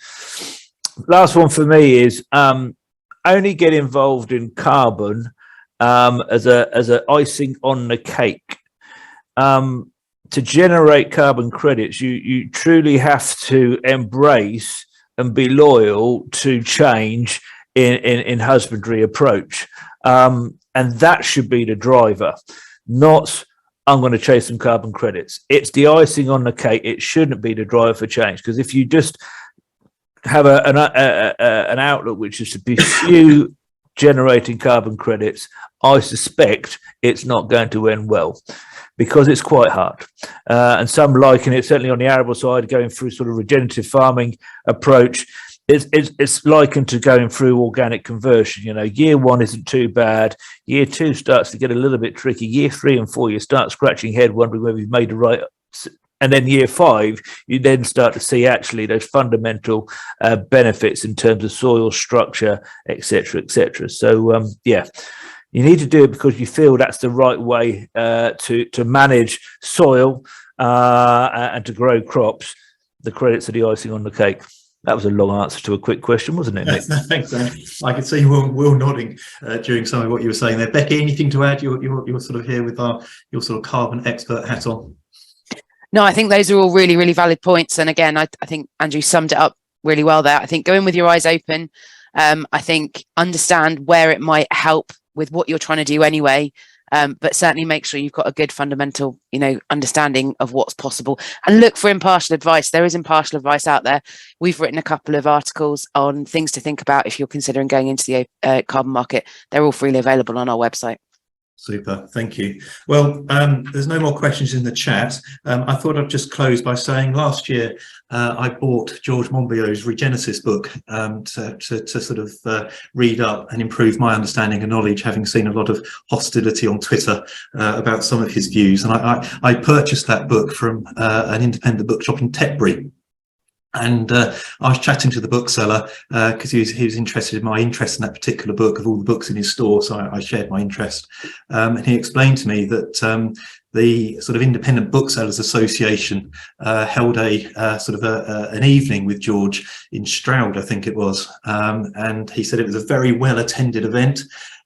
Last one for me is only get involved in carbon as a icing on the cake. To generate carbon credits, you truly have to embrace and be loyal to change in husbandry approach. And that should be the driver, not I'm going to chase some carbon credits. It's the icing on the cake. It shouldn't be the driver for change, because if you just have an outlook which is to pursue generating carbon credits, I suspect it's not going to end well, because it's quite hard. And some liken it, certainly on the arable side, going through sort of regenerative farming approach. It's likened to going through organic conversion. Year one isn't too bad. Year two starts to get a little bit tricky. Year 3 and 4, you start scratching your head, wondering whether you've made the right. And then year 5, you then start to see actually those fundamental benefits in terms of soil structure, etc., etc. So, You need to do it because you feel that's the right way to manage soil and to grow crops. The credits are the icing on the cake. That was a long answer to a quick question, wasn't it, Nick? Thanks, Andy. I could see Will nodding during some of what you were saying there. Becky, anything to add? You're sort of here with your sort of carbon expert hat on. No, I think those are all really, really valid points. And again, I think Andrew summed it up really well there. I think go in with your eyes open. I think understand where it might help with what you're trying to do anyway. But certainly make sure you've got a good fundamental, understanding of what's possible, and look for impartial advice. There is impartial advice out there. We've written a couple of articles on things to think about if you're considering going into the carbon market. They're all freely available on our website. Super, thank you. Well, there's no more questions in the chat. I thought I'd just close by saying last year I bought George Monbiot's Regenesis book to sort of read up and improve my understanding and knowledge, having seen a lot of hostility on Twitter about some of his views. And I purchased that book from an independent bookshop in Tetbury. And I was chatting to the bookseller because he was interested in my interest in that particular book of all the books in his store. So I shared my interest. And he explained to me that the sort of Independent Booksellers Association held a sort of an evening with George in Stroud, I think it was. And he said it was a very well attended event.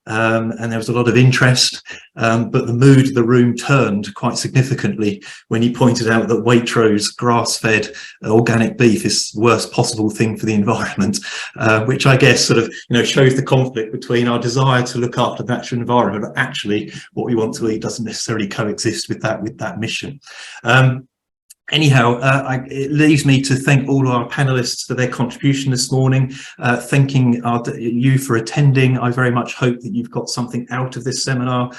And there was a lot of interest, but the mood of the room turned quite significantly when he pointed out that Waitrose grass-fed organic beef is the worst possible thing for the environment, which I guess sort of shows the conflict between our desire to look after the natural environment, but actually what we want to eat doesn't necessarily coexist with that mission. Anyhow, it leaves me to thank all our panelists for their contribution this morning, thanking you for attending. I very much hope that you've got something out of this seminar.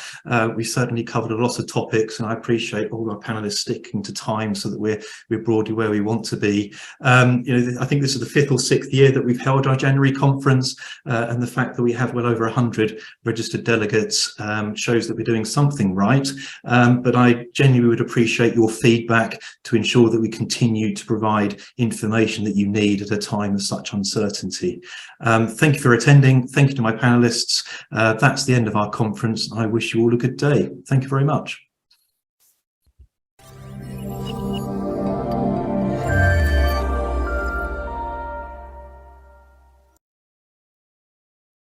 We certainly covered a lot of topics, and I appreciate all our panelists sticking to time so that we're broadly where we want to be. I think this is the 5th or 6th year that we've held our January conference, and the fact that we have well over 100 registered delegates shows that we're doing something right. But I genuinely would appreciate your feedback to ensure that we continue to provide information that you need at a time of such uncertainty. Thank you for attending. Thank you to my panelists. That's the end of our conference. I wish you all a good day. Thank you very much.